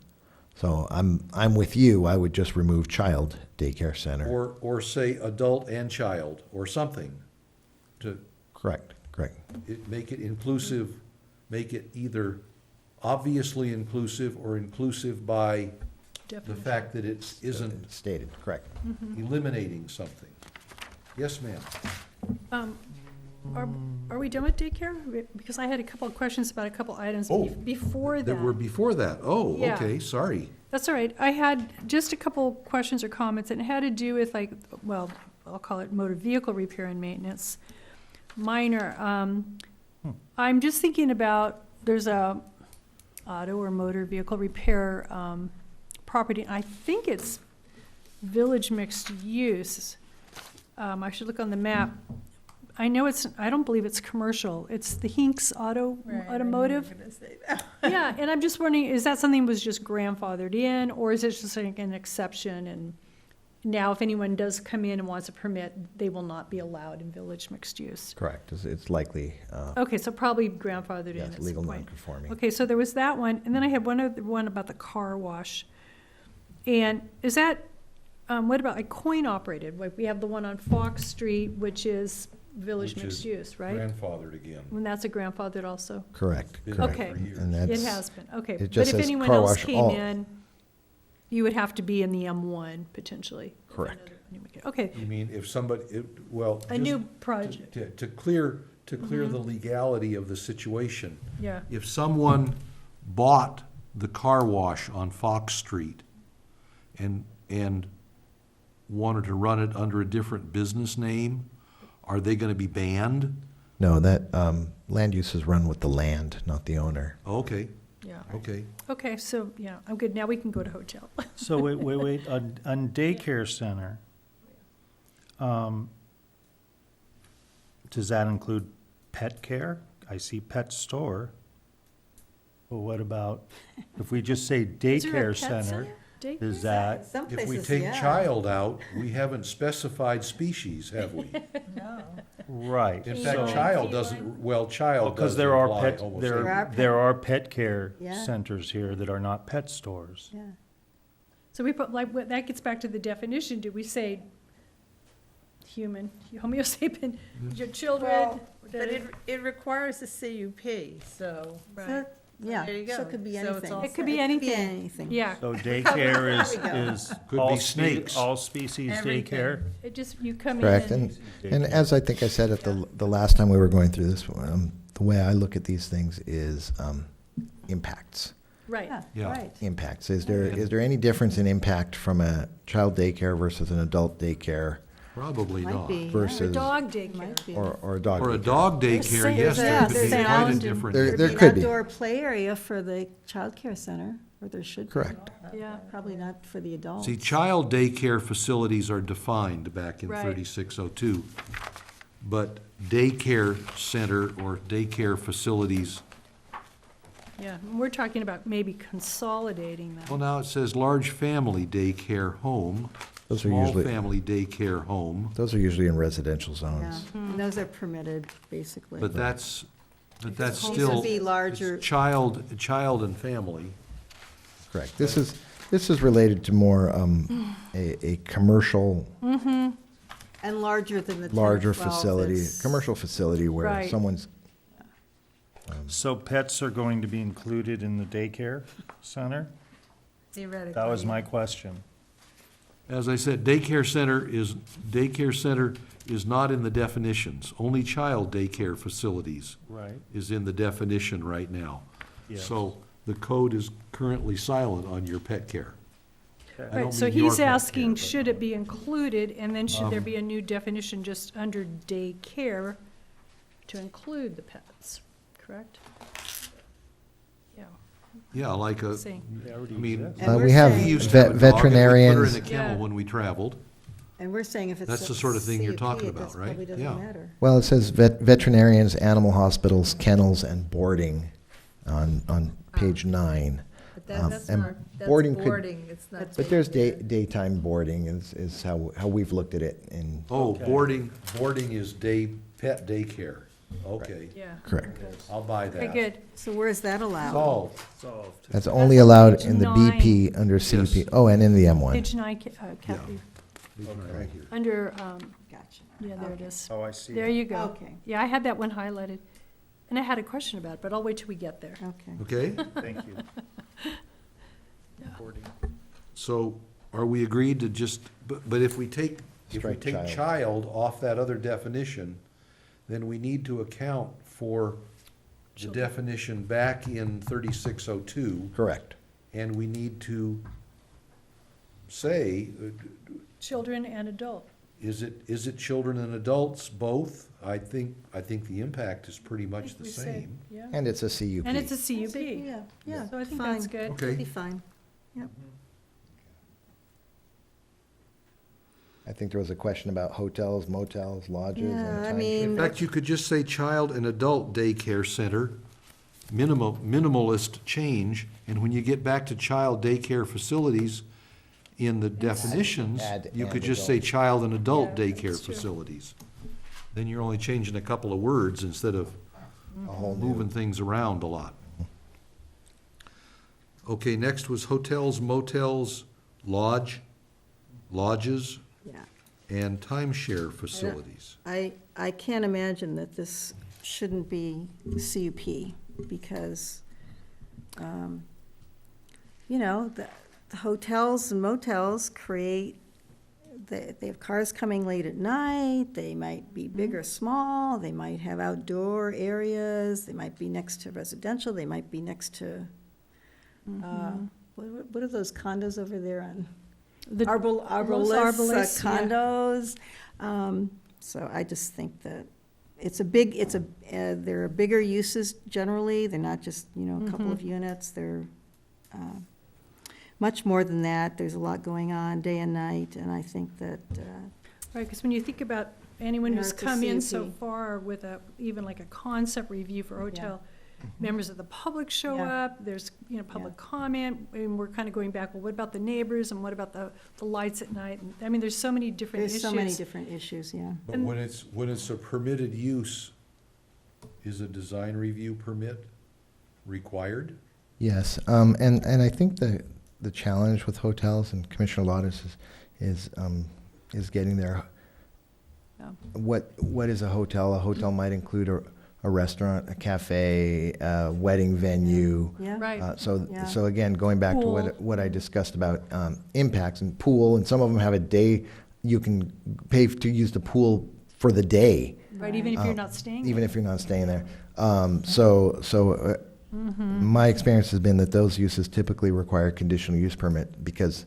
So I'm with you. I would just remove child daycare center. Or say adult and child, or something, to Correct, correct. make it inclusive, make it either obviously inclusive or inclusive by the Definition. fact that it isn't Stated, correct. eliminating something. Yes, ma'am. Are we done with daycare? Because I had a couple of questions about a couple items Oh, before That were that. before that. Oh, Yeah. okay, sorry. That's all right. I had just a couple questions or comments, and it had to do with like, well, I'll call it motor vehicle repair and maintenance. Minor. I'm just thinking about, there's a auto or motor vehicle repair property. I think it's village mixed use. I should look on the map. I know I don't believe it's commercial. It's the Hinks Automotive. Yeah, and I'm just wondering, is that something that was just grandfathered in, or is it just like an exception? And now if anyone does come in and wants a permit, they will not be allowed in village mixed use? Correct. It's likely, Okay, so probably grandfathered in yes, at some legal point. non-conforming. Okay, so there was that one, and then I had one other one about the car wash. And is that, what about like coin operated? Like we have the one on Fox Street, which is village Which mixed is use, right? Grandfathered again. And that's a grandfathered also? Correct, Been correct. Okay. for years. And It that's, has been, okay. it But just if says anyone car else wash came all. in, you would have to be in the M1 potentially. Correct. Okay, You mean if somebody, well. a just new project, To clear the legality of the situation, yeah. if someone bought the car wash on Fox Street and wanted to run it under a different business name, are they gonna be banned? No, that, land use is run with the land, not the owner. Okay, Yeah. okay. Okay, so, yeah, I'm good. Now we can go to hotel. So wait, on daycare center, does that include pet care? I see pet store. But what about, if we just say Is there a daycare pet center, Daycare? is that, Some If we places, take yeah. child out, we haven't specified species, have we? right? In so- fact, child doesn't, well, child Because doesn't there are apply pet, almost there, There are there are pet care Yeah. centers here that are not pet stores. Yeah. So we put, like, that gets back to the definition. Do we say human, Homo sapien, your children? Well, but it requires a CUP, so. So, yeah, There you so go. it could be So it's anything. all It could be anything. anything. Yeah, So daycare is Could all be snakes. all species Everything. daycare? it just, you come in. Correct, and as I think I said at the last time we were going through this, the way I look at these things is impacts. Right. Yeah. Right. Impacts. Is there any difference in impact from a child daycare versus an adult daycare Probably Might not. be. yeah. Or versus, dog daycare. Might be. or a dog Or a daycare? dog daycare, There's yes, there sound- could be there's quite a sound and- different. There There'd be could an be. outdoor play area for the childcare center, or there should be. Correct. Yeah. Probably not for the adults. See, child daycare facilities are defined back in Right. 3602. But daycare center or daycare facilities, Yeah, and we're talking about maybe consolidating well, them. now it says large family daycare home, Those are small usually, family daycare home, those are usually in residential Yeah, zones. and those are permitted, basically. but that's These still. would be larger, it's child and family. Correct. This is related to more, a commercial, and larger than the 10 or larger 12 facility, is- commercial facility where Right. someone's, So pets are going to be included in the daycare center? Theoretically. That was my question. As I said, daycare center is not in the definitions. Only child daycare facilities Right. is in the definition right now. Yeah. So the code is currently silent on your pet care. I Okay. don't Right, so mean your he's pet asking, care, but- should it be included, and then should there be a new definition just under daycare to include the pets, correct? Yeah, Yeah, like a, see. They already I mean, exist. And we're we have saying- we used to have a dog and we put her veterinarians. in a kennel Yeah. when we traveled. And we're saying if it's. That's a the sort of thing you're CUP, talking it about, just right? Probably doesn't Yeah. matter. well, it says veterinarians, animal hospitals, kennels, and boarding on page 9. But that's and not, that's boarding could- boarding, it's not. But there's daycare. daytime boarding is how we've looked at it in, Oh, Okay. boarding is pet daycare. Okay, Yeah. correct. I'll buy that. Okay, good. So where is that allowed? Solved. Solved. That's only allowed page in the 9. BP under CUP. Yes. Oh, and in the M1. Page 9, Kathy, These are right here. under, Gotcha. yeah, there it is. Oh, I see. There you go. Okay, Yeah, I had that one highlighted, and I had a question about it, but I'll wait till we get there. okay. Okay, Thank you. Boarding. so are we agreed to just, but if we take Strike child. child off that other definition, then we need to account for the definition back in 3602, Correct. and we need to say, Children and adult. is it children and adults, both? I think the impact is pretty much If the we say- same. Yeah. And it's a CUP. And it's a CUP. Yeah, yeah. So I think fine. that's good. Okay. It'll be fine. Yep. I think there was a question about hotels, motels, lodges, Yeah, and I time. mean- In fact, you could just say child and adult daycare center, minimalist change, and when you get back to child daycare facilities, in the definitions, add you could and just say adult. child and adult Yeah, daycare that's true. facilities. Then you're only changing a couple of words instead of A whole new. moving things around a lot. Okay, next was hotels, motels, lodges, Yeah. and timeshare facilities. I can't imagine that this shouldn't be CUP, because, you know, the hotels and motels create, they have cars coming late at night, they might be big or small, they might have outdoor areas, they might be next to residential, they might be next to, what are those condos over there on? The- Arbolists, arborists, yeah. condos. So I just think that there are bigger uses generally. They're not just, you know, a couple of units. They're much more than that. There's a lot going on day and night, and I think that, Right, because when you think about anyone who's America come in so CUP. far with even like a concept review for hotel, members of the public show Yeah. up, there's, you know, public comment, and we're kind of going back, well, what about the neighbors, and what about the lights at night? And I mean, there's so many different there's issues. so many different issues, yeah. But when it's a permitted use, is a design review permit required? Yes, and I think the challenge with hotels, and Commissioner Lawless is getting there. Yeah. What is a hotel? A hotel might include a restaurant, a cafe, a wedding venue. Yeah. Right. Yeah. So again, going back to Pool. what I discussed about impacts and pool, and some of them have a day, you can pay to use the pool for the day, Right, even if you're not staying even there. if you're not staying there. My experience has been that those uses typically require a conditional use permit because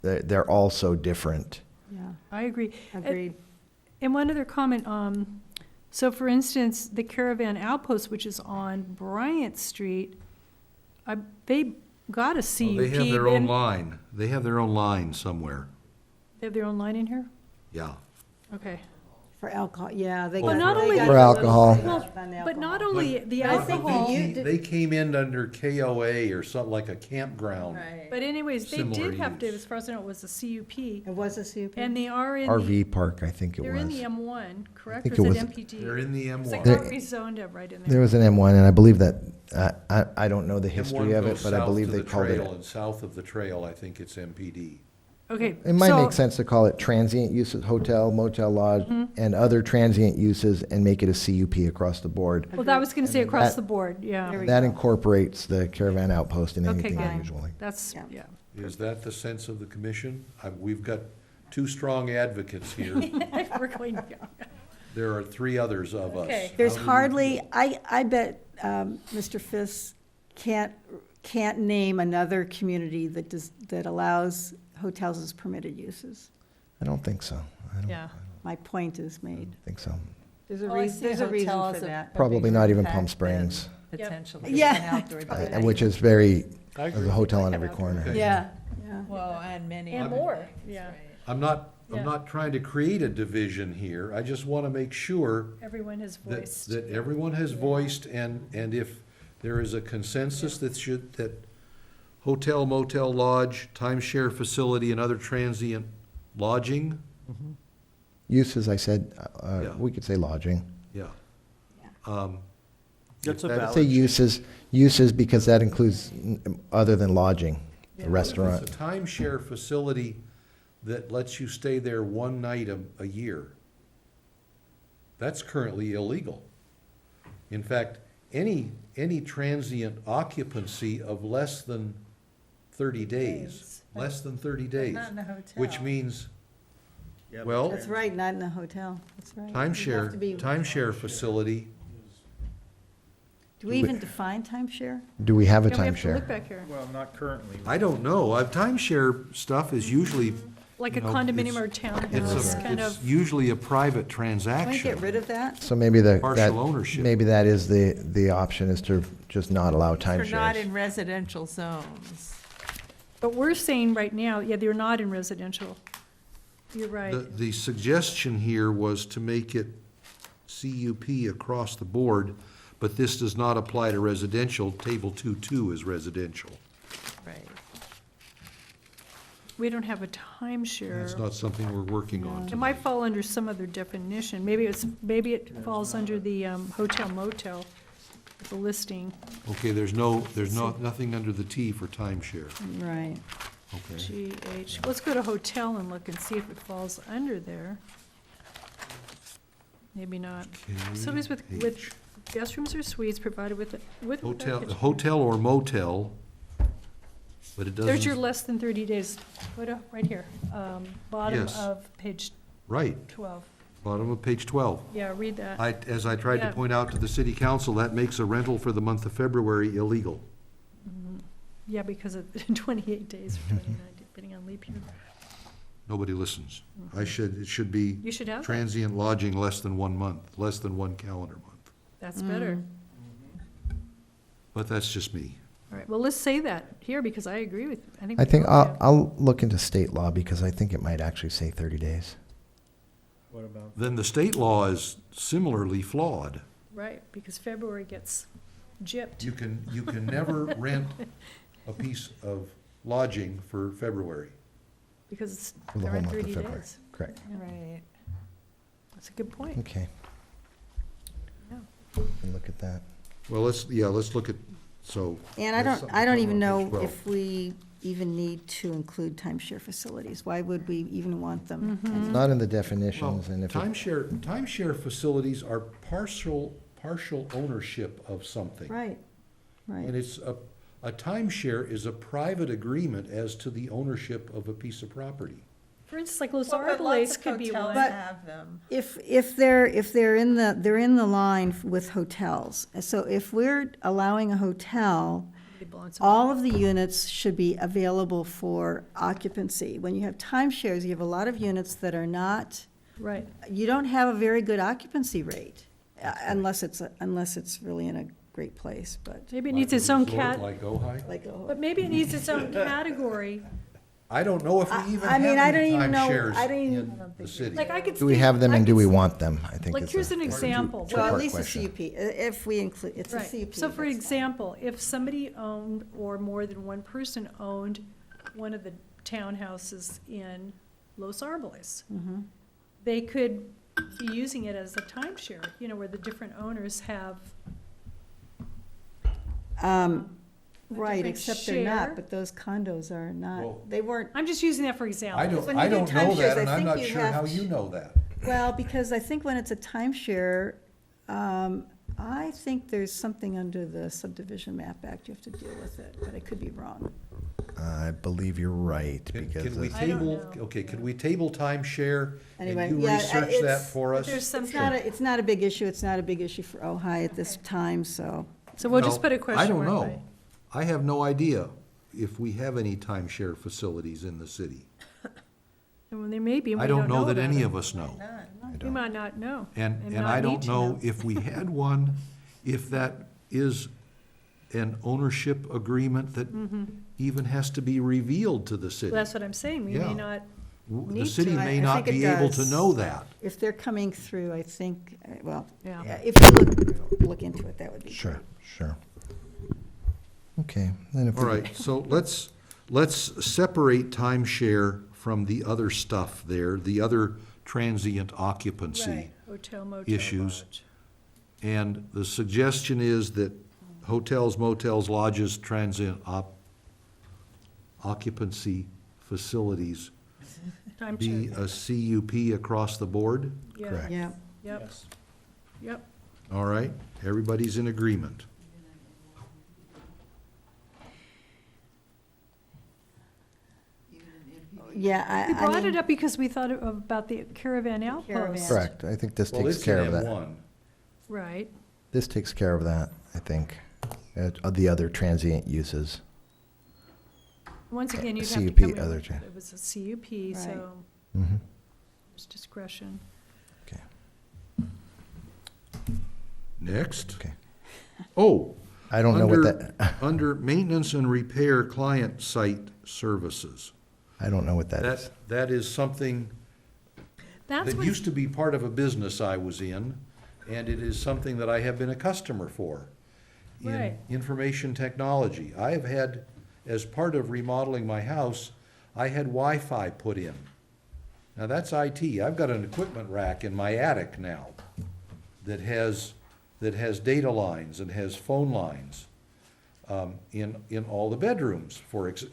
they're all so different. Yeah, I agree. agreed. And one other comment, so for instance, the Caravan Outpost, which is on Bryant Street, they got a CUP. They have their own and- line. They have their own line somewhere. They have their own line in here? Yeah. Okay. For alcohol, yeah, they Well, got. not they only- got For a little alcohol. bit Well, on the but not alcohol. only the I think alcohol, They came in under KOA or something like a campground. but anyways, they Similar did have to, use. as far as I know, it was a CUP. It was a CUP? And they are in the, RV park, I think it they're in was. the M1, correct? think Or it is was- it MPD? They're in the Because they M1. got rezoned it right in There there. was an M1, and I believe that, I don't know the history M1 of it, goes but I south believe to they the called trail, it. And south of the trail, I think it's MPD. Okay. It might so- make sense to call it transient uses, hotel, motel, lodge, Mm-hmm. and other transient uses, and make it a CUP across the board. Well, that was gonna say across That- the board, There yeah. we That go. incorporates the caravan outpost in Okay, anything good. unusually. That's, Yeah. yeah. Is that the sense of the commission? We've got two strong advocates here. We're going, yeah. There are three others of us. Okay. There's How do you- hardly, I bet Mr. Fisk can't name another community that allows hotels as permitted uses. I don't think so. I don't Yeah. My point is made. think so. There's a Well, I reason, see there's a reason hotel for as a- that. Probably bigger not even impact Palm than Springs, Potentially. Yeah. an outdoor dining. which is very, I there's agree. a hotel on every Okay. corner. Okay. Yeah, yeah. Well, and many. And other more, things, yeah. right. I'm not Yeah. trying to create a division here. I just want to make sure Everyone has that, voiced. that everyone has voiced, and if there is a consensus that hotel, motel, lodge, timeshare facility, and other transient lodging, Uses, I said, Yeah. we could say lodging. yeah. That's a If I'd say uses because that includes other than lodging, the If restaurant. it's a timeshare facility that lets you stay there one night a year, that's currently illegal. In fact, any transient occupancy of less than 30 days, less than 30 days, Not in a hotel. which means Well, That's right, not in a hotel, that's right. It'd have to be- timeshare facility, Do we even define timeshare? Do we have a Yeah, we have to look timeshare? back here, Well, not currently. I don't know, timeshare stuff is usually, like a You know, condominium or a it's townhouse, kind it's of. usually a private Can we get transaction. rid of that? So maybe that, Partial ownership. maybe that is the option, is to just not allow They're not in timeshares. residential zones. But we're saying right now, yeah, they're not in residential. You're right. The suggestion here was to make it CUP across the board, but this does not apply to residential. Table 2.2 is residential. Right. We don't have a It's timeshare. not something we're working on. It might fall under some other definition. Maybe it falls under the hotel motel, the listing. Okay, there's nothing under the T for timeshare. Right. Okay. GH, let's go to hotel and look and see if it falls under there. Maybe not. Facilities with KH. guest rooms or suites provided with Hotel, hotel or motel, but it There's your doesn't, less than 30 days. Right here, bottom Yes. of page right, 12. bottom of page 12. Yeah, read that. As I tried to Yeah. point out to the city council, that makes a rental for the month of February illegal. Yeah, because of 28 days or 29, depending on leap year. Nobody listens. It should be You should have that. transient lodging less than 1 month, less than 1 calendar month. That's better. But that's just me. All right, well, let's say that here, because I agree with, I we think both I'll, do. I'll look into state law, because I think it might actually say 30 days. What about, Then the state law is similarly flawed. Right, because February gets gypped. You can never rent a piece of lodging for February. Because it's For the they're whole on month of 30 February. days. Correct. Right. That's a good point. Okay. Yeah. We can look at that. Well, let's look at, so. And I don't even know if we even need to include timeshare facilities. Why would we even want them? Mm-hmm. Not in the Well, definitions, and if it, timeshare facilities are partial ownership of something. Right, And right. it's a timeshare is a private agreement as to the ownership of a piece of property. For instance, like Los Arboles could be one. But- have them. If they're in the line with hotels. So if we're allowing a hotel, They belong to- all of the units should be available for occupancy. When you have timeshares, you have a lot of units that are not, Right, you don't have a very good occupancy rate, unless it's really in a great place, but maybe it needs its own Like Ojai? like, oh. but maybe it needs its own category. I don't know if we even I mean, have I don't any even know- timeshares I don't even- in the city. Like I could. do we see- have them I and do could we see- want them? I think Like, it's here's an a, example. Well, at Two-part least a question. CUP, if we include, it's a Right. CUP. So for that's- example, if somebody owned, or more than one person owned one of the townhouses in Los Arboles, Mhm. they could be using it as a timeshare, where the different owners have, Right, different except they're not, share. but those condos are Well- not, they weren't, I'm just using that for example. when I you do don't know timeshares, that, I and I'm think not you sure have how to- you know that. well, because I think when it's a timeshare, I think there's something under the subdivision map act, you have to deal with it, but I could be wrong. I believe you're right, because Can we it's- I don't table, know. okay, can we table timeshare? Anyway, And you yeah, research that it's- for us? There's some, It's not a big issue, it's not a big issue for Ojai at this time, so. so we'll just No, put a question I don't mark by. know. I have no idea if we have any timeshare facilities in the city. And when there may be, and I we don't know that about any it. of us know. I We don't. might not know. And not I need don't to know if we had one, if that is an ownership agreement that even has to be revealed to the city. Well, that's what I'm saying, we Yeah. may not, The need city to. may I not think it be able to does. know that. If they're coming through, I think, well, Yeah. if you look into it, that would be great. Sure. Okay, then if All we, right, so let's separate timeshare from the other stuff there, the other transient occupancy. right, hotel, motel, issues. lodge. And the suggestion is that hotels, motels, lodges, occupancy facilities be Timeshare, a CUP across the board? yeah, correct. Yeah, yep, yes. yep. All right, everybody's in agreement. Yeah, We I brought mean, it up because we thought about the caravan outpost. Caravan. Correct. I think this Well, takes it's care in of that. M1. Right. This takes care of that, I think, of the other transient uses. Once again, you'd have to CUP, come in, other with- cha- it was a CUP, so Mm-hmm. there's discretion. Okay. Next. Okay. Oh. I don't know what under- that, Under maintenance and repair client site services. I don't know what that is. That is something That's that what, used to be part of a business I was in, and it is something that I have been a customer for. In Right. information technology. I have had, as part of remodeling my house, I had Wi-Fi put in. Now, that's IT. I've got an equipment rack in my attic now that has data lines and has phone lines in all the bedrooms,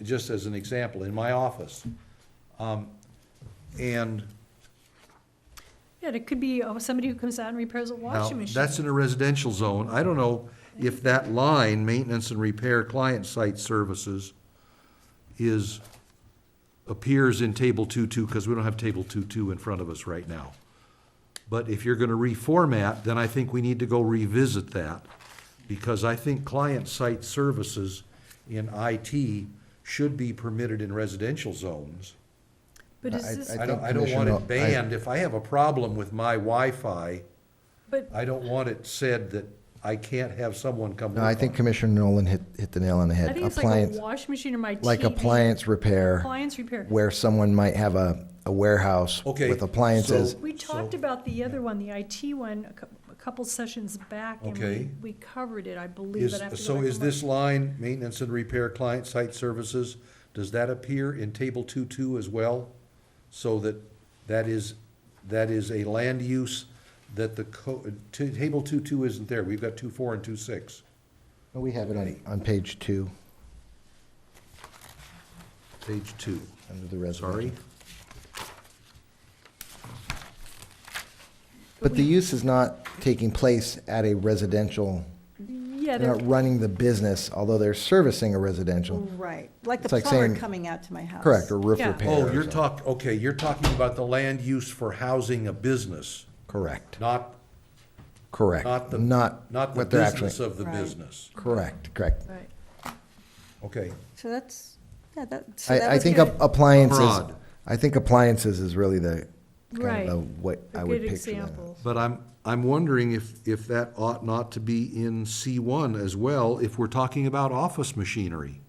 just as an example, in my office. And yeah, it could be somebody who comes out and repairs a now, washing machine. that's in a residential zone. I don't know if that line, maintenance and repair client site services, appears in table 2.2, because we don't have table 2.2 in front of us right now. But if you're gonna reformat, then I think we need to go revisit that, because I think client site services in IT should be permitted in residential zones. But is I- this, I- I don't want Commissioner, it banned. If I have a problem with my Wi-Fi, but, I don't want it said that I can't have someone come work No, I think on it. Commissioner Nolan hit the nail on the I head. think it's like a Appliance, washing machine or my TV. like appliance repair, Appliance repair. where someone might have a warehouse Okay, with appliances. so- We talked about the other one, the IT one, a couple sessions back, and Okay. we covered it, I believe, but I have to go So back is and look. this line, maintenance and repair client site services, does that appear in table 2.2 as well? So that is a land use that table 2.2 isn't there, we've got 2.4 and 2.6. We have it on page 2, Page 2, under the residential. sorry. But the use is not taking place at a residential, Yeah, they're they're, not running the business, although they're servicing a residential. right, like the It's like plumber saying- coming out to my house. Correct, or roof Yeah. repair. Oh, or you're something. you're talking about the land use for housing a business, Correct, not correct. Not the what they're actually, business of the Right. business. correct, correct. right. Okay, So that's, yeah, so that I was think good. appliances, Broad. I think appliances is really the, Right. kind of what A I would good picture that. example. but I'm wondering if that ought not to be in C1 as well, if we're talking about office machinery.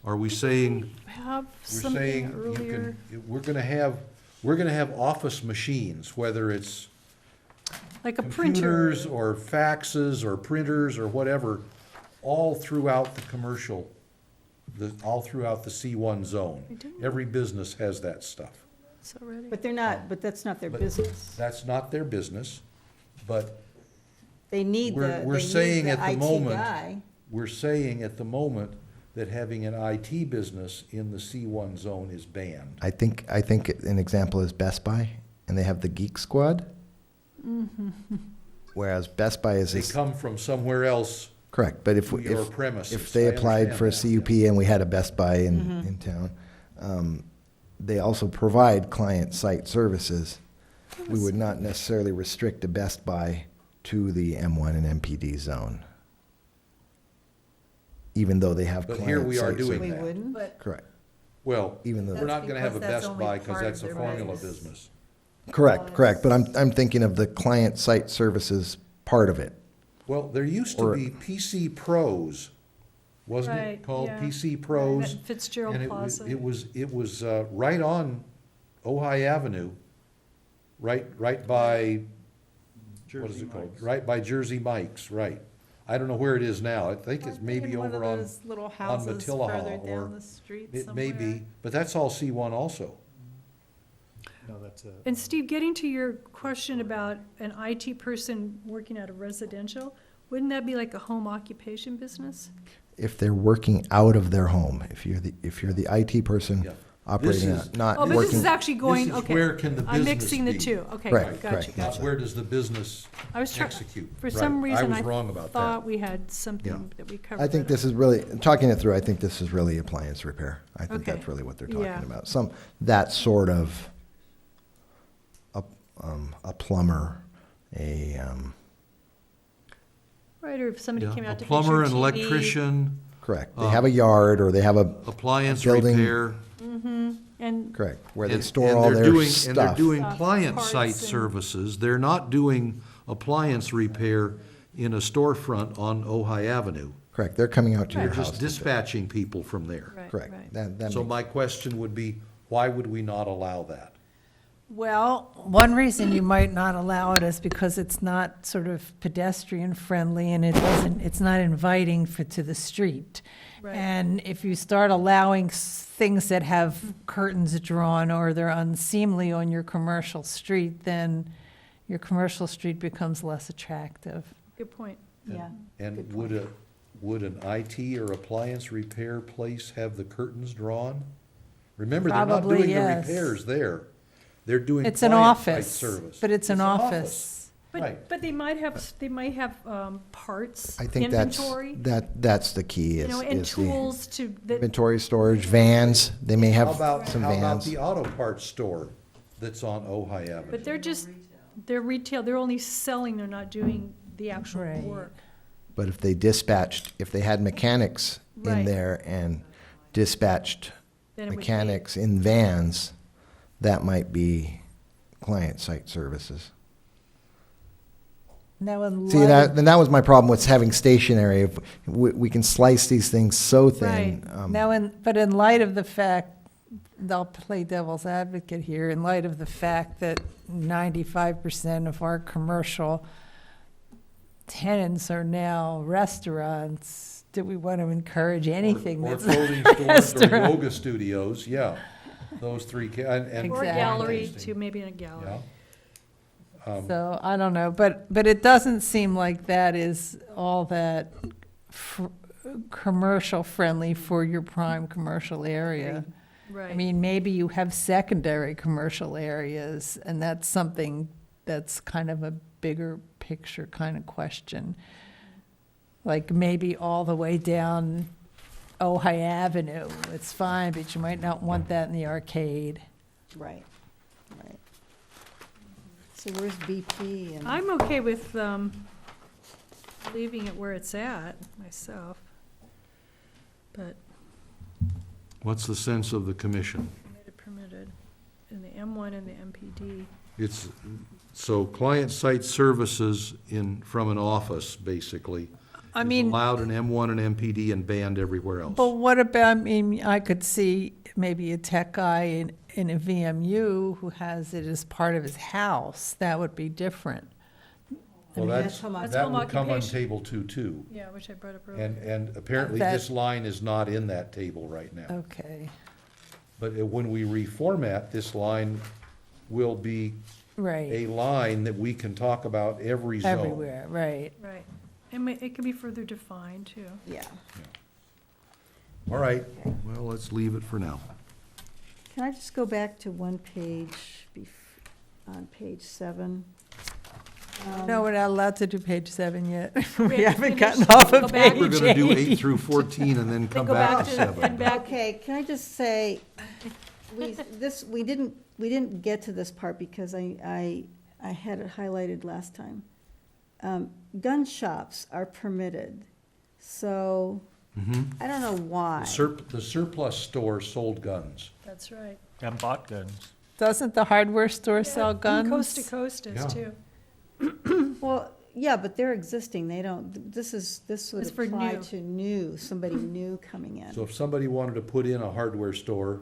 Are we saying, Have we're something saying you earlier, can, we're gonna have office machines, whether it's like a printer. computers or faxes or printers or whatever, all throughout the commercial, all throughout the C1 zone. I didn't- Every business has that stuff. It's already. But they're not, but that's not their But business. That's not their business, but They need we're- the, we're they need saying the at the IT moment- guy. we're saying at the moment that having an IT business in the C1 zone is banned. I think an example is Best Buy, and they have the Geek Squad. Whereas Best Buy is, They come from somewhere else correct, but to your premises. if they I applied for a understand that. CUP and we had a Best Buy in town, they also provide client site services. We would not necessarily restrict a Best Buy to the M1 and MPD zone, even though they have But client here we are site doing services. We that. wouldn't. But Correct, Well, even though, we're not gonna have a because that's Best only Buy, because part that's of a their formula business. business. correct, but I'm thinking of the client site services part of it. Well, there used to Or- be PC Pros, wasn't it Right, called yeah. PC Pros? At Fitzgerald And Plaza. it was right on Ojai Avenue, right by, what is it called? Right by Jersey Mike's, right. I don't know where it is now. I think it's maybe over on, little houses further down the street it may be, but that's all C1 also. No, that's a, And Steve, getting to your question about an IT person working at a residential, wouldn't that be like a home occupation business? If they're working out of their home, if you're the IT person Yeah. operating, is- not Oh, but this is working. actually going, This is okay. where can the I'm business mixing the be. two. Okay, Right, gotcha, right. Not gotcha. where does the business I was trying, execute. for Right. some reason, I was wrong about thought that. we had something that we covered. I think this is really, talking it through, I think this is really appliance repair. I think Okay. that's really what they're Yeah. talking about. That sort of, a plumber, Right, or if somebody Yeah, came a out to fix plumber, your an TV. electrician, correct. They have a yard, or they have a appliance building- repair. And, correct, where they and- store and all they're their doing- stuff. And they're doing Stuff, client parts site and- services. They're not doing appliance repair in a storefront on Ojai Avenue. Correct, they're coming out to They're your house. just dispatching people from there. right, Correct. right. That So makes- my question would be, why would we not allow that? Well, one reason you might not allow it is because it's not sort of pedestrian friendly and it's not inviting to the street. Right. And if you start allowing things that have curtains drawn or they're unseemly on your commercial street, then your commercial street becomes less attractive. Good point. Yeah. And would an IT or appliance repair place have the curtains drawn? Remember, they're not Probably, doing the yes. repairs there. They're doing It's an client site office, service. but it's an office. Right. But they might have parts, I think that's, inventory, that's the key, you is know, and is the tools to, that, inventory, storage, vans, they may have How about, some how about vans. the auto parts store that's on Ojai Avenue? but they're retail, they're only selling, they're not doing the actual Right. work. But if they dispatched, if they had mechanics in Right. there and dispatched Then it would be- mechanics in vans, that might be client site services. Now, in See, light that was my problem with having stationary. If we can slice these things so thin. Right. but in light of the fact, I'll play devil's advocate here, in light of the fact that 95% of our commercial tenants are now restaurants, do we want to encourage anything Or that's clothing a stores or restaurant? yoga studios, yeah. Those three, and. Or a Exactly. gallery, too, maybe in a gallery. Yeah. So, I don't know, but it doesn't seem like that is all that commercial friendly for your prime commercial area. I Right. mean, maybe you have secondary commercial areas, and that's something that's kind of a bigger picture kind of question. Like maybe all the way down Ojai Avenue, it's fine, but you might not want that in the arcade. Right, right. So where's BP and? I'm okay with leaving it where it's at myself. But What's the sense of the commission? permitted in the M1 and the MPD. It's, so client site services from an office, basically. I is mean, allowed in M1 and MPD and banned everywhere else. but what about, I mean, I could see maybe a tech guy in a VMU who has it as part of his house. That would be different. Well, that's home That's that home would come on occupation. table 2 too. Yeah, which I brought up earlier. And apparently That- this line is not in that table right now. Okay, But when we reformat, this line will be right, a line that we can talk about every zone. everywhere, right. Right. It can be further defined, too. Yeah. All right, well, let's leave it for now. Can I just go back to one page on page 7? No, we're not allowed to do page 7 yet. We We have to haven't finish- gotten off go of back. We're page gonna do 8 8. through 14 and then come go back back to to- 7. and back- Okay, can I just say, we didn't get to this part because I had it highlighted last time. Gun shops are permitted, so Mhm. I don't know why. The surplus store sold guns. That's right. And bought guns. Doesn't the hardware store sell And guns? Coast to coast Yeah. is, too. Well, yeah, but they're existing, they don't, this would It's for apply new. to somebody new coming in. So if somebody wanted to put in a hardware store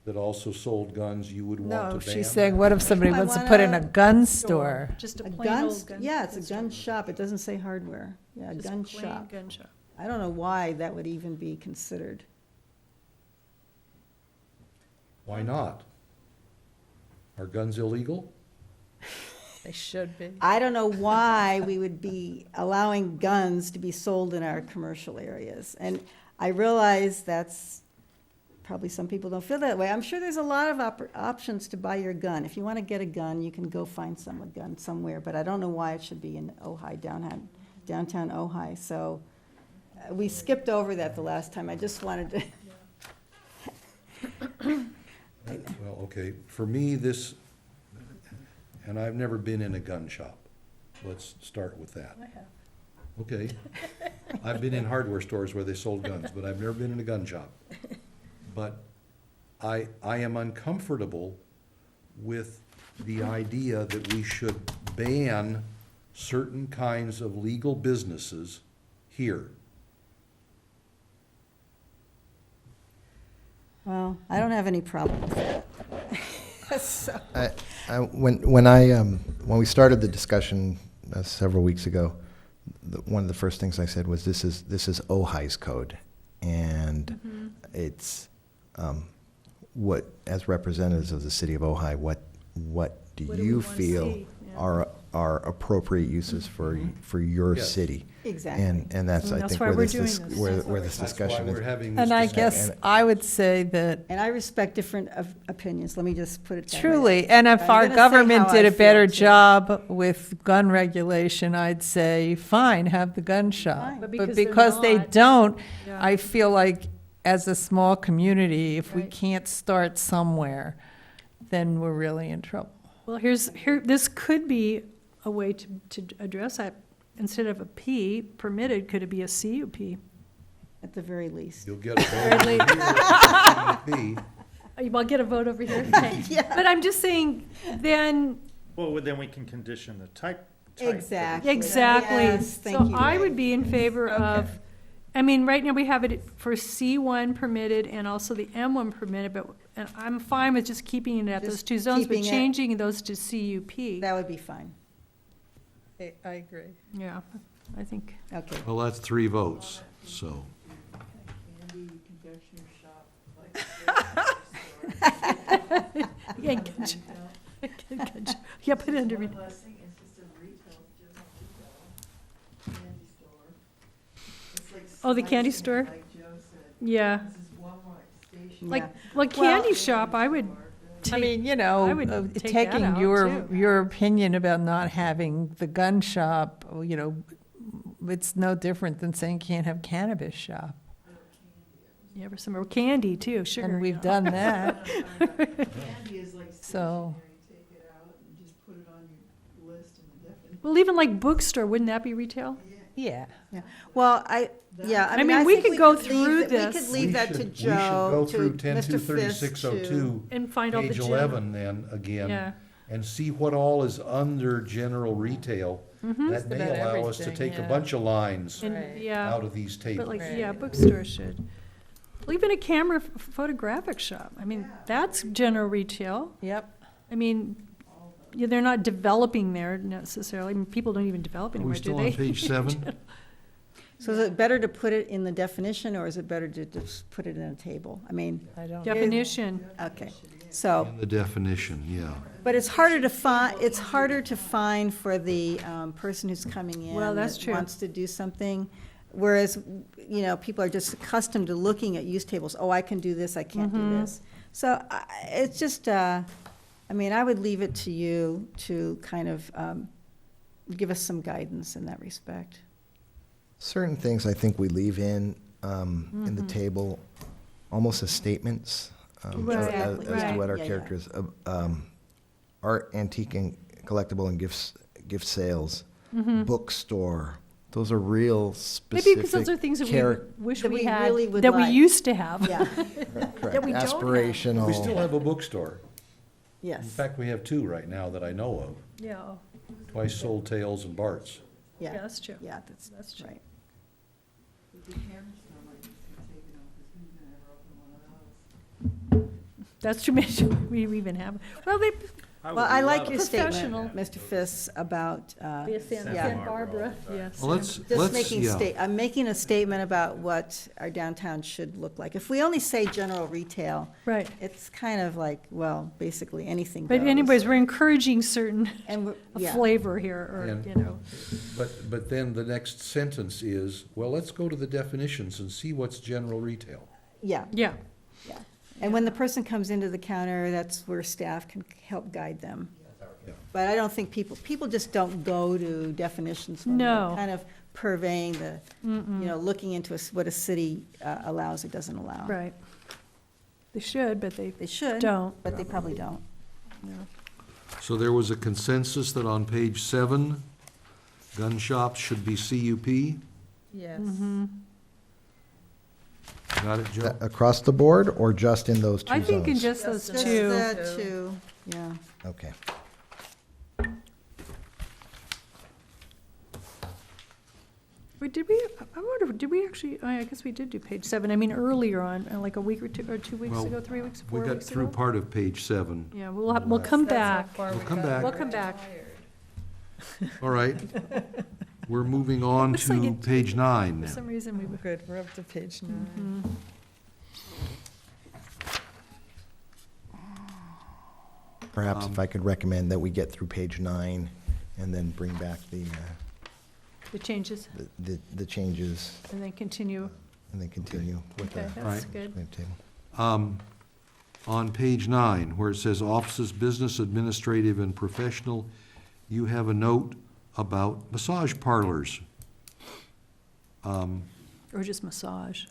that also sold guns, you would want No, to ban she's that? saying, what if somebody I wants to put in a wanna- gun store? Just a A plain gun, old gun. yeah, it's a store. gun shop, it doesn't say hardware, yeah, a Just gun plain shop. gun shop. I don't know why that would even be considered. Why not? Are guns illegal? They should be. I don't know why we would be allowing guns to be sold in our commercial areas. And I realize that's probably some people don't feel that way. I'm sure there's a lot of options to buy your gun. If you want to get a gun, you can go find a gun somewhere, but I don't know why it should be in Ojai, downtown Ojai. So we skipped over that the last time. I just wanted to. Well, okay, for me, this, and I've never been in a gun shop. Let's start with that. I have. Okay. I've been in hardware stores where they sold guns, but I've never been in a gun shop. But I am uncomfortable with the idea that we should ban certain kinds of legal businesses here. Well, I don't have any problem with that. So, When we started the discussion several weeks ago, one of the first things I said was, this is Ojai's code, and it's what, as representatives of the city of Ojai, what do What do we you wanna feel see? Yeah. are appropriate uses for your Yes. city? exactly. And that's, And I that's think, why where we're this doing dis- this. where That's where this That's discussion why we're is. having this And I discussion. guess I would say that And I respect different opinions. Let me just put it that way. truly, and if I'm our gonna say government how did I a better feel, too. job with gun regulation, I'd say, fine, have the gun shop. Fine. But But because they're because they not, don't, Yeah. I feel like as a small community, if we Right. can't start somewhere, then we're really in trouble. Well, this could be a way to address that. Instead of a P, permitted, could it be a CUP? At the very least. You'll get a Very vote here. I'll get a vote over here. Okay. But I'm just saying, then, Well, then we can condition the type. Exactly. exactly. Yes, thank So you, I Ray. would be in favor of, I mean, right now we have it for C1 permitted and also the M1 permitted, but, and I'm fine with just keeping it at those Just two zones, but keeping it- changing those to CUP. That would be fine. I agree. Yeah, I think. Okay. Well, that's 3 votes, so. Yeah, good. Good. Yeah, put it under. Oh, the candy store? Yeah. Like, Yeah. like candy shop, I would I take, mean, you I know, would take that taking out, your, too. your opinion about not having the gun shop, you know, it's no different than saying can't have cannabis shop. yeah, for some, or candy too, sugar. And you we've know. done that. Candy is like So- stationery, take it out and just put it on your list in the definition. Well, even like bookstore, wouldn't that be retail? Yeah. Well, I mean, we think could go leave through it- this. We could leave that to We should Joe, go to through 10 Mr. to Fisk, 3602, And find out the page general. 11 then, again. Yeah. And see what all is under general retail. Mm-hmm. That may about allow us to everything, take a yeah. bunch of lines And, Right. yeah, out of these but tables. like, Right. yeah, bookstore should. Well, even a camera photographic shop, I mean, that's general retail. Yep. I mean, yeah, they're not developing there necessarily. I mean, people don't even develop Are we anymore, do still they? on page 7? So is it better to put it in the definition, or is it better to just put it in a table? I mean, I don't. Definition. okay, so, In the definition, yeah. but it's harder to find for the person who's coming in. Well, that's that true. Wants to do something, whereas, you know, people are just accustomed to looking at use tables. Oh, I can do this, I can't do Mm-hmm. this. So it's just, I mean, I would leave it to you to kind of give us some guidance in that respect. Certain things I think we leave in the table, almost as statements, Right, as Exactly, to right. what our Yeah, yeah. character is. Art, antique, and collectible and gift sales, bookstore. Those are real Mm-hmm. Maybe because those are specific, things that charac- we wish that we we had, really would that we like. used to have. Yeah, correct, we don't have. aspirational. We still have a bookstore. In yes, fact, we have 2 right now that I know of. Yeah, Twice Sold Tales and Bart's. yeah, yeah, that's true. yeah, That's that's true. right. The camera store might need to be taken off, 'cause who's gonna ever open one of those? That's true. We even have, well, they, Well, I like your Professional. statement, Mr. Fisk, about, the Santa Yeah. Santa Barbara, yes. Well, just making yeah. I'm making a statement about what our downtown should look like. If we only say general retail, Right. it's kind of like, well, basically anything But goes. anyways, we're encouraging certain And, a yeah, flavor here, or, And- you know. But then the next sentence is, well, let's go to the definitions and see what's general retail. yeah, Yeah, And when the person comes into the counter, that's where staff can help guide them. But I don't think people just don't go to definitions when No. they're kind of purveying the, looking into what a city allows or doesn't allow. Right. They should, but they They should. don't. But they probably don't. So there was a consensus that on page 7, gun shops should be CUP. Yes. Got it, Joe? Across the board or just in those two I zones? think in just those Just two. the two, yeah. Okay. Wait, did we, I wonder, did we actually, I guess we did do page 7. I mean, earlier on, like a week or 2 weeks Well, ago, 3 weeks, We 4 got weeks through ago? part of page 7. Yeah, we'll come back. We'll come back. We'll come back. All right. We're moving on Looks like to it- page 9 For now. some reason, we, Good, we're up to page 9. Perhaps if I could recommend that we get through page 9 and then bring back the changes, the changes and then continue. and then continue with the Okay, that's Right. good. table. On page 9, where it says offices, business, administrative, and professional, you have a note about massage parlors. Or just massage.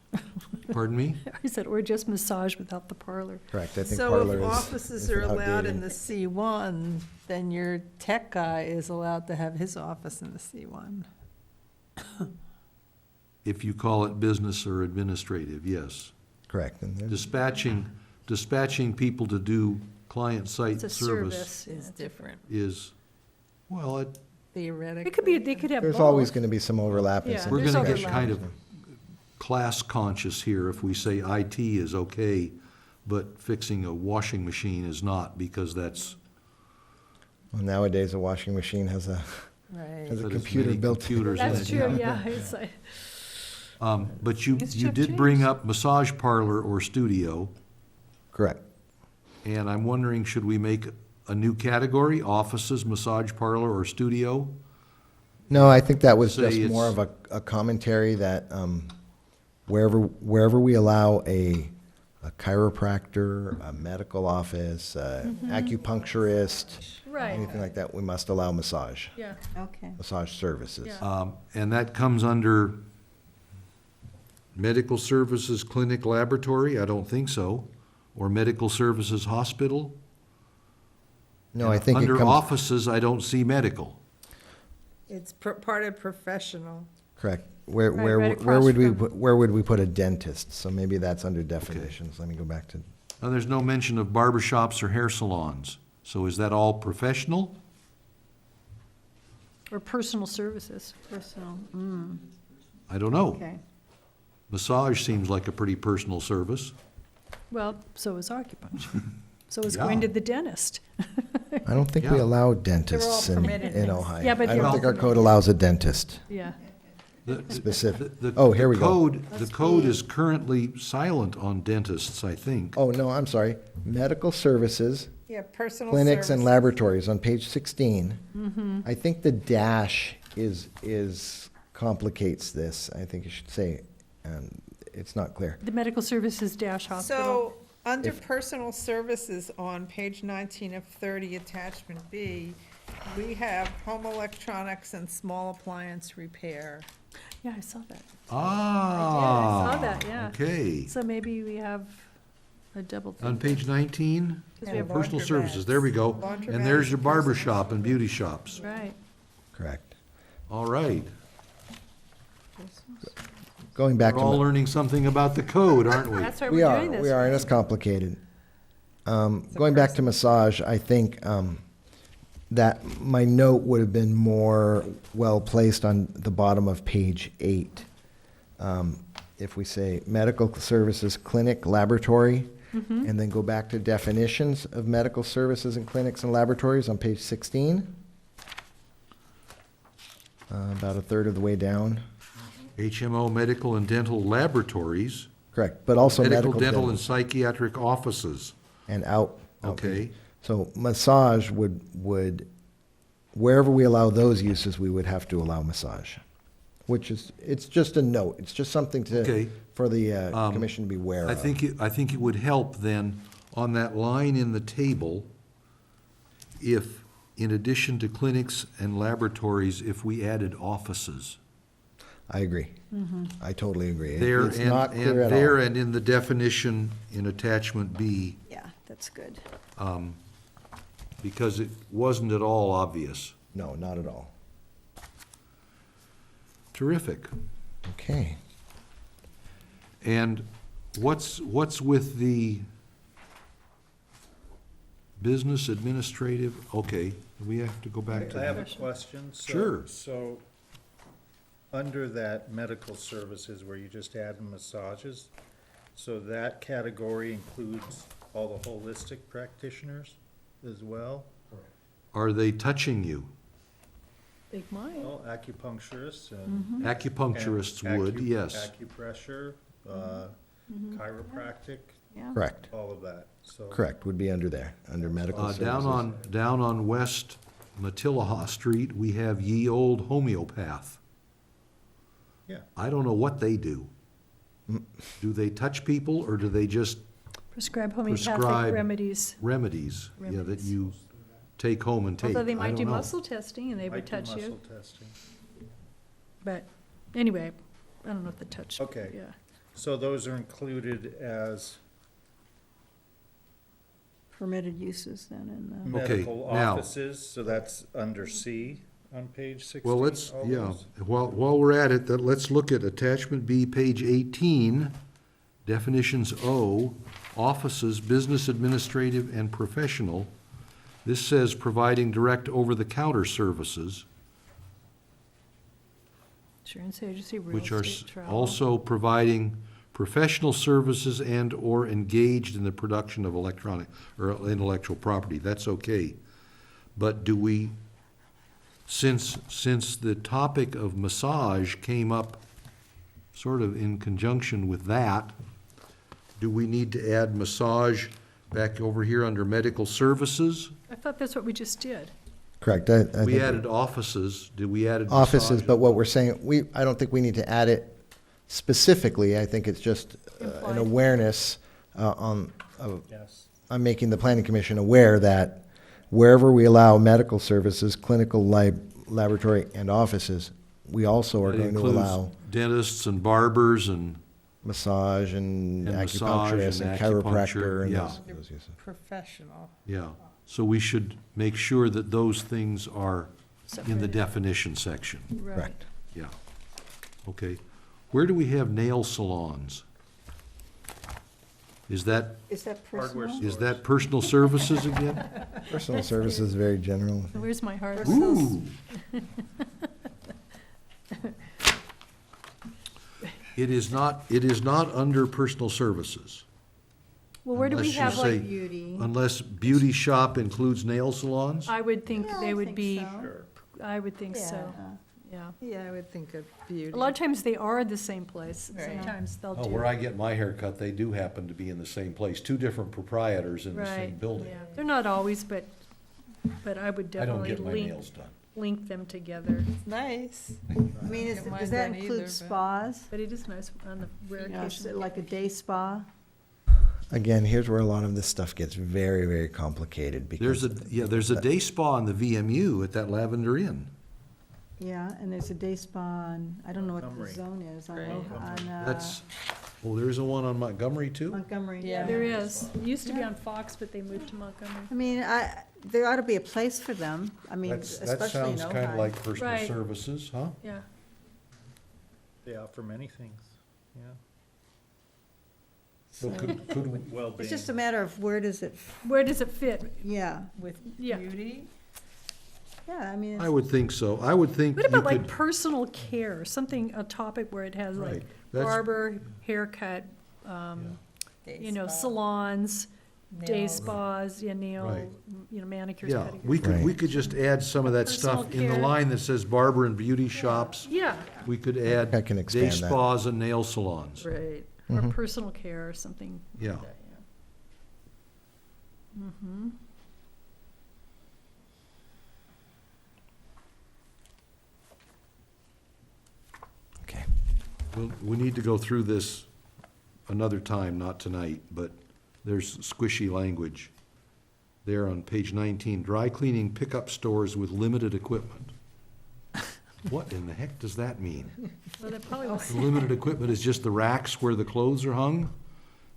Pardon me? I said, or just massage without the parlor. Correct, I think So parlor if is offices is are allowed in outdated. the C1, then your tech guy is allowed to have his office in the C1. If you call it business or administrative, yes. Correct. And there's- Dispatching people to do client site It's a service service. Is different is, well, theoretically. It could be, they could have both. There's always going to be some overlap and Yeah, some we're there's gonna get overlap. kind of class conscious here if we say IT is okay, but fixing a washing machine is not, because that's, Well, nowadays, a washing machine has a Right. Has a that is computer many built in. computers in That's it, true, yeah. It's like, But you It's did bring changed. up massage parlor or studio, Correct. and I'm wondering, should we make a new category, offices, massage parlor, or studio? No, I think that was Say just more it's- of a commentary that wherever we allow a chiropractor, a medical office, acupuncturist, right, anything like that, we must allow massage, yeah. Okay. massage services. Yeah. And that comes under medical services, clinic, laboratory? I don't think so. Or medical services, hospital? No, I think it Under comes, offices, I don't see medical. It's part of professional. correct. Right, right across Where would we put a dentist? So maybe that's under definitions. Let me go back to, Now, there's no mention of barber shops or hair salons. So is that all professional? Or personal services. Personal, I don't know. okay. Massage seems like a pretty personal service. Well, so is acupuncture. So is Yeah. going to the dentist. I don't think we Yeah. allow dentists in permitted things. Ohio. Yeah, but I they're don't all think our code permitted. allows a dentist. Yeah. Specific. The- Oh, here we the go. code- The code is currently silent on dentists, I think. Oh, no, I'm sorry. Medical services, Yeah, personal clinics and services. laboratories on page 16. Mm-hmm. I think the dash is complicates this. I think you should say, it's not clear. The medical services dash hospital. So, under If- personal services on page 19 of 30, attachment B, we have home electronics and small appliance repair. Yeah, I saw that. Ah. I saw that, yeah. Okay. So maybe we have a double thing. On page 19, 'Cause we have- personal services, there we go. And there's your barber shop and beauty shops. Right. Correct. All right. Going back We're to. all learning something about the code, aren't we? That's why We we're are, doing this. we are, and it's complicated. Going back to massage, I think that my note would have been more well-placed on the bottom of page 8. If we say medical services, clinic, laboratory, Mm-hmm. and then go back to definitions of medical services and clinics and laboratories on page 16. About a third of the way down. HMO, medical and dental laboratories, Correct, but also medical, medical, dental, and dental, psychiatric offices. and out. Okay. So massage would, wherever we allow those uses, we would have to allow massage. which is, it's just a note. It's just something Okay. for the commission to be aware of. I think it would help then, on that line in the table, if, in addition to clinics and laboratories, if we added offices. I agree. I totally agree. There It's and, not clear and at there all. and in the definition in attachment B, Yeah, that's good. because it wasn't at all obvious. No, not at all. Terrific. Okay. And what's with the business administrative? Okay, we have to go back to I have a that. question. Sure. So, under that medical services where you just add massages, so that category includes all the holistic practitioners as well? Are they touching you? They might. Well, acupuncturists and. Mm-hmm. Acupuncturists and would, yes. Acupressure, chiropractic, Yeah. Correct. all of that, so. Correct. Would be under there, under medical services. Down on West Matilaha Street, we have Ye Old Homeopath. Yeah. I don't know what they do. Do they touch people, or do they just Prescribe homeopathic Prescribe remedies. remedies, yeah, that Remedies. you take home and take? Although they I might don't do know. muscle testing and they would Might do touch you. muscle testing. But anyway, I don't know if they touch. Okay. Yeah. So those are included as Permitted uses then in the, Okay, medical now- offices, so that's under C on page 16? Well, let's, all yeah, those? while we're at it, let's look at attachment B, page 18, definitions O, offices, business administrative and professional. This says providing direct over-the-counter services, Insurance agency, real which are estate, travel. also providing professional services and/or engaged in the production of electronic or intellectual property. That's okay. But do we, since the topic of massage came up sort of in conjunction with that, do we need to add massage back over here under medical services? I thought that's what we just did. Correct. I We think added offices, did we added offices, massage? but what we're saying, I don't think we need to add it specifically. I think it's just an Implied. awareness Yes. I'm making the planning commission aware that wherever we allow medical services, clinical laboratory, and offices, we also are That going to includes allow dentists and barbers and, massage and And massage acupuncturist and and chiropractor acupuncture, and yeah. those uses. Professional. yeah. So we should make sure that those things are in the Separated. definition section. Right. Correct. Yeah. Okay. Where do we have nail salons? Is that, is that Hardware personal? is that personal services again? Personal services, very general. Where's my heart? Ooh. It is not under personal services. Well, where do we Unless you have say- like, Beauty. Unless beauty shop includes nail salons? I would think Yeah, they I would think be, so. Sure. I would think so, yeah. Yeah, I would think of beauty. A lot of times they are the same place. Right. Sometimes they'll Oh, do. where I get my hair cut, they do happen to be in the same place, two different proprietors in the same Right, building. yeah. They're not always, but I would I don't definitely get my nails done. link them together. Nice. I mean, Get mine does that done either, include but- spas? But it is nice on the rare You know, occasion. like a day spa? Again, here's where a lot of this stuff gets very, very complicated because. There's a day spa in the VMU at that Lavender Inn. Yeah, and there's a day spa on, I don't know what the Montgomery. zone is, on, Right. That's, oh, there's a one on Montgomery too? Montgomery. Yeah. There is. It used to be on Fox, but they moved to Montgomery. I mean, there ought to be a place for them, I mean, That especially in sounds kind of Ojai. like personal Right. services, huh? Yeah. They offer many things, yeah. So could we, Well-being. It's just a matter of where does it, Where does it fit? yeah, With Yeah. beauty? yeah, I mean, I would think so. I would think What you about like could, personal care, something, a topic where it has right. like That's, barber, haircut, you know, salons, day Nails. spas, yeah, nail, Right. you know, manicures, yeah, pedicures. we could just add some of that Personal stuff in the care. line that says barber and beauty shops. Yeah, We could add I can day expand that. spas and nail salons. right, or Mhm. personal care or something. Yeah. like that, yeah. Mm-hmm. We need to go through this another time, not tonight, but there's squishy language there on page 19. Dry cleaning pickup stores with limited equipment. What in the heck does that mean? Well, that probably was, The limited equipment is just the racks where the clothes are hung?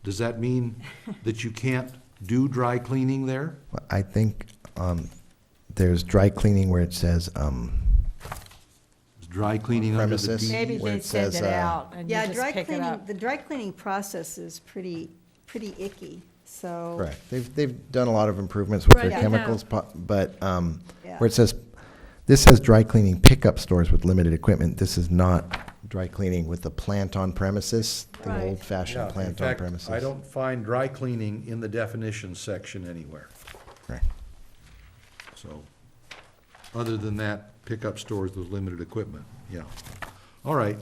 Does that mean that you can't do dry cleaning there? I think there's dry cleaning where it says Is dry cleaning under the Premises. D? Maybe Where they it send says, it out and you Yeah, just dry pick it cleaning, up. the dry cleaning process is pretty icky, so. correct. They've done a lot of improvements with Right, their they have. chemicals, but Yeah. where it says, this says dry cleaning pickup stores with limited equipment. This is not dry cleaning with the plant on premises, the Right. old-fashioned Yeah, in plant on fact, premises. I don't find dry cleaning in the definitions section anywhere. Right. So, other than that, pickup stores with limited equipment, yeah. All right.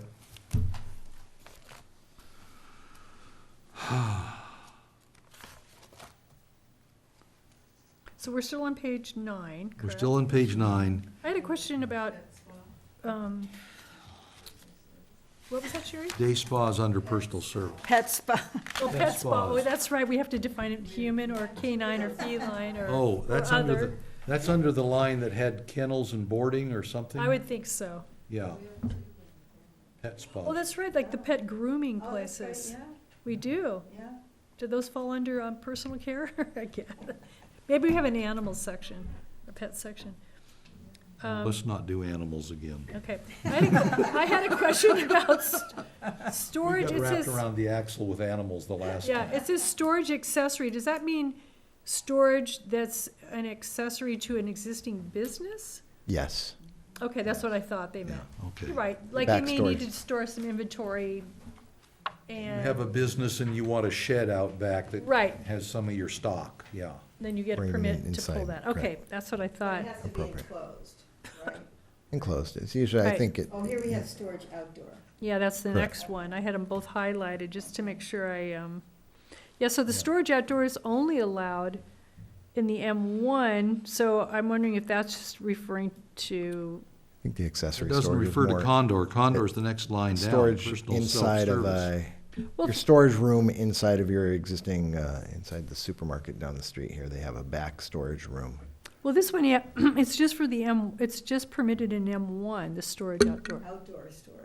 so we're still on page 9, We're correct? still on page 9. I had a question about, what was that, Sherry? Day spas under personal service. Pet spa, Oh, pet spa, oh, spas. that's right, we have to define it human or canine or feline or Oh, that's or under the, other. that's under the line that had kennels and boarding or something? I would think so. Yeah. Pet spa. Oh, that's right, like the pet grooming places. We do. yeah. Do those fall under personal care? I guess. Maybe we have an animal section, a pet section. Let's not do animals again. Okay. I had a question about storage. We It got wrapped says, around the axle with animals the last yeah, time. it says storage accessory. Does that mean storage that's an accessory to an existing business? Yes. Okay, that's what I thought they meant. Okay. You're right, like Back you may storage. need to store some inventory You have a and business and you want a shed out back that Right. has some of your stock, yeah. then you get a Bring them permit in to pull inside, that. Okay, correct. that's what I thought. It has to be Appropriate. enclosed, right? Enclosed. It's usually, I Right. think it, Oh, here we have storage outdoor. Yeah, that's the Correct. next one. I had them both highlighted just to make sure yeah, so the Yeah. storage outdoor is only allowed in the M1, so I'm wondering if that's just referring to, I think the It accessory doesn't storage is refer to more Condor. Condor's the next line down. storage personal inside of self-service. Well, your storage room inside of your existing, inside the supermarket down the street here. They have a back storage room. well, this one, yeah, it's just for the it's just permitted in M1, the storage outdoor. Outdoor storage.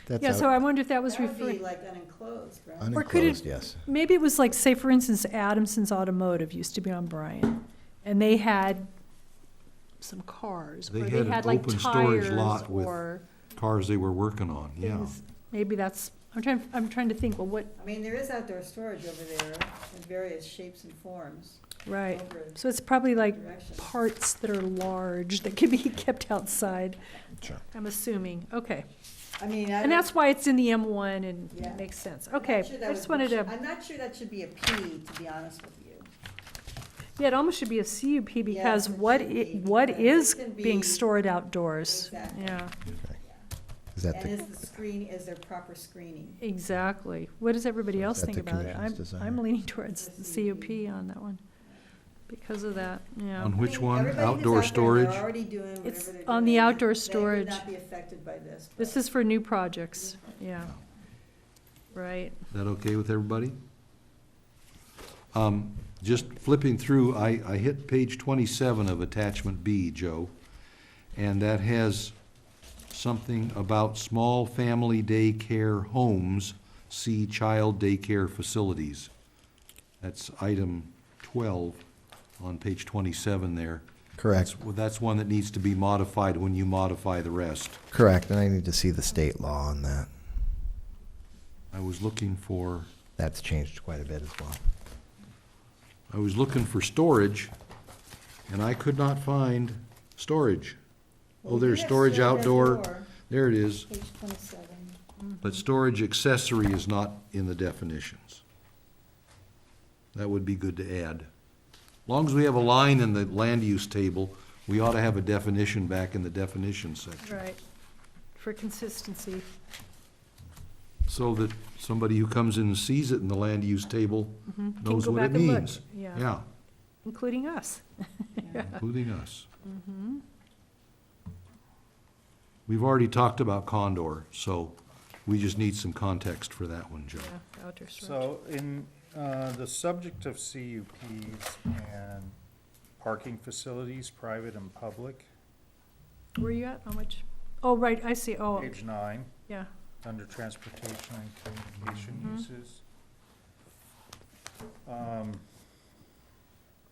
That's Yeah, out- so I wonder if that was That would be referring, like unenclosed, right? Or could it- unenclosed, yes. maybe it was like, say, for instance, Adamson's Automotive used to be on Bryan, and they had some cars, They or had they an had like open storage tires lot with or Cars they were working on, yeah. things. Maybe that's, I'm trying to think, well, what, I mean, there is outdoor storage over there in various shapes and forms. right. Over So it's probably like directions. parts that are large that can be kept outside, Sure. I'm assuming. Okay. I mean, And that's why it's in the M1 and Yeah. it makes sense. I'm not Okay, sure that I just would- wanted to, I'm not sure that should be a P, to be honest with you. yeah, it almost should be a CUP because Yes, it what should I be, what because is it can being be- stored outdoors? Exactly. Yeah, Is that And the, is there proper screening? exactly. What does everybody So is else that think the about it? commission's I'm desire? leaning towards the CUP on that one because of that, yeah. On which I mean, one? everybody who's Outdoor out there, storage? They're already doing whatever It's they're on the doing. outdoor They storage. would not be affected by this. This but- is for new projects, yeah. Right. Is that okay with everybody? Just flipping through, I hit page 27 of attachment B, Joe, and that has something about small family daycare homes, see child daycare facilities. That's item 12 on page 27 there. correct, That's one that needs to be modified when you modify the rest. correct, and I need to see the state law on that. I was looking for That's changed quite a bit as well. storage, and I could not find storage. Well, Oh, we there's have storage outdoor. There it is. Page 27. But storage accessory is not in the definitions. That would be good to add. As long as we have a line in the land use table, we ought to have a definition back in the definition section. Right, for consistency. So that somebody who comes in and sees it in the land use table Can knows go what it back and look. means. Yeah, Yeah, including us. including us. We've already talked about Condor, so We just need some context for that one, Joe. Yeah, outdoor storage. So in the subject of CUPs and parking facilities, private and public, Where are you at? How much? Oh, right, I see. Oh, page 9, yeah. under transportation and communication Mhm. uses.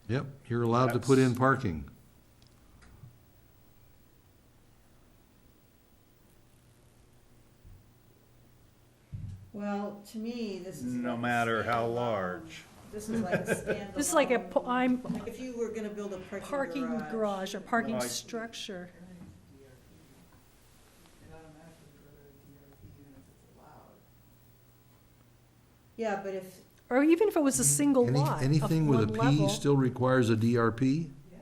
Yep, you're allowed to put in That's- parking. Well, to me, this is. No like a matter how standalone- large. This is like a standalone. This is like I'm Like if you were gonna build a parking garage or parking No, I- structure. Yeah, but if, Or even if it was a single Any- lot of Anything with a one P level. still requires a DRP? Yeah.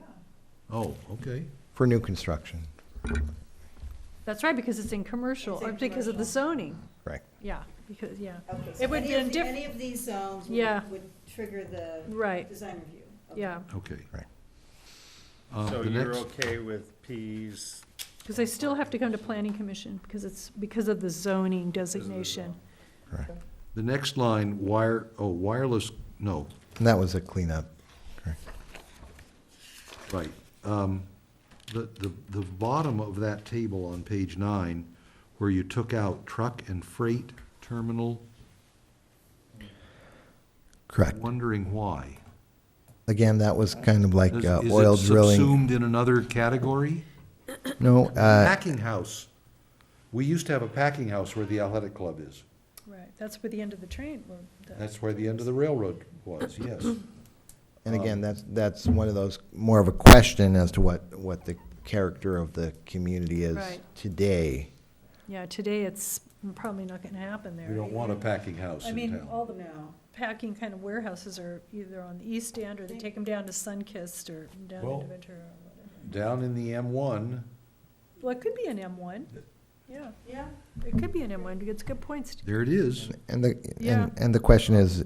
Oh, okay. For new construction, That's right, because it's in commercial, It's in or because of the zoning. correct. Yeah, because, yeah. okay, It so would any be of, a diff- any of these zones Yeah. would trigger the Right, design review. Okay. yeah, Okay. Right. So The you're next, okay with Ps? because they still have to come to planning commission, because of the zoning designation. Correct. the next line, wireless, no, And that was a cleanup. Correct. right. The bottom of that table on page 9, where you took out truck and freight terminal, Correct. wondering why. Again, that was kind of like Is oil it drilling. subsumed in another category? No, Packing house. We used to have a packing house where the athletic club is. Right, that's where the end of the train, That's where the end of the railroad was, yes. and again, that's one of those, more of a question as to what the character of the community is Right. today. yeah, today it's probably not gonna happen there. We don't want a packing house I in mean, town. all the No. packing kind of warehouses are either on the east end, or they take them down to Sunkist, or down Well- into Ventura, or whatever. Down in the M1, Well, it could be an M1, yeah, Yeah, it could be an M1, it's good points. there it is. And the, Yeah. and the question is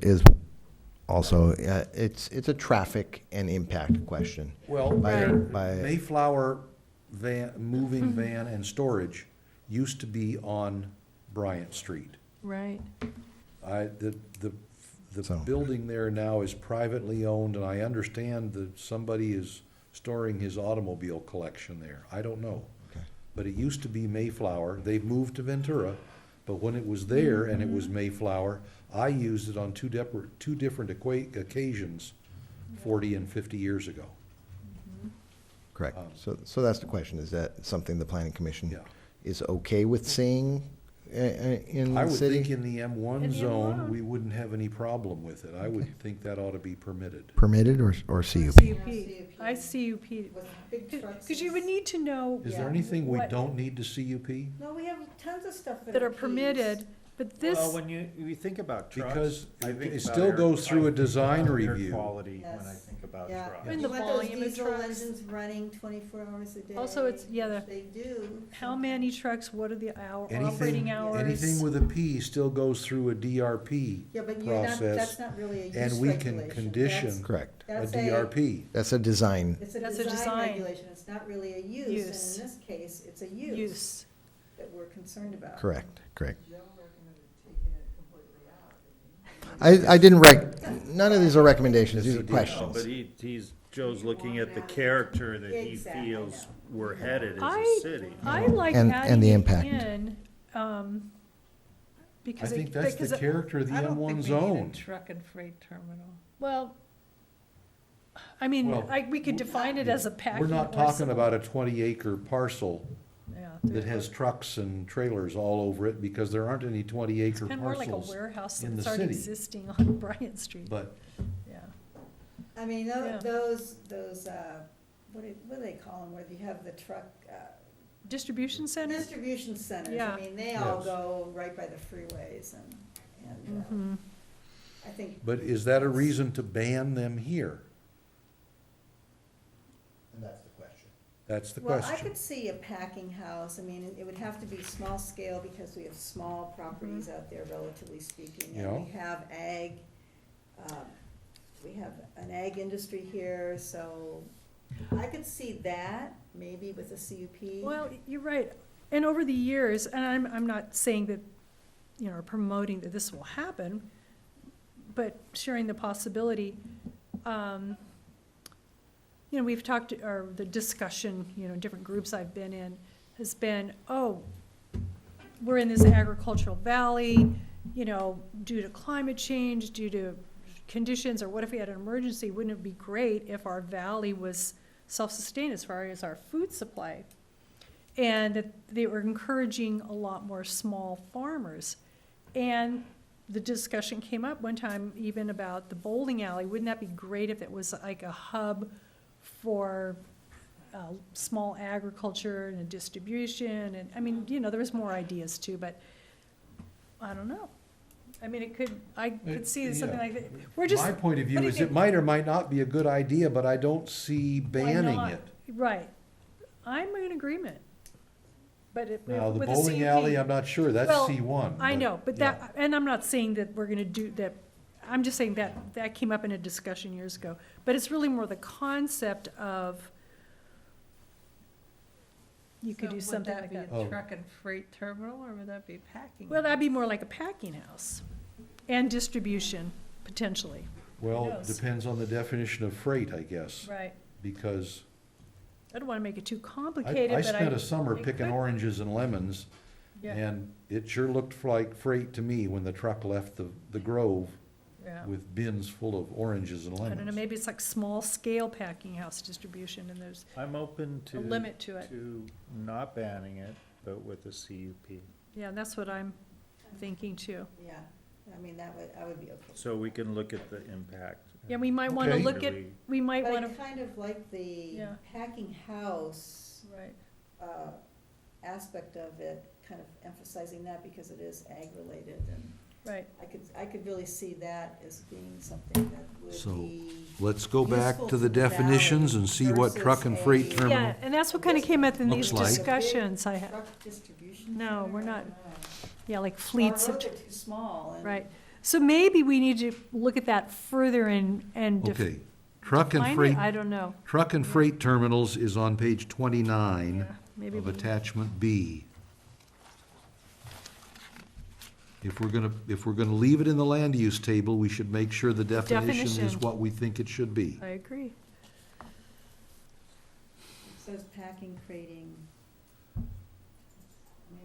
also, it's a traffic and impact question. Well, By- Right. by- Mayflower van, moving van and storage used to be on Bryant Street. Right, The So- building there now is privately owned, and I understand that somebody is storing his automobile collection there. I don't know. Okay. But it used to be Mayflower. They've moved to Ventura, but when it was there and it was Mayflower, I used it on two different occasions, 40 and 50 years ago. Correct. So that's the question, is that something the planning commission Yeah. is okay with seeing in I the would think city? in the In M1 the zone, M1. we wouldn't have any problem with it. I would think that ought to be permitted. Permitted or CUP? CUP, I CUP, with big trucks. because you would need to know Is Yeah. there anything we What- don't need to CUP? No, we have tons of stuff that are Ps. permitted, but this. Well, when you think about trucks. Because I think it about still goes through a I think design about air review. quality when I Yes. think about Yeah. trucks. And You the want those volume of diesel trucks. engines running 24 hours a day. Also, it's- yeah, which they do. How many trucks, what are the operating Anything, hours? anything with a P still goes through a DRP Yeah, but you're not, process, that's not really a use and we can regulation. condition Correct. a That's DRP. That's a design. It's a That's a design design. regulation, it's not really a use, Use. and in this case, it's a use Use, that we're concerned about. Correct, correct. Joe recommended taking it completely out, I didn't none of these are recommendations, these are But questions. he's, Joe's looking at the character that he Exactly. feels we're headed as I- a city. I like And adding the it impact. in, I because think it, that's because, the character of the I don't M1 think we need zone. a truck and freight terminal. well, I mean, Well, we could define it as a packing. We're not or talking some- about a 20-acre parcel Yeah, that has trucks and trailers all over it, because there aren't any 20-acre kind of more like a parcels. warehouse in that's the already city. existing on Bryant Street, But yeah. I mean, Yeah. those, what do they call them, where you have the truck, Distribution center? distribution centers, Yeah. I mean, they all Yes. go right by the freeways and, Mhm. I think. But is that a reason to ban them here? And that's the question. That's the Well, I question. could see a packing house, I mean, it would have to be small scale because we have small properties out there, relatively speaking. And we have ag, we have an ag industry here, so I could see that, maybe with a CUP. Well, you're right, and over the years, and I'm not saying that are promoting that this will happen, but sharing the possibility. We've talked, or the discussion, in different groups I've been in, has been, oh, we're in this agricultural valley, due to climate change, due to conditions, or what if we had an emergency? Wouldn't it be great if our valley was self-sustained as far as our food supply? And that they were encouraging a lot more small farmers. And the discussion came up one time even about the bowling alley. Wouldn't that be great if it was like a hub for small agriculture and distribution? And I mean, there was more ideas too, but I don't know. I mean, I could see something like that. We're just. My point of view putting is it might or might not be a good idea, but I don't see why banning not? it. Right. I'm in agreement. But Now, the with a bowling CUP alley, I'm not sure, that's Well, C1. I know, but yeah. that, and I'm not saying that we're gonna do that, I'm just saying that came up in a discussion years ago. But it's really more the concept of, you could do something like that. Would that be Oh. a truck and freight terminal, or would that be packing? Well, that'd be more like a packing house and distribution, potentially. Well, Who knows? depends on the definition of freight, I guess, Right. because I don't wanna make it too I complicated, but spent a summer it picking could- oranges and lemons, Yeah, and it sure looked like freight to me when the truck left the Grove yeah. with bins full of oranges and I lemons. don't know, maybe it's like small scale packing house distribution and there's I'm open a limit to it. to not banning it, but with a CUP. Yeah, that's what I'm thinking too. Yeah, I would be okay. So we can look at the impact. Yeah, we might wanna Okay. look at, we might But wanna, I kind of like the Yeah. packing house right, aspect of it, kind of emphasizing that because it is ag-related, and right. I could really see that as being something that would So, be. Let's go back useful to the valley definitions and see what truck and freight versus a- terminal. Yeah, and that's what kinda came up in these Looks like. discussions I had. Truck distribution No, center? we're I not. don't know. Yeah, like Our fleets of, roads are too small, and. right. So maybe we need to look at that further and Okay, truck and define freight, it, I don't know. truck and freight terminals is on page 29 Yeah, maybe of we, attachment B. If we're gonna leave it in the land use table, we should make sure the definition is Definition. what we think it should be. I agree. It says packing, crating.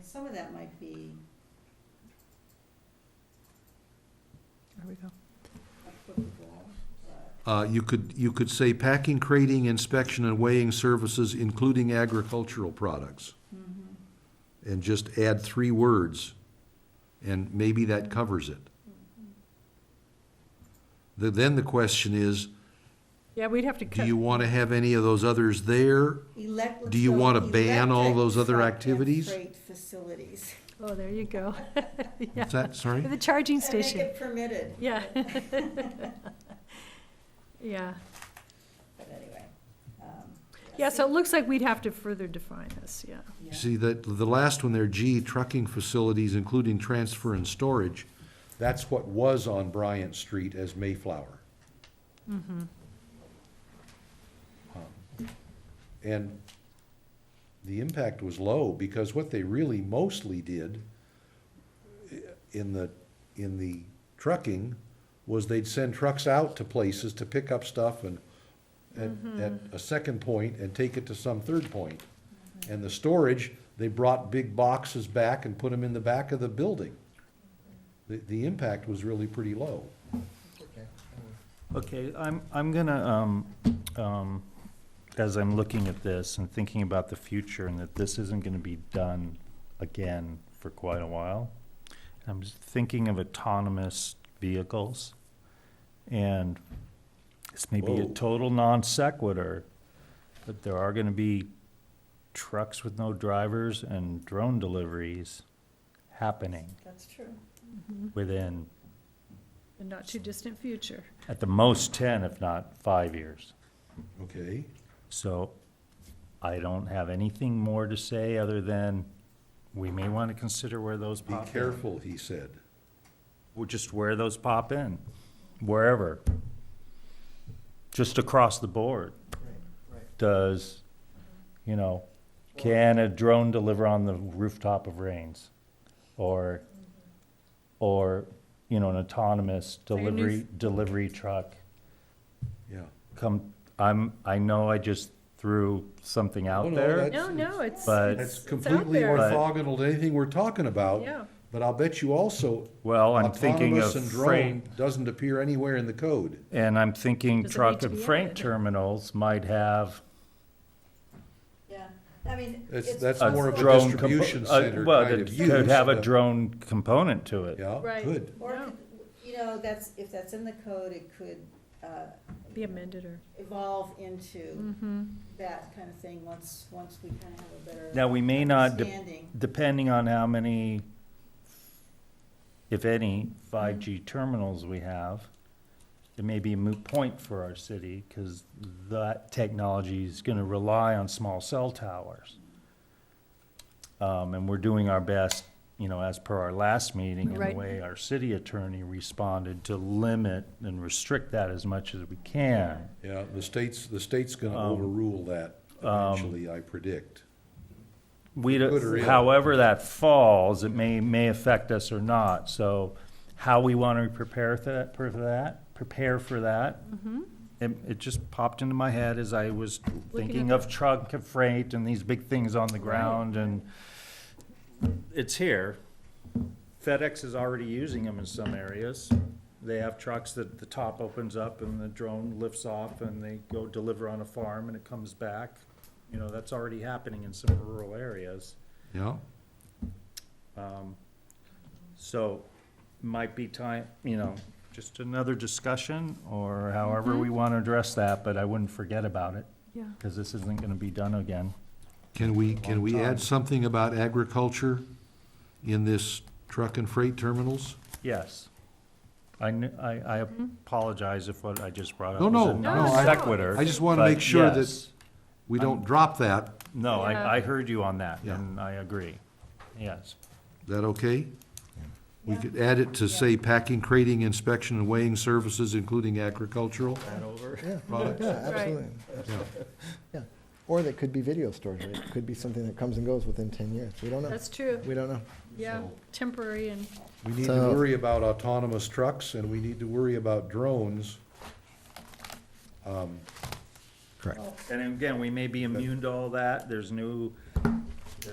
Some of that might be There we go. applicable, but. You could say packing, crating, inspection, and weighing services, including agricultural products. And just add 3 words, and maybe that covers it. Then the question is, Yeah, we'd have to do cut. you want to have any of those others there? Do you wanna ban all those other activities? Freight facilities. Oh, there you go. Yeah. What's that, sorry? The charging And make station. it permitted, Yeah. Yeah. but anyway. Yeah, so it looks like we'd have to further define this, yeah. You see, that, the last one there, G, trucking facilities, including transfer and storage, that's what was on Bryant Street as Mayflower. And the impact was low, because what they really mostly did in the trucking was they'd send trucks out to places to pick up stuff and at a second point and take it to some third point. And the storage, they brought big boxes back and put them in the back of the building. The impact was really pretty low. Okay, I'm gonna, as I'm looking at this and thinking about the future and that this isn't gonna be done again for quite a while, I'm just thinking of autonomous vehicles. And this may be a Whoa. total non sequitur, but there are gonna be trucks with no drivers and drone deliveries happening That's true. within, In not too distant future. at the most 10, if not 5 years. Okay? So I don't have anything more to say other than we may want to consider where those Be pop in. careful, he said. Well, just where those pop in, wherever. Just across the board. Does, can a drone deliver on the rooftop of Rains? Or or, you know, an autonomous Like a new delivery truck Yeah. I know I just threw something Oh, out no, there. that's- No, no, it's, But- That's out completely there. orthogonal to anything we're talking about. yeah. But I'll bet you also Well, I'm thinking of autonomous and drone freight, doesn't appear anywhere in the code. and I'm thinking Does it truck need to and be freight added? terminals might have Yeah, I mean, That's a more of a drone distribution compo- center well, kind it of use. could have a but- drone component to it. Yeah, Right. could. or, Yeah. could- you know, if that's in the code, it could Be amended or, evolve into mm-hmm. that kind of thing once we kind of have a better Now, we may not, understanding. depending on how many, if any, 5G terminals we have, it may be a moot point for our city, because that technology is gonna rely on small cell towers. And we're doing our best, you know, as per our last meeting, and the Right. way our city attorney responded, to limit and restrict that as much as we can. Yeah, the state's gonna overrule that eventually, I predict. We, Good or ill. however that falls, it may affect us or not, so how we want to prepare for that. It just popped into my head as I was thinking at of truck and freight and these big things on the ground, and it's here. FedEx is already using them in some areas. They have trucks that the top opens up and the drone lifts off and they go deliver on a farm and it comes back. You know, that's already happening in some rural areas. Yeah, So might be time, you know, just another discussion or however we want to address that, but I wouldn't forget about it, Yeah. because this isn't going to be done again. can we Long time. add something about agriculture in this truck and freight terminals? Yes. I apologize if what I just brought up No, was no, a no, non I- sequitur. I just wanna but make sure that yes. We don't drop that, No, Yeah. I heard you on that, Yeah. and I agree. Yes. is that okay? We could add it to say packing, crating, inspection, and weighing services, including agricultural Yeah, products. yeah, absolutely. Yeah. Yeah. Or that could be video storage, right? It could be something that comes and goes within 10 years. We don't know. That's true, We don't know. yeah, So- temporary and, We need to So- worry about autonomous trucks, and we need to worry about drones. Correct. And again, we may be immune to all that. There's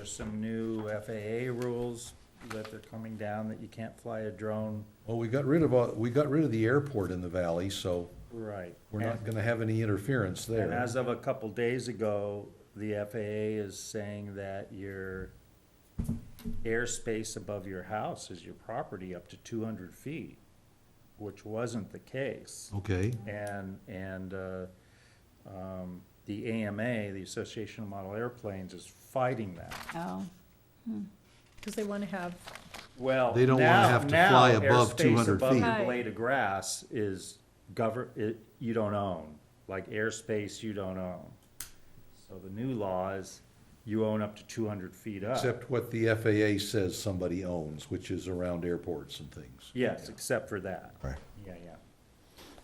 some new FAA rules that are coming down that you can't fly a drone. Well, we got rid of the airport in the valley, so Right. we're not gonna have any interference there. And as of a couple days ago, the FAA is saying that your airspace above your house is your property up to 200 feet, which wasn't the case. Okay, And the AMA, the Association of Model Airplanes, is fighting that. Oh, because they want to have, Well, They don't wanna have to fly above 200 Airspace above feet. your Right. blade of grass is you don't own, like airspace you don't own. So the new law is you own up to 200 feet up. except what the FAA says somebody owns, which is around airports and things. Yes, except for that. Right. Yeah, yeah.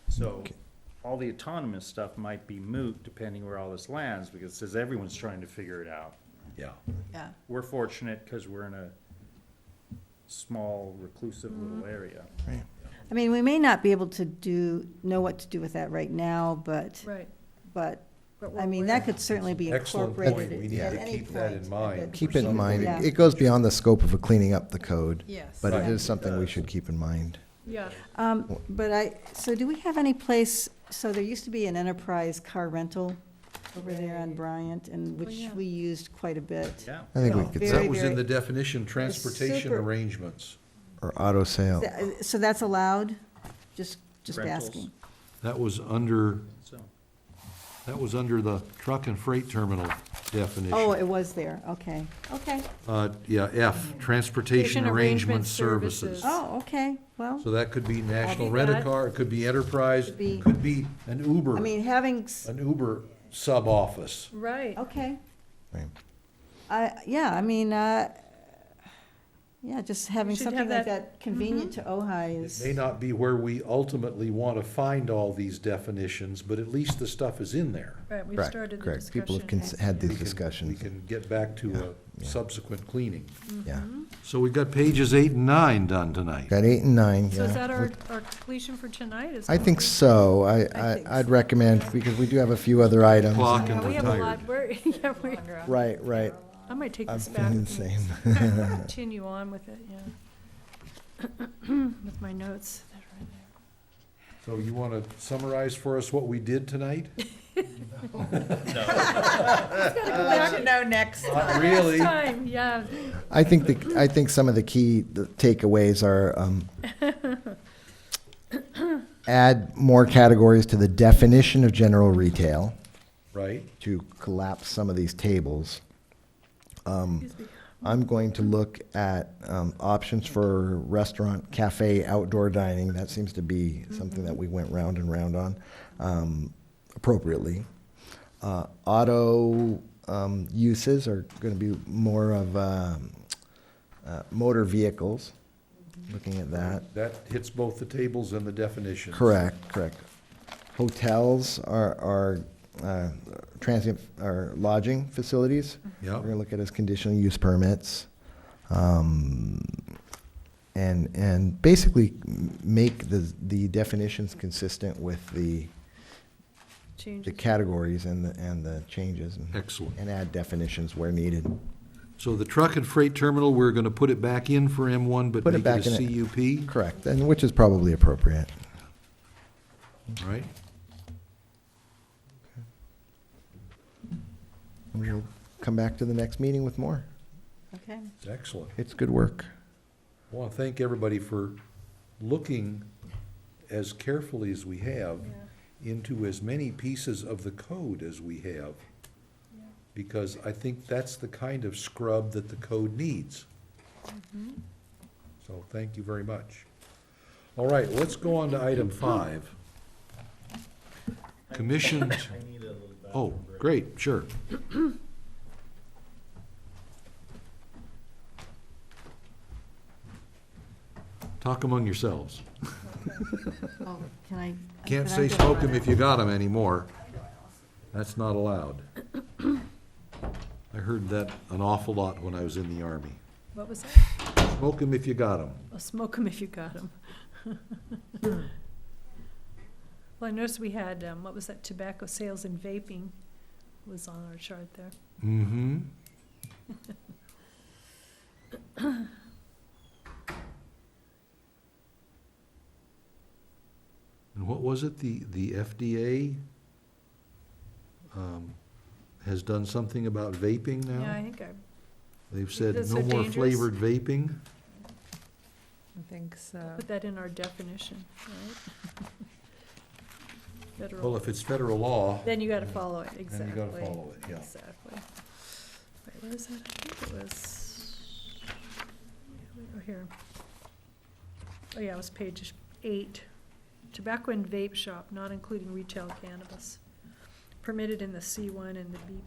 So all the autonomous stuff might be moot depending where all this lands, because it says everyone's trying to figure it out. Yeah, yeah. We're fortunate because we're in a small reclusive little area. I mean, we may not be able to know what to do with that right now, but, right. but, but we're I mean, aware. that could certainly be excellent incorporated point. We at need any to point. keep that in mind. Keep it in mind. Yeah. It goes beyond the scope of cleaning up the code, Yes. but it Right. is something we should keep in mind. Yeah, But so do we have any place, so there used to be an enterprise car rental over there on Bryant, and which yeah. we used quite a bit. Yeah. I think we Yeah, could, Very, that was in very- the definition, transportation super- arrangements. or auto sale. So that's allowed? Just Rentals. asking. That was under, So, the truck and freight terminal definition. Oh, it was there, okay, okay. Yeah, F, transportation arrangement services. Oh, okay, well, So that could be national do rent a that. car, it could be enterprise, Could be- could be an Uber, I mean, having, an Uber sub-office. right. okay. Right. Yeah, I mean, yeah, just having should something have like that- that convenient to Ojai It is. may not be where we ultimately want to find all these definitions, but at least the stuff is in there. Right, we've Correct, started the correct. People have discussion. had We these can- discussions. We can get back to Yeah. subsequent cleaning. Yeah. So we've got pages 8 and 9 done tonight. Got 8 and 9, So is yeah. that our completion for tonight? Is I that think what we- so. think I'd recommend, because we do have a few other items. Clock Yeah, and we have a retired. lot, we're, yeah, we, Right, right. I might take I'm this back feeling with the me. same. Continue on with it, yeah. With my notes. They're right there. So you want to summarize for us what we did tonight? Let you know next time. Not really. Next time, yeah. I think some of the key takeaways are, add more categories to the definition of general retail Right? to collapse some of these tables. I'm going to look at options for restaurant, cafe, outdoor dining. That seems to be something that we went round and round on appropriately. Auto uses are going to be more of motor vehicles, looking at that. That hits both the tables and the definitions. Correct. Hotels are transient or lodging facilities. Yep. We're gonna look at as conditional use permits. And basically make the definitions consistent with the Changes. categories and the changes. Excellent. And add definitions where needed. So the truck and freight terminal, we're going to put it back in for M1, but Put it make it back a in it. CUP, Correct, and which is probably appropriate. right? And we'll come back to the next meeting with more. Okay. It's excellent. It's good work. I want to thank everybody for looking as carefully as we have into as many pieces of the code as we have. Because I think that's the kind of scrub that the code needs. So thank you very much. All right, let's go on to item 5. Commission. Oh, great, sure. Talk among yourselves. Oh, can I? Can't can I say go smoke on 'em it? if you got 'em anymore. That's not allowed. I heard that an awful lot when I was in the Army. What was that? Smoke 'em if you got 'em. Oh, smoke them if you got them. Well, I noticed we had, what was that, tobacco sales and vaping was on our chart there. Mm-hmm. And what was it, the FDA has done something about vaping now? Yeah, I think I They've said That's no so more dangerous. flavored vaping? I think so. put that in our definition, right? Federal. Well, if it's federal law, Then you gotta follow it, then exactly. you gotta follow it, yeah. Exactly. Right, where is that? I think it was, oh, here. Oh, yeah, it was page 8. Tobacco and vape shop, not including retail cannabis. Permitted in the C1 and the BP.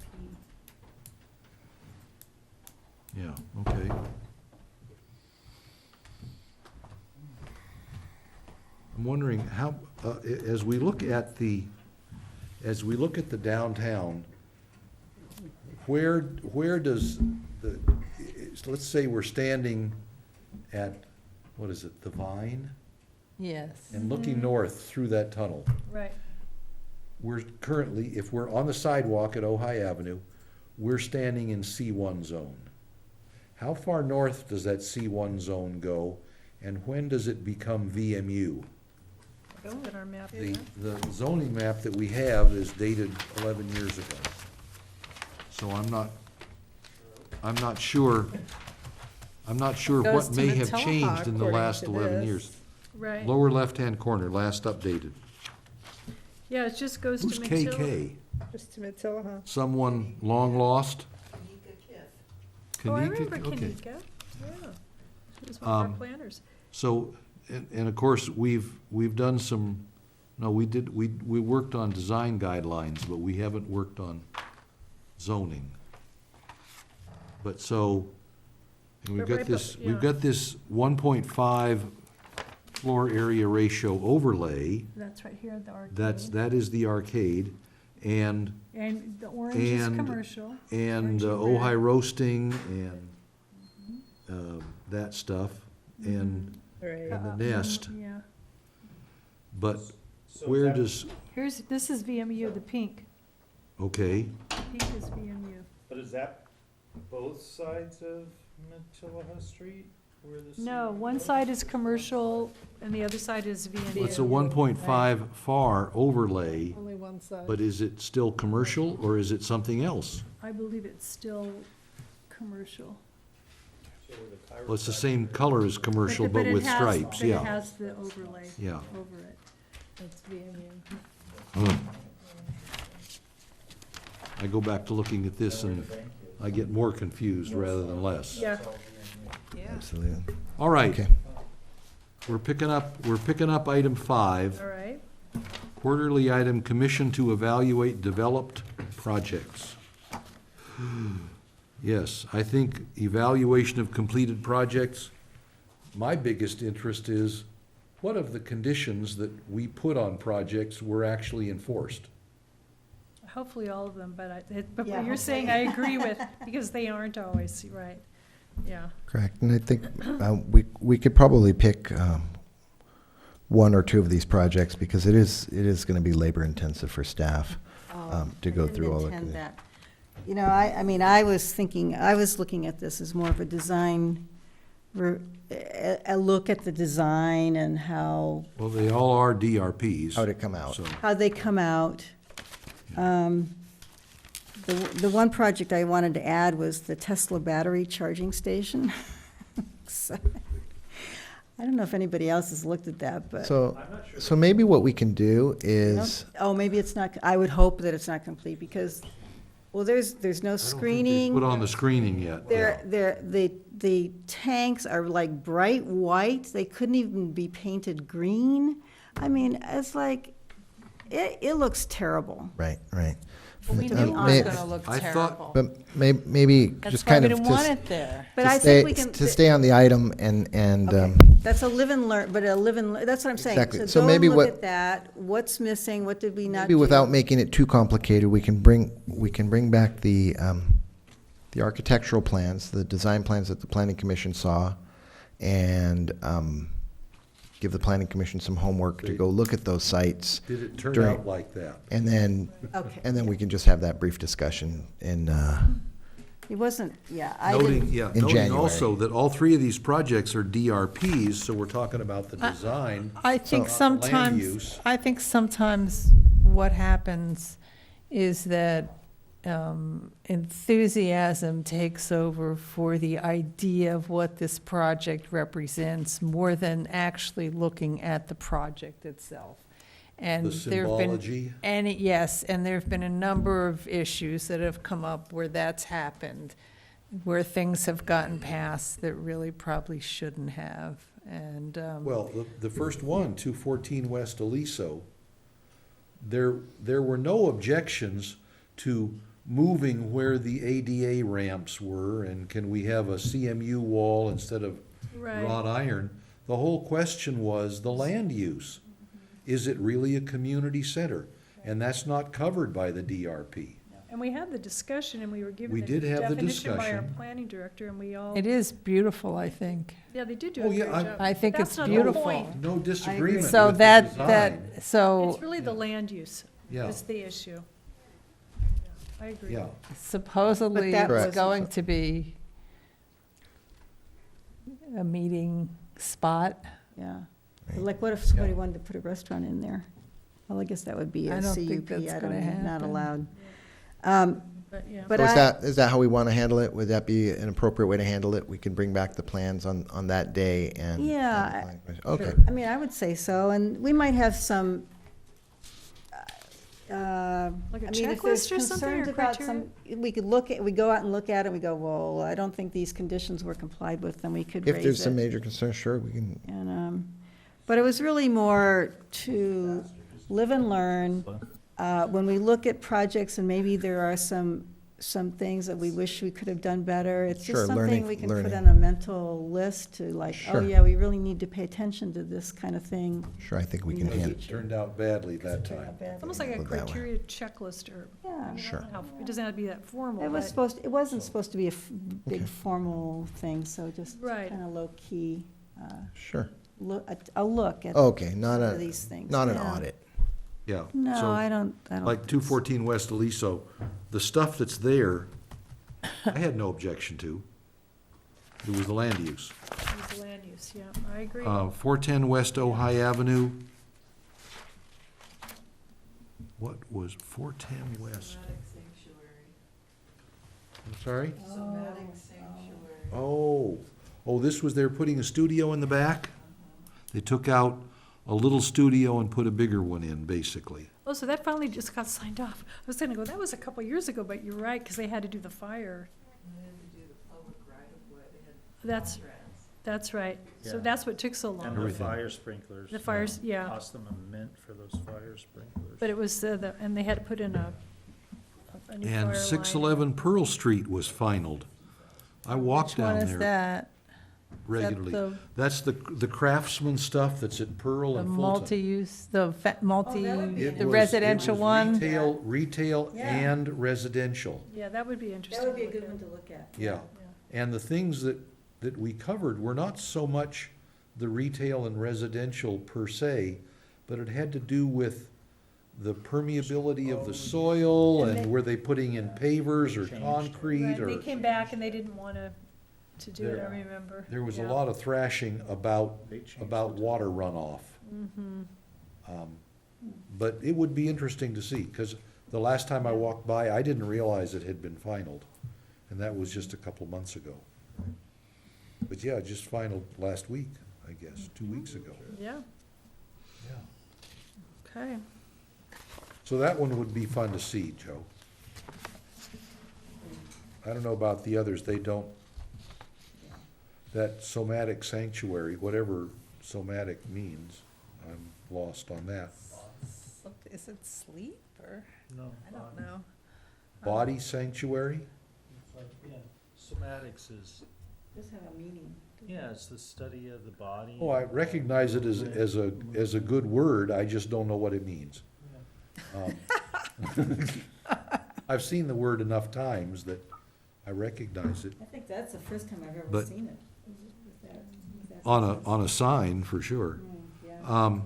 yeah, okay. I'm wondering how, as we look at the downtown, where does let's say we're standing at, what is it, the Vine? Yes. And looking north through that tunnel. Right. We're currently, if we're on the sidewalk at Ojai Avenue, we're standing in C1 zone. How far north does that C1 zone go, and when does it become VMU? Look at our map The, here. the zoning map that we have is dated 11 years ago. So I'm not sure Goes what to may the have Tomahawk, changed in the according last to 11 this. years. Right. Lower left-hand corner, last updated. Yeah, it just goes Who's to Matilla. KK? Just to Matilla, huh? Someone long lost? Oh, I Kanika? remember Okay. Kanika, yeah. She was one of our Um, planners. So, and of course, we've done some, no, we worked on design guidelines, but we haven't worked on zoning. But so, and we've But got right this, bef- we've yeah. got this 1.5 floor area ratio overlay. That's right here, the arcade. That is the arcade. and, And the orange is And- commercial. and Orange and Ojai red. roasting and, that stuff, and Right. and the nest. Yeah. But where does, This is VMU, the pink. okay, Pink is VMU. But is that both sides of Matilah Street where the? No, one side is commercial and the other side is VMU. it's a 1.5 FAR overlay, Only one side. but is it still commercial, or is it something else? I believe it's still commercial. Well, it's the same color as commercial, but it with has- stripes, but it yeah. has the overlay Yeah. over it. It's VMU. I go back to looking at this and I get more confused rather than less. Yeah. Absolutely. All right, Okay. we're picking up item 5. All right. Quarterly item, commission to evaluate developed projects. Yes, I think evaluation of completed projects, my biggest interest is, what of the conditions that we put on projects were actually enforced? Hopefully all of them, but but Yeah, what you're saying hopefully. I agree with, because they aren't always, right. Yeah. Correct. And I think we could probably pick one or two of these projects because it is going to be labor intensive for staff to go through all of Intend it. that. You know, I mean, I was looking at this as more of a design, a look at the design and how Well, they all are DRPs. How'd it come out? So, they come out. The one project I wanted to add was the Tesla battery charging station. So, I don't know if anybody else has looked at that, but. So maybe what we can do is, Oh, maybe it's not, I would hope that it's not complete, because, well, there's no I don't think they screening. put on the screening yet. The tanks are like bright white, they couldn't even be painted green. I mean, it's like, it looks terrible. right. But we To knew be it was honest. gonna look I thought- terrible. But maybe That's just why kind we of didn't want it there. But to I stay, think we can. to stay on the item and Okay, that's a live and learn, but that's what I'm saying. Exactly. So So go maybe and what- look at that, what's missing, what did we not maybe do? without making it too complicated, we can bring back the architectural plans, the design plans that the planning commission saw, and give the planning commission some homework to go look at those sites, Did it turn during- out like that? and then Okay. we can just have that brief discussion in It wasn't, yeah, I Noting, didn't, yeah, In noting January. also that all 3 of these projects are DRPs, so we're talking about the design. I think not the land sometimes, use. what happens is that enthusiasm takes over for the idea of what this project represents more than actually looking at the project itself. And The there've been symbology. yes, and there've been a number of issues that have come up where that's happened, where things have gotten passed that really probably shouldn't have. And Well, the first one, 214 West Aliso, there were no objections to moving where the ADA ramps were, and can we have a CMU wall instead of Right. wrought iron? The whole question was the land use. Is it really a community center? And that's not covered by the DRP. And we had the discussion, and we were given We the did have the definition by our discussion. planning director, and we all, it is beautiful, I think. yeah, they did do Oh, a yeah, great I- job. I think That's it's not the beautiful. point. No disagreement with So the that, design. so It's really the land use Yeah. is the issue. I agree. Yeah, supposedly But that it's was- going to be a meeting spot. yeah. Like, what if somebody wanted to put a restaurant in there? Well, I guess that would be a I don't think CUP, that's I gonna don't, not happen. allowed. But, yeah. But so I, is that how we want to handle it? Would that be an appropriate way to handle it? We can bring back the plans on that day and. Yeah, Okay. I mean, I would say so, and we might have some, Like a I mean, if there's checklist or something, or concerns about some, we could we go out and look at it, we go, well, I don't think these conditions were complied with, then we could raise it. If there's some major concerns, sure, we can. And, but it was really more to live and learn. When we look at projects and maybe there are some some things that we wish we could have done better. It's Sure, just something learning- we can put learning. on a mental list to like, oh Sure. yeah, we really need to pay attention to this kind of thing. Sure, I think we can Yeah. handle. It turned out badly that time. It's almost like a Put it that way. criteria checklist or, Yeah. I mean, I Sure. don't know how- it doesn't have to be that formal, It was but, supposed, it wasn't supposed to be a big Okay. formal thing, so just Right. kind of low-key, Sure. a look at Okay, not some of a, these things. not an Yeah. audit. Yeah. No, So, I don't. like 214 West Aliso, the stuff that's there, I had no objection to. It was the land use. use the land use, yeah, I agree. 410 West Ojai Avenue. What was 410 West? I'm sorry? Somatic sanctuary. Oh, this was, they're putting a studio in the back? They took out a little studio and put a bigger one in, basically. Oh, so that finally just got signed off. I was gonna go, that was a couple years ago, but you're right, because they had to do the fire. That's right. So Yeah. that's what took so And long. the Everything. fire sprinklers. The fires, yeah. Cost them a mint for those fire sprinklers. But it was, and they had to put in a new fire And line. 611 Pearl Street was finalized. I walked Which one down is there that? regularly. the- That's the Craftsman stuff that's at Pearl The and Fulton. multi-use, the multi, It the was- residential it was one? Retail Yeah. and residential, Yeah, that would be interesting. That would be a to good look one at. to look at. yeah. And the things that we covered were not so much the retail and residential per se, but it had to do with the permeability of the soil, And and they- were they putting in pavers or concrete, Right, or, they came back and they didn't want to do it, I There- remember. there was a Yeah. lot of thrashing about They changed about it. water runoff. Mhm. But it would be interesting to see, because the last time I walked by, I didn't realize it had been finalized, and that was just a couple months ago. But yeah, just final last week, I guess, 2 weeks ago. Yeah, Yeah. okay. So that one would be fun to see, Joe. I don't know about the others, they don't, that somatic sanctuary, whatever somatic means, I'm lost on that. Is it sleep or? No. I don't know. Body sanctuary? Yeah, somatics is, Just have a meeting. yeah, it's the study of the body. Oh, I recognize it as a good word, I just don't know what it means. I've seen the word enough times that I recognize it I think that's the first time I've ever But- seen it. on a sign, for sure. Yeah.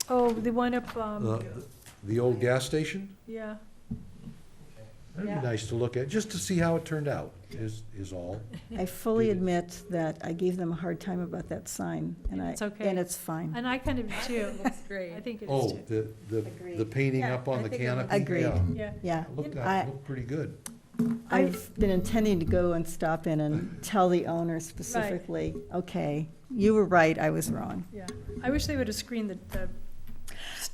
Oh, the one up, The old gas station? yeah, That'd Yeah. be nice to look at, just to see how it turned out, is all. I fully Did it- admit that I gave them a hard time about that sign, and It's okay. and it's fine. and I kind of do too. Looks great. I think it is Oh, too. the Agreed. painting Yeah, up on I the think it looks canopy? Agreed. Yeah. Yeah, Yeah. It looked, I- looked pretty good. I've been intending to go and stop in and tell the owner specifically, okay, you were right, I was wrong. yeah. I wish they would have screened the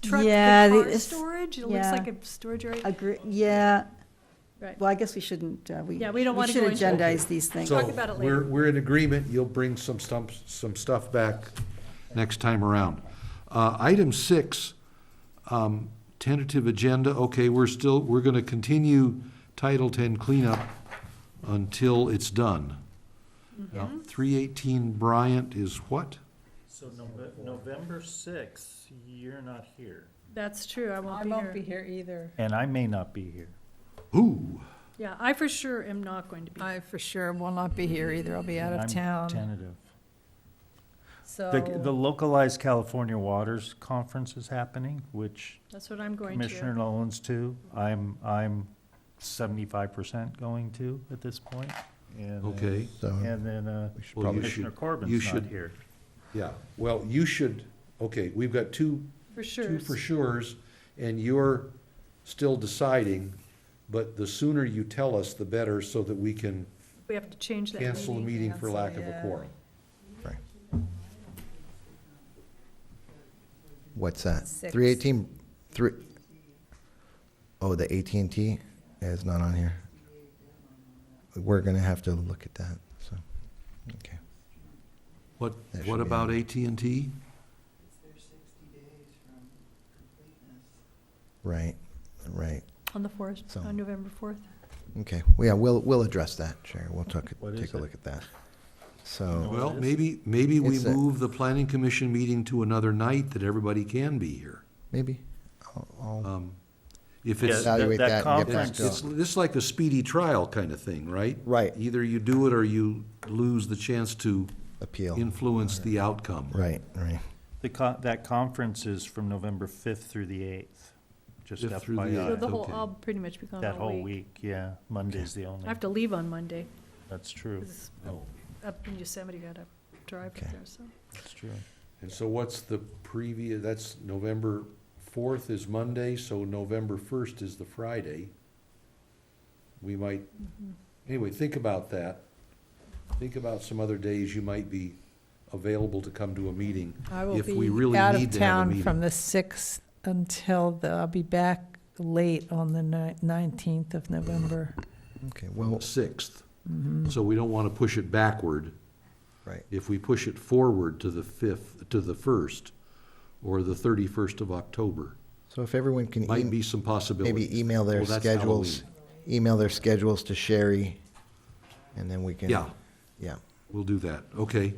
truck, Yeah, the car it's- storage. It looks yeah. like a storage area. Agree, yeah. Right. Well, I guess we shouldn't, Yeah, we don't wanna go should into- agendize these things. Talk So, about it we're, later. we're in agreement, you'll bring some stuff back next time around. Item 6, tentative agenda, okay, we're gonna continue Title 10 cleanup until it's done. Now, 318 Bryant is what? So November 6th, you're not here. That's true, I I won't won't be be here. here either. And I may not be here. Ooh, Yeah, I for sure am not going to be. I for sure will not be here either. I'll be out of I'm town. Tentative. So. The Localized California Waters Conference is happening, which That's what I'm going Commissioner to. Nolan's to. I'm 75% going to at this point. And then- okay, So And then we should Well, probably, you Commissioner should- Corbin's you not should- here. yeah, well, you should, okay, we've got two For sure. two for sures, and you're still deciding, but the sooner you tell us, the better, so that we can We have to change that cancel the meeting. meeting for lack of a yeah. quorum. what's that? Six. 318, oh, the AT&T is not on here. We're gonna have to look at that, so, okay. What, That what should be about on. AT&T? Right, right. on the 4th, So- on November 4th. Okay, well, yeah, we'll address that, Sherry. We'll What is take a it? look at that. So, Well, maybe we It's a- move the planning commission meeting to another night that everybody can be here. maybe, I'll If Yeah, it's, evaluate that that and get back conference- to. it's like a speedy trial kind of thing, right? Right. Either you do it or you lose the chance to Appeal. influence the outcome. Right, right. That conference is from November 5th through the 8th, just 5th through the So FYI. eighth. the whole, okay. I'll pretty much be gone That all whole week. week, yeah. Monday's the only, I have to leave on Monday. that's true, 'Cause up in Yosemite, gotta drive up Okay. there, so. that's true. And so what's the previous, that's November 4th is Monday, so November 1st is the Friday. We might, anyway, think about that. Think about some other days you might be available to come to a meeting. I will If we be really out of need to have a town meeting. from the 6th until I'll be back late on the 19th of November. Okay, On well, the 6th. Mm-hmm. So we don't want to push it backward. right. If we push it forward to the 5th, to the 1st, or the 31st of October, So if everyone can might be some possibilities. maybe email their Oh, that's schedules, Halloween. email their schedules to Sherry, and then we can. Yeah. Yeah. We'll do that, okay.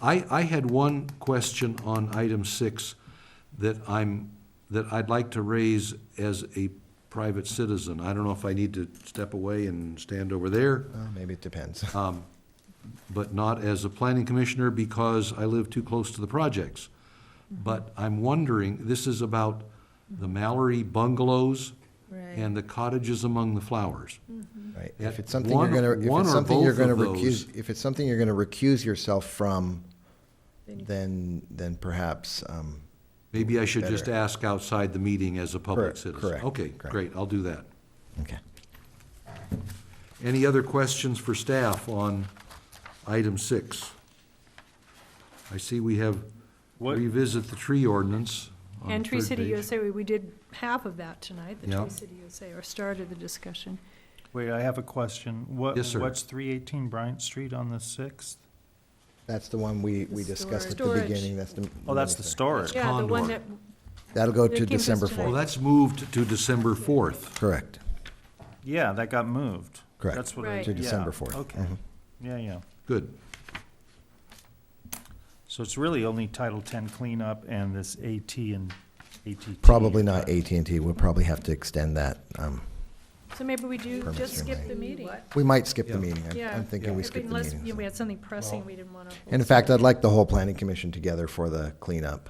I had one question on item 6 that I'd like to raise as a private citizen. I don't know if I need to step away and stand over there, Maybe it depends. but not as a planning commissioner because I live too close to the projects. But I'm wondering, this is about the Mallory bungalows and the cottages among the flowers. Right. At If it's something one- you're gonna, if one it's or something you're both gonna of those- recuse, if it's something you're gonna recuse yourself from, then perhaps, Maybe I should just Better. ask outside the meeting as a public Correct, citizen. correct, Okay, correct. great, I'll do that. okay. Any other questions for staff on item 6? I see we have What- revisit the tree ordinance on And the Tree third City page. USA, we did half of that tonight, the Yeah. Tree City USA, or started the discussion. Wait, I have a question. Yes, sir. What's 318 Bryant Street on the 6th? That's the one we The discussed at the storage. beginning, that's the. Oh, that's the storage. Yeah, the one Condor. that, That'll go It to came to us December tonight. Well, 4th. that's moved to December 4th. Correct, Yeah, that got moved. Correct. That's what I. Right. to yeah, December 4th. Okay, Mhm. yeah, yeah. Good. So it's really only Title 10 cleanup and this AT and ATT. Probably not AT&T, we'll probably have to extend that. so maybe we do Permits just skip remain. the meeting. We might skip the Yeah. meeting, Yeah. I'm thinking we If- skip the Unless, meeting. you know, we so. had something pressing, we didn't want to. And in fact, I'd like the whole planning commission together for the cleanup,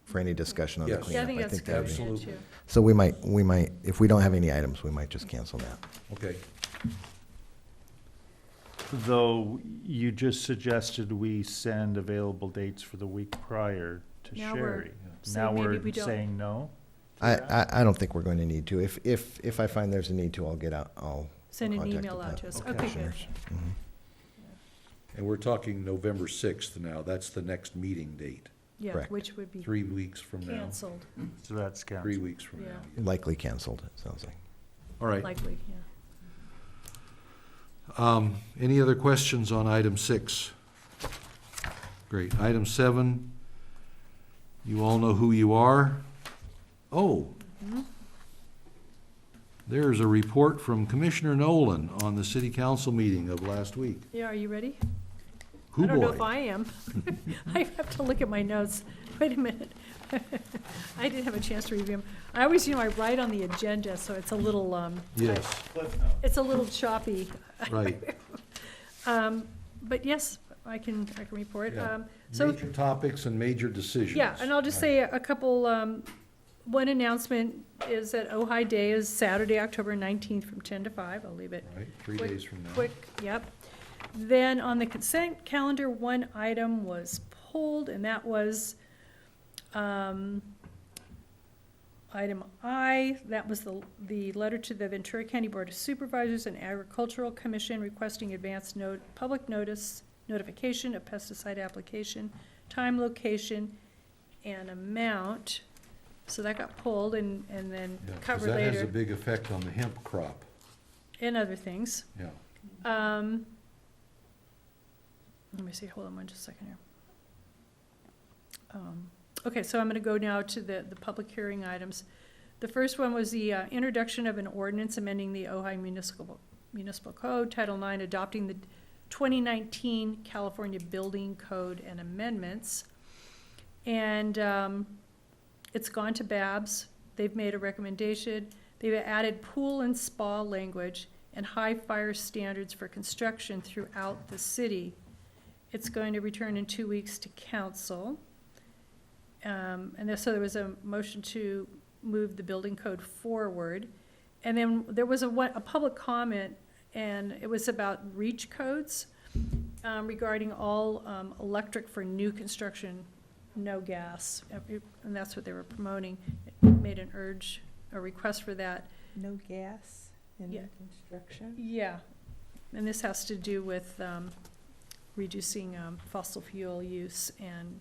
for any discussion on the Yes. Yeah, I cleanup. think that's a good idea, absolutely. too. So we might, if we don't have any items, we might just cancel that. Okay. Though you just suggested we send available dates for the week prior to Now we're Sherry. saying Now maybe we're we don't. saying no? I don't think we're going to need to. If I find there's a need to, I'll Send an contact email the out to us. Okay. Okay, good. commissioners. Mhm. And we're talking November 6th now, that's the next meeting date, Yeah, Correct. which would be 3 weeks from now. canceled, So that's 3 canceled. weeks from Yeah. now. Likely canceled, it sounds like. All right. likely, yeah. Any other questions on item 6? Great. Item 7, you all know who you are. Oh, there's a report from Commissioner Nolan on the city council meeting of last week. Yeah, are you ready? Hoo I don't know if boy. I am. I have to look at my notes. Wait a minute. I didn't have a chance to review them. I always, I write on the agenda, so it's a little, Yes, it's a little choppy. right. But yes, I can report. Yeah. So, Major topics and major decisions. yeah, and I'll just say a couple, one announcement is that Ojai Day is Saturday, October 19th from 10 to 5. I'll leave it Right, 3 quick- days from now. quick, yep. Then on the consent calendar, one item was pulled, and that was item I. That was the letter to the Ventura County Board of Supervisors and Agricultural Commission requesting advance public notification of pesticide application, time, location, and amount. So that got pulled and then Yeah, 'cause covered that has a later, big effect on the hemp crop, and other things. yeah. Let me see, hold on just a second here. Okay, so I'm gonna go now to the public hearing items. The first one was the introduction of an ordinance amending the Ojai Municipal Code, Title IX, adopting the 2019 California Building Code and amendments. And it's gone to Babs. They've made a recommendation. They've added pool and spa language and high fire standards for construction throughout the city. It's going to return in 2 weeks to council. So there was a motion to move the building code forward. And then there was a public comment, and it was about REACH codes regarding all electric for new construction, no gas. And that's what they were promoting. It made a request for that. No gas in Yeah. the construction? Yeah, and this has to do with reducing fossil fuel use and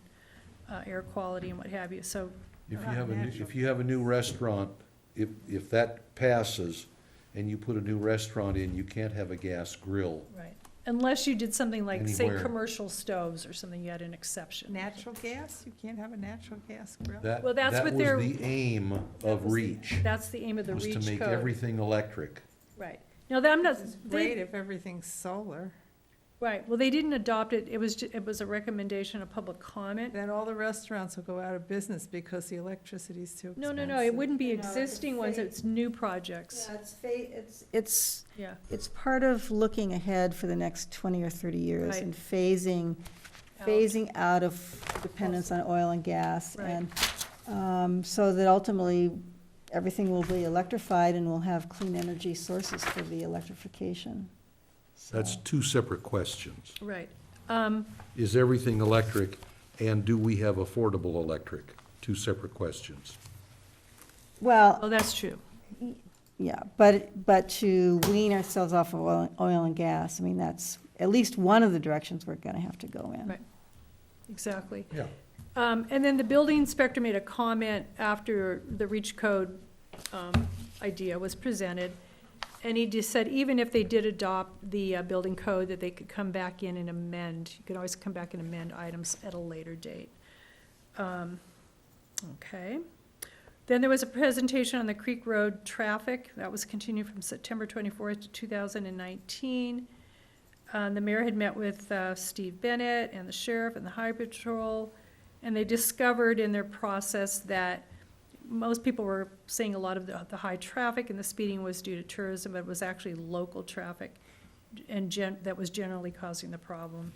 air quality and what have you, so. If you have a new restaurant, if that passes and you put a new restaurant in, you can't have a gas grill. Right, unless you did something like, say, Anywhere. commercial stoves or something, you had an exception. Natural gas? You can't have a natural gas grill? Well, that's what they're- That was the aim of REACH, That's the aim of the was REACH to make code. everything electric. Right, no, I'm not, It's great if everything's solar. right, well, they didn't adopt it, it was a recommendation, a public comment. Then all the restaurants will go out of business because the electricity's too expensive. No, it wouldn't be No, it's existing ones, fake. it's new projects, Yeah, yeah. it's part of looking ahead for the next 20 or 30 years Right. and phasing out of dependence on oil and gas. Right. And so that ultimately, everything will be electrified and we'll have clean energy sources for the electrification. That's two separate questions. Right. Is everything electric, and do we have affordable electric? Two separate questions. Well, Oh, that's true. yeah, but to wean ourselves off of oil and gas, I mean, that's at least one of the directions we're gonna have to go in. Right. Exactly. Yeah. And then the building inspector made a comment after the REACH code idea was presented. And he just said, even if they did adopt the building code, that they could come back in and amend. You could always come back and amend items at a later date. Okay. Then there was a presentation on the Creek Road traffic. That was continued from September 24th to 2019. The mayor had met with Steve Bennett and the sheriff and the highway patrol, and they discovered in their process that most people were saying a lot of the high traffic and the speeding was due to tourism, but it was actually local traffic and that was generally causing the problem.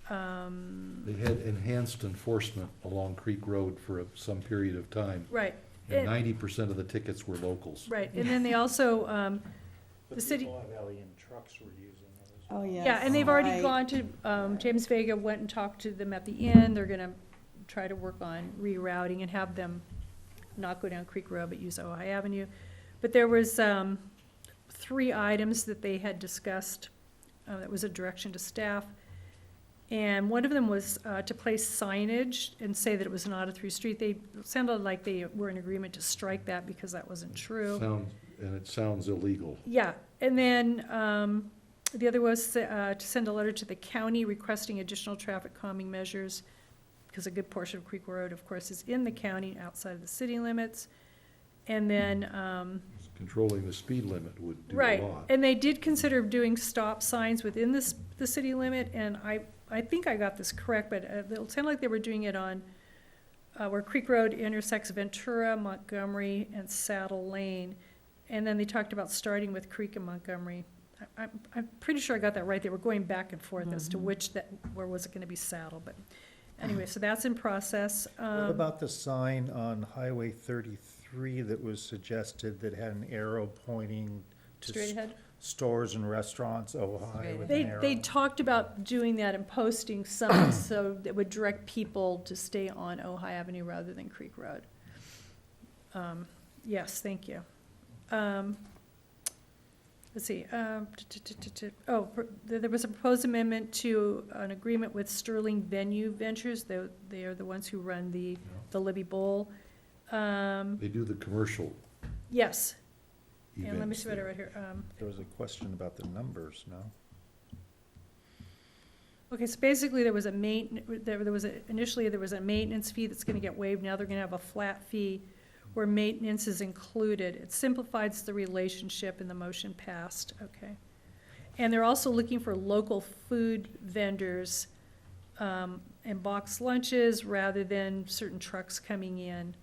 They had enhanced enforcement along Creek Road for some period of time, Right, and 90% of the tickets were locals. right, and then they also, the city. trucks were using it as Oh, yeah. Yeah, and they've already gone to, James Vega went and talked to them at the end. They're gonna try to work on rerouting and have them not go down Creek Road, but use Ojai Avenue. But there was 3 items that they had discussed, that was a direction to staff. And one of them was to place signage and say that it was not a through street. They sounded like they were in agreement to strike that because that wasn't true. It sounds illegal. Yeah, and then the other was to send a letter to the county requesting additional traffic calming measures, because a good portion of Creek Road, of course, is in the county, outside of the city limits. And then, Controlling the speed limit would do a right, lot. and they did consider doing stop signs within the city limit, and I think I got this correct, but it sounded like they were doing it on where Creek Road intersects Ventura, Montgomery, and Saddle Lane. And then they talked about starting with Creek and Montgomery. I'm pretty sure I got that right. They were going back and forth as to where was it gonna be Saddle, but anyway, so that's in process. What about the sign on Highway 33 that was suggested that had an arrow pointing to Straight ahead? stores and restaurants, Ojai with They, an arrow? they talked about doing that and posting signs so that would direct people to stay on Ojai Avenue rather than Creek Road. Yes, thank you. Let's see, there was a proposed amendment to an agreement with Sterling Venue Ventures. They are the ones who run the Libby Bowl. They do the commercial Yes, events. and let me see what I there. wrote here. There was a question about the numbers, no? Okay, so basically there was initially there was a maintenance fee that's gonna get waived. Now they're gonna have a flat fee where maintenance is included. It simplifies the relationship and the motion passed, okay. And they're also looking for local food vendors and box lunches rather than certain trucks coming in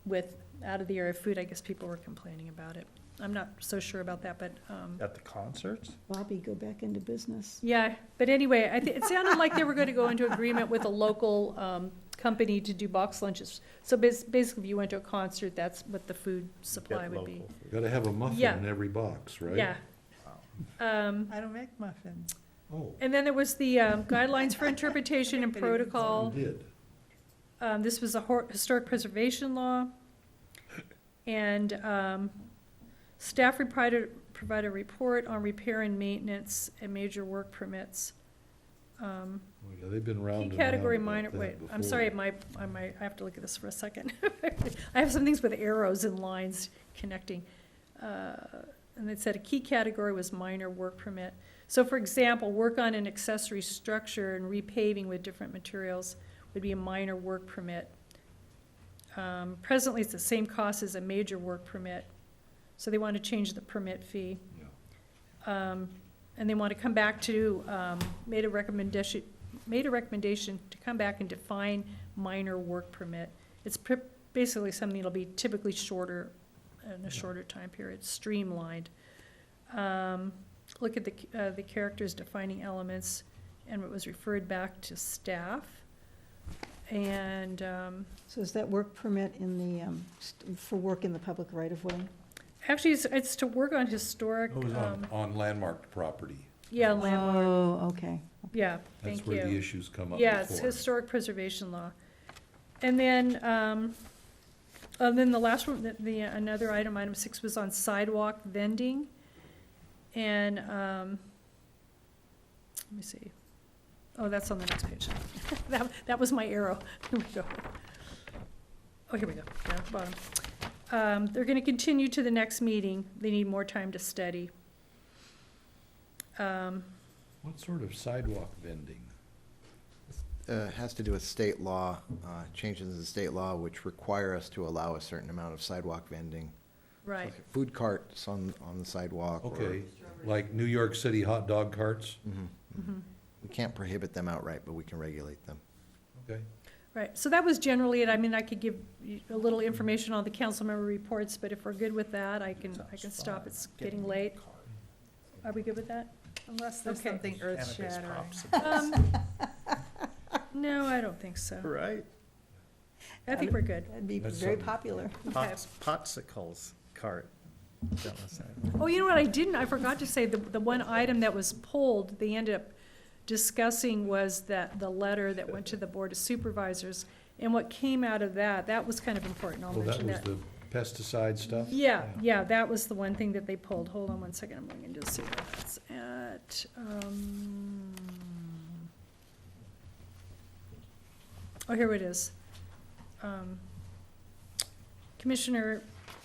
with out-of-the-area food. I guess people were complaining about it. I'm not so sure about that, but, At the concerts? Bobby, go back into business. yeah. But anyway, it sounded like they were gonna go into agreement with a local company to do box lunches. So basically, if you went to a concert, that's what the food supply Get would be. local food. Gotta have a muffin Yeah. in every box, right? Yeah. I don't make muffins. Oh, And then there was the guidelines for interpretation and protocol. you did. This was a historic preservation law. And staff provide a report on repair and maintenance and major work permits. Well, yeah, they've been round Key and category round minor, about wait, that I'm before. sorry, I have to look at this for a second. I have some things with arrows and lines connecting. And it said a key category was minor work permit. So for example, work on an accessory structure and repaving with different materials would be a minor work permit. Presently, it's the same cost as a major work permit, so they want to change the permit fee. Yeah. And they want to come back to, made a recommendation to come back and define minor work permit. It's basically something that'll be typically shorter, in a shorter time period, streamlined. Look at the characters defining elements, and it was referred back to staff. And, So is that work permit in the, for work in the public right-of-way? actually, it's to work on historic, It was on landmarked property. yeah, landmark, Oh, okay. yeah, That's thank you. where the issues come up Yeah, it's before. historic preservation law. And then the last one, another item 6 was on sidewalk vending. And, let me see. Oh, that's on the next page. That was my arrow. Here we go. Oh, here we go, down at the bottom. They're gonna continue to the next meeting. They need more time to study. What sort of sidewalk vending? Has to do with state law, changes in state law which require us to allow a certain amount of sidewalk vending. Right, Like food carts on the sidewalk. or- Okay, like New York City hot dog carts? mhm. We can't prohibit them outright, but we can regulate them. Okay. Right, so that was generally it. I mean, I could give you a little information on the council member reports, but if we're good with that, I can stop. It's getting late. Are we good with that? Unless there's Okay. something Cannabis earth-shattering. popsicles. No, I don't think so. Right? I think we're good. That'd be That's very something. popular. Okay. Popsicles cart. Down the side. Oh, you know what I didn't, I forgot to say, the one item that was pulled, they ended up discussing was that the letter that went to the Board of Supervisors. And what came out of that was kind of important. I'll Well, that mention was that. the pesticide stuff? Yeah, that was the one thing that they pulled. Hold on one second, I'm going to see where that's at. Oh, here it is. Commissioner,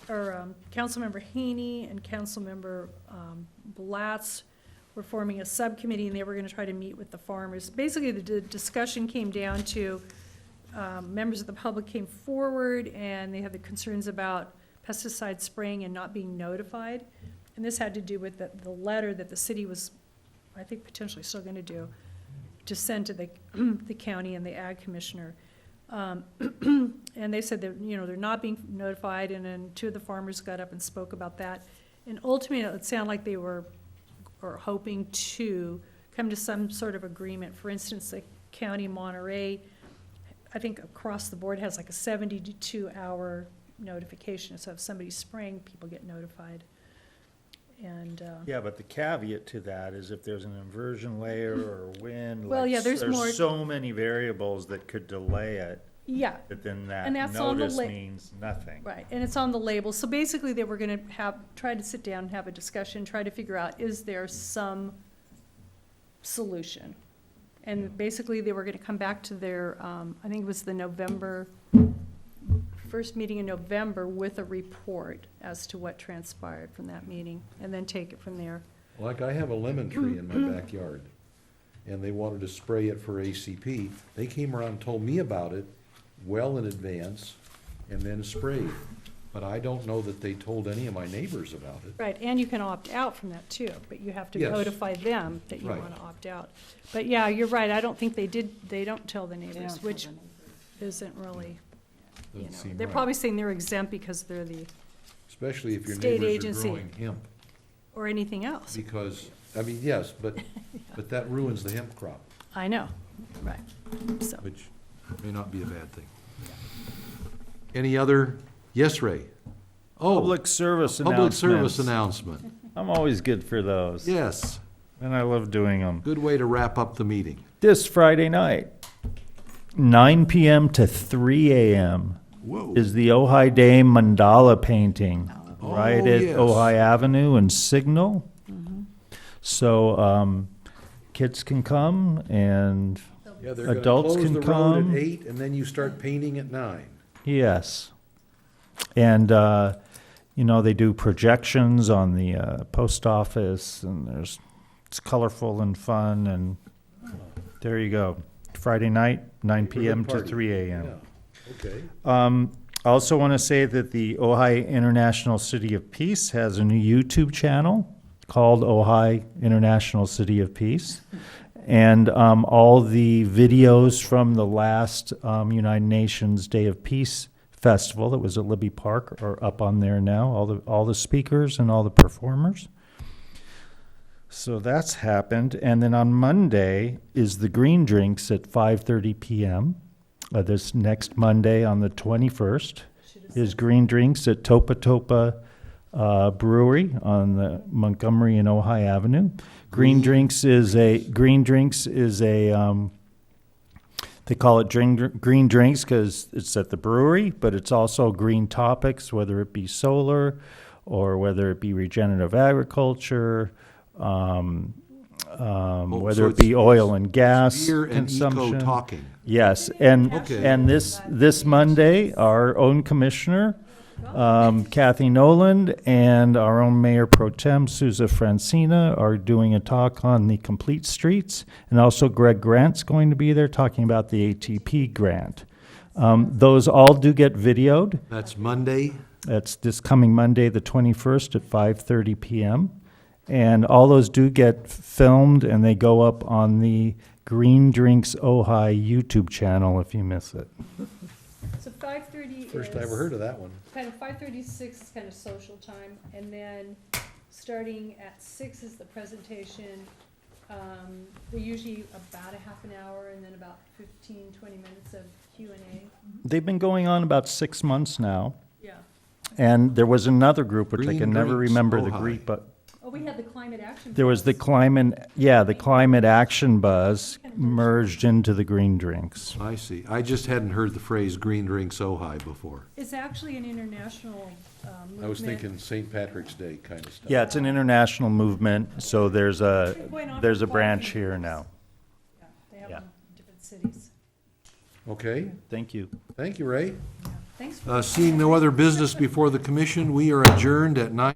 or Councilmember Haney and Councilmember Blatz were forming a subcommittee, and they were gonna try to meet with the farmers. Basically, the discussion came down to, members of the public came forward, and they had the concerns about pesticide spraying and not being notified. And this had to do with the letter that the city was, I think, potentially still gonna do, to send to the county and the ag commissioner. And they said that, they're not being notified, and then 2 of the farmers got up and spoke about that. And ultimately, it sounded like they were hoping to come to some sort of agreement. For instance, the county of Monterey, I think across the board, has like a 72-hour notification. So if somebody's spraying, people get notified. And, Yeah, but the caveat to that is if there's an inversion layer or wind. Well, like, yeah, there's more- so many variables that could delay it, yeah, that then that And that's on the notice la- means nothing. right, and it's on the label. So basically, they were gonna try to sit down and have a discussion, try to figure out, is there some solution? And basically, they were gonna come back to their, I think it was the first meeting in November, with a report as to what transpired from that meeting, and then take it from there. Like, I have a lemon tree in my backyard, and they wanted to spray it for ACP. They came around and told me about it well in advance, and then sprayed. But I don't know that they told any of my neighbors about it. Right, and you can opt out from that too, but you have to Yes. notify them that you Right. want to opt out. But yeah, you're right, I don't think they don't tell the They neighbors, don't tell which the neighbors. isn't really, you know, Doesn't seem they're right. probably saying they're exempt because they're the, Especially if your State neighbors are agency. growing hemp, or anything else. because, I mean, yes, but that ruins the hemp crop, I know, right, so. which may not be a bad thing. Any other, yes, Ray? Oh, Public service public service announcements. announcement. I'm always good for those. Yes, And I love doing them. good way to wrap up the meeting. This Friday night, 9 p.m. to 3 a.m. Whoa. is the Ojai Day mandala painting right Oh, at yes. Ojai Avenue and Signal. So kids can come and Yeah, they're gonna Adults close can the road come. at 8, and then you start painting at 9. yes. And they do projections on the post office, and it's colorful and fun, and there you go. Friday night, 9 p.m. to Party. 3 a.m. Yeah, okay. I also want to say that the Ojai International City of Peace has a new YouTube channel called Ojai International City of Peace. And all the videos from the last United Nations Day of Peace festival that was at Libby Park are up on there now, all the speakers and all the performers. So that's happened. And then on Monday is the Green Drinks at 5:30 p.m. This next Monday on the 21st is Green Drinks at Topa Topa Brewery on the Montgomery and Ojai Avenue. Green Drinks is a they call it Green Drinks because it's at the brewery, but it's also green topics, whether it be solar or whether it be regenerative agriculture, whether so it be it's oil and gas Beer and consumption. eco-talking. Yes, and Okay. and this Monday, our own commissioner, Kathy Noland, and our own Mayor Pro Tem, Souza Francina, are doing a talk on the complete streets, and also Greg Grant's going to be there talking about the ATP grant. Those all do get videoed. That's Monday. That's this coming Monday, the 21st at 5:30 p.m. And all those do get filmed, and they go up on the Green Drinks Ojai YouTube channel if you miss it. So 5:30 is. First I ever heard of that one. Kind of 5:36 is kind of social time, and then starting at 6 is the presentation. We're usually about a half an hour, and then about 15-20 minutes of Q&A. They've been going on about 6 months now. Yeah. And there was another group, which I Green can never Drinks remember the Ojai. group, but Oh, we had the climate action. there was the Buzz. the climate action buzz merged into the green drinks. I see. I just hadn't heard the phrase Green Drinks Ojai before. It's actually an international movement. I was thinking St. Patrick's Day kind of stuff. Yeah, it's an international movement, so there's a Going on for there's a quite branch few here years. now. Yeah, they have Yeah. them in different cities. Okay, Thank you. thank you, Ray. Thanks for. Seeing no other business before the commission, we are adjourned at 9.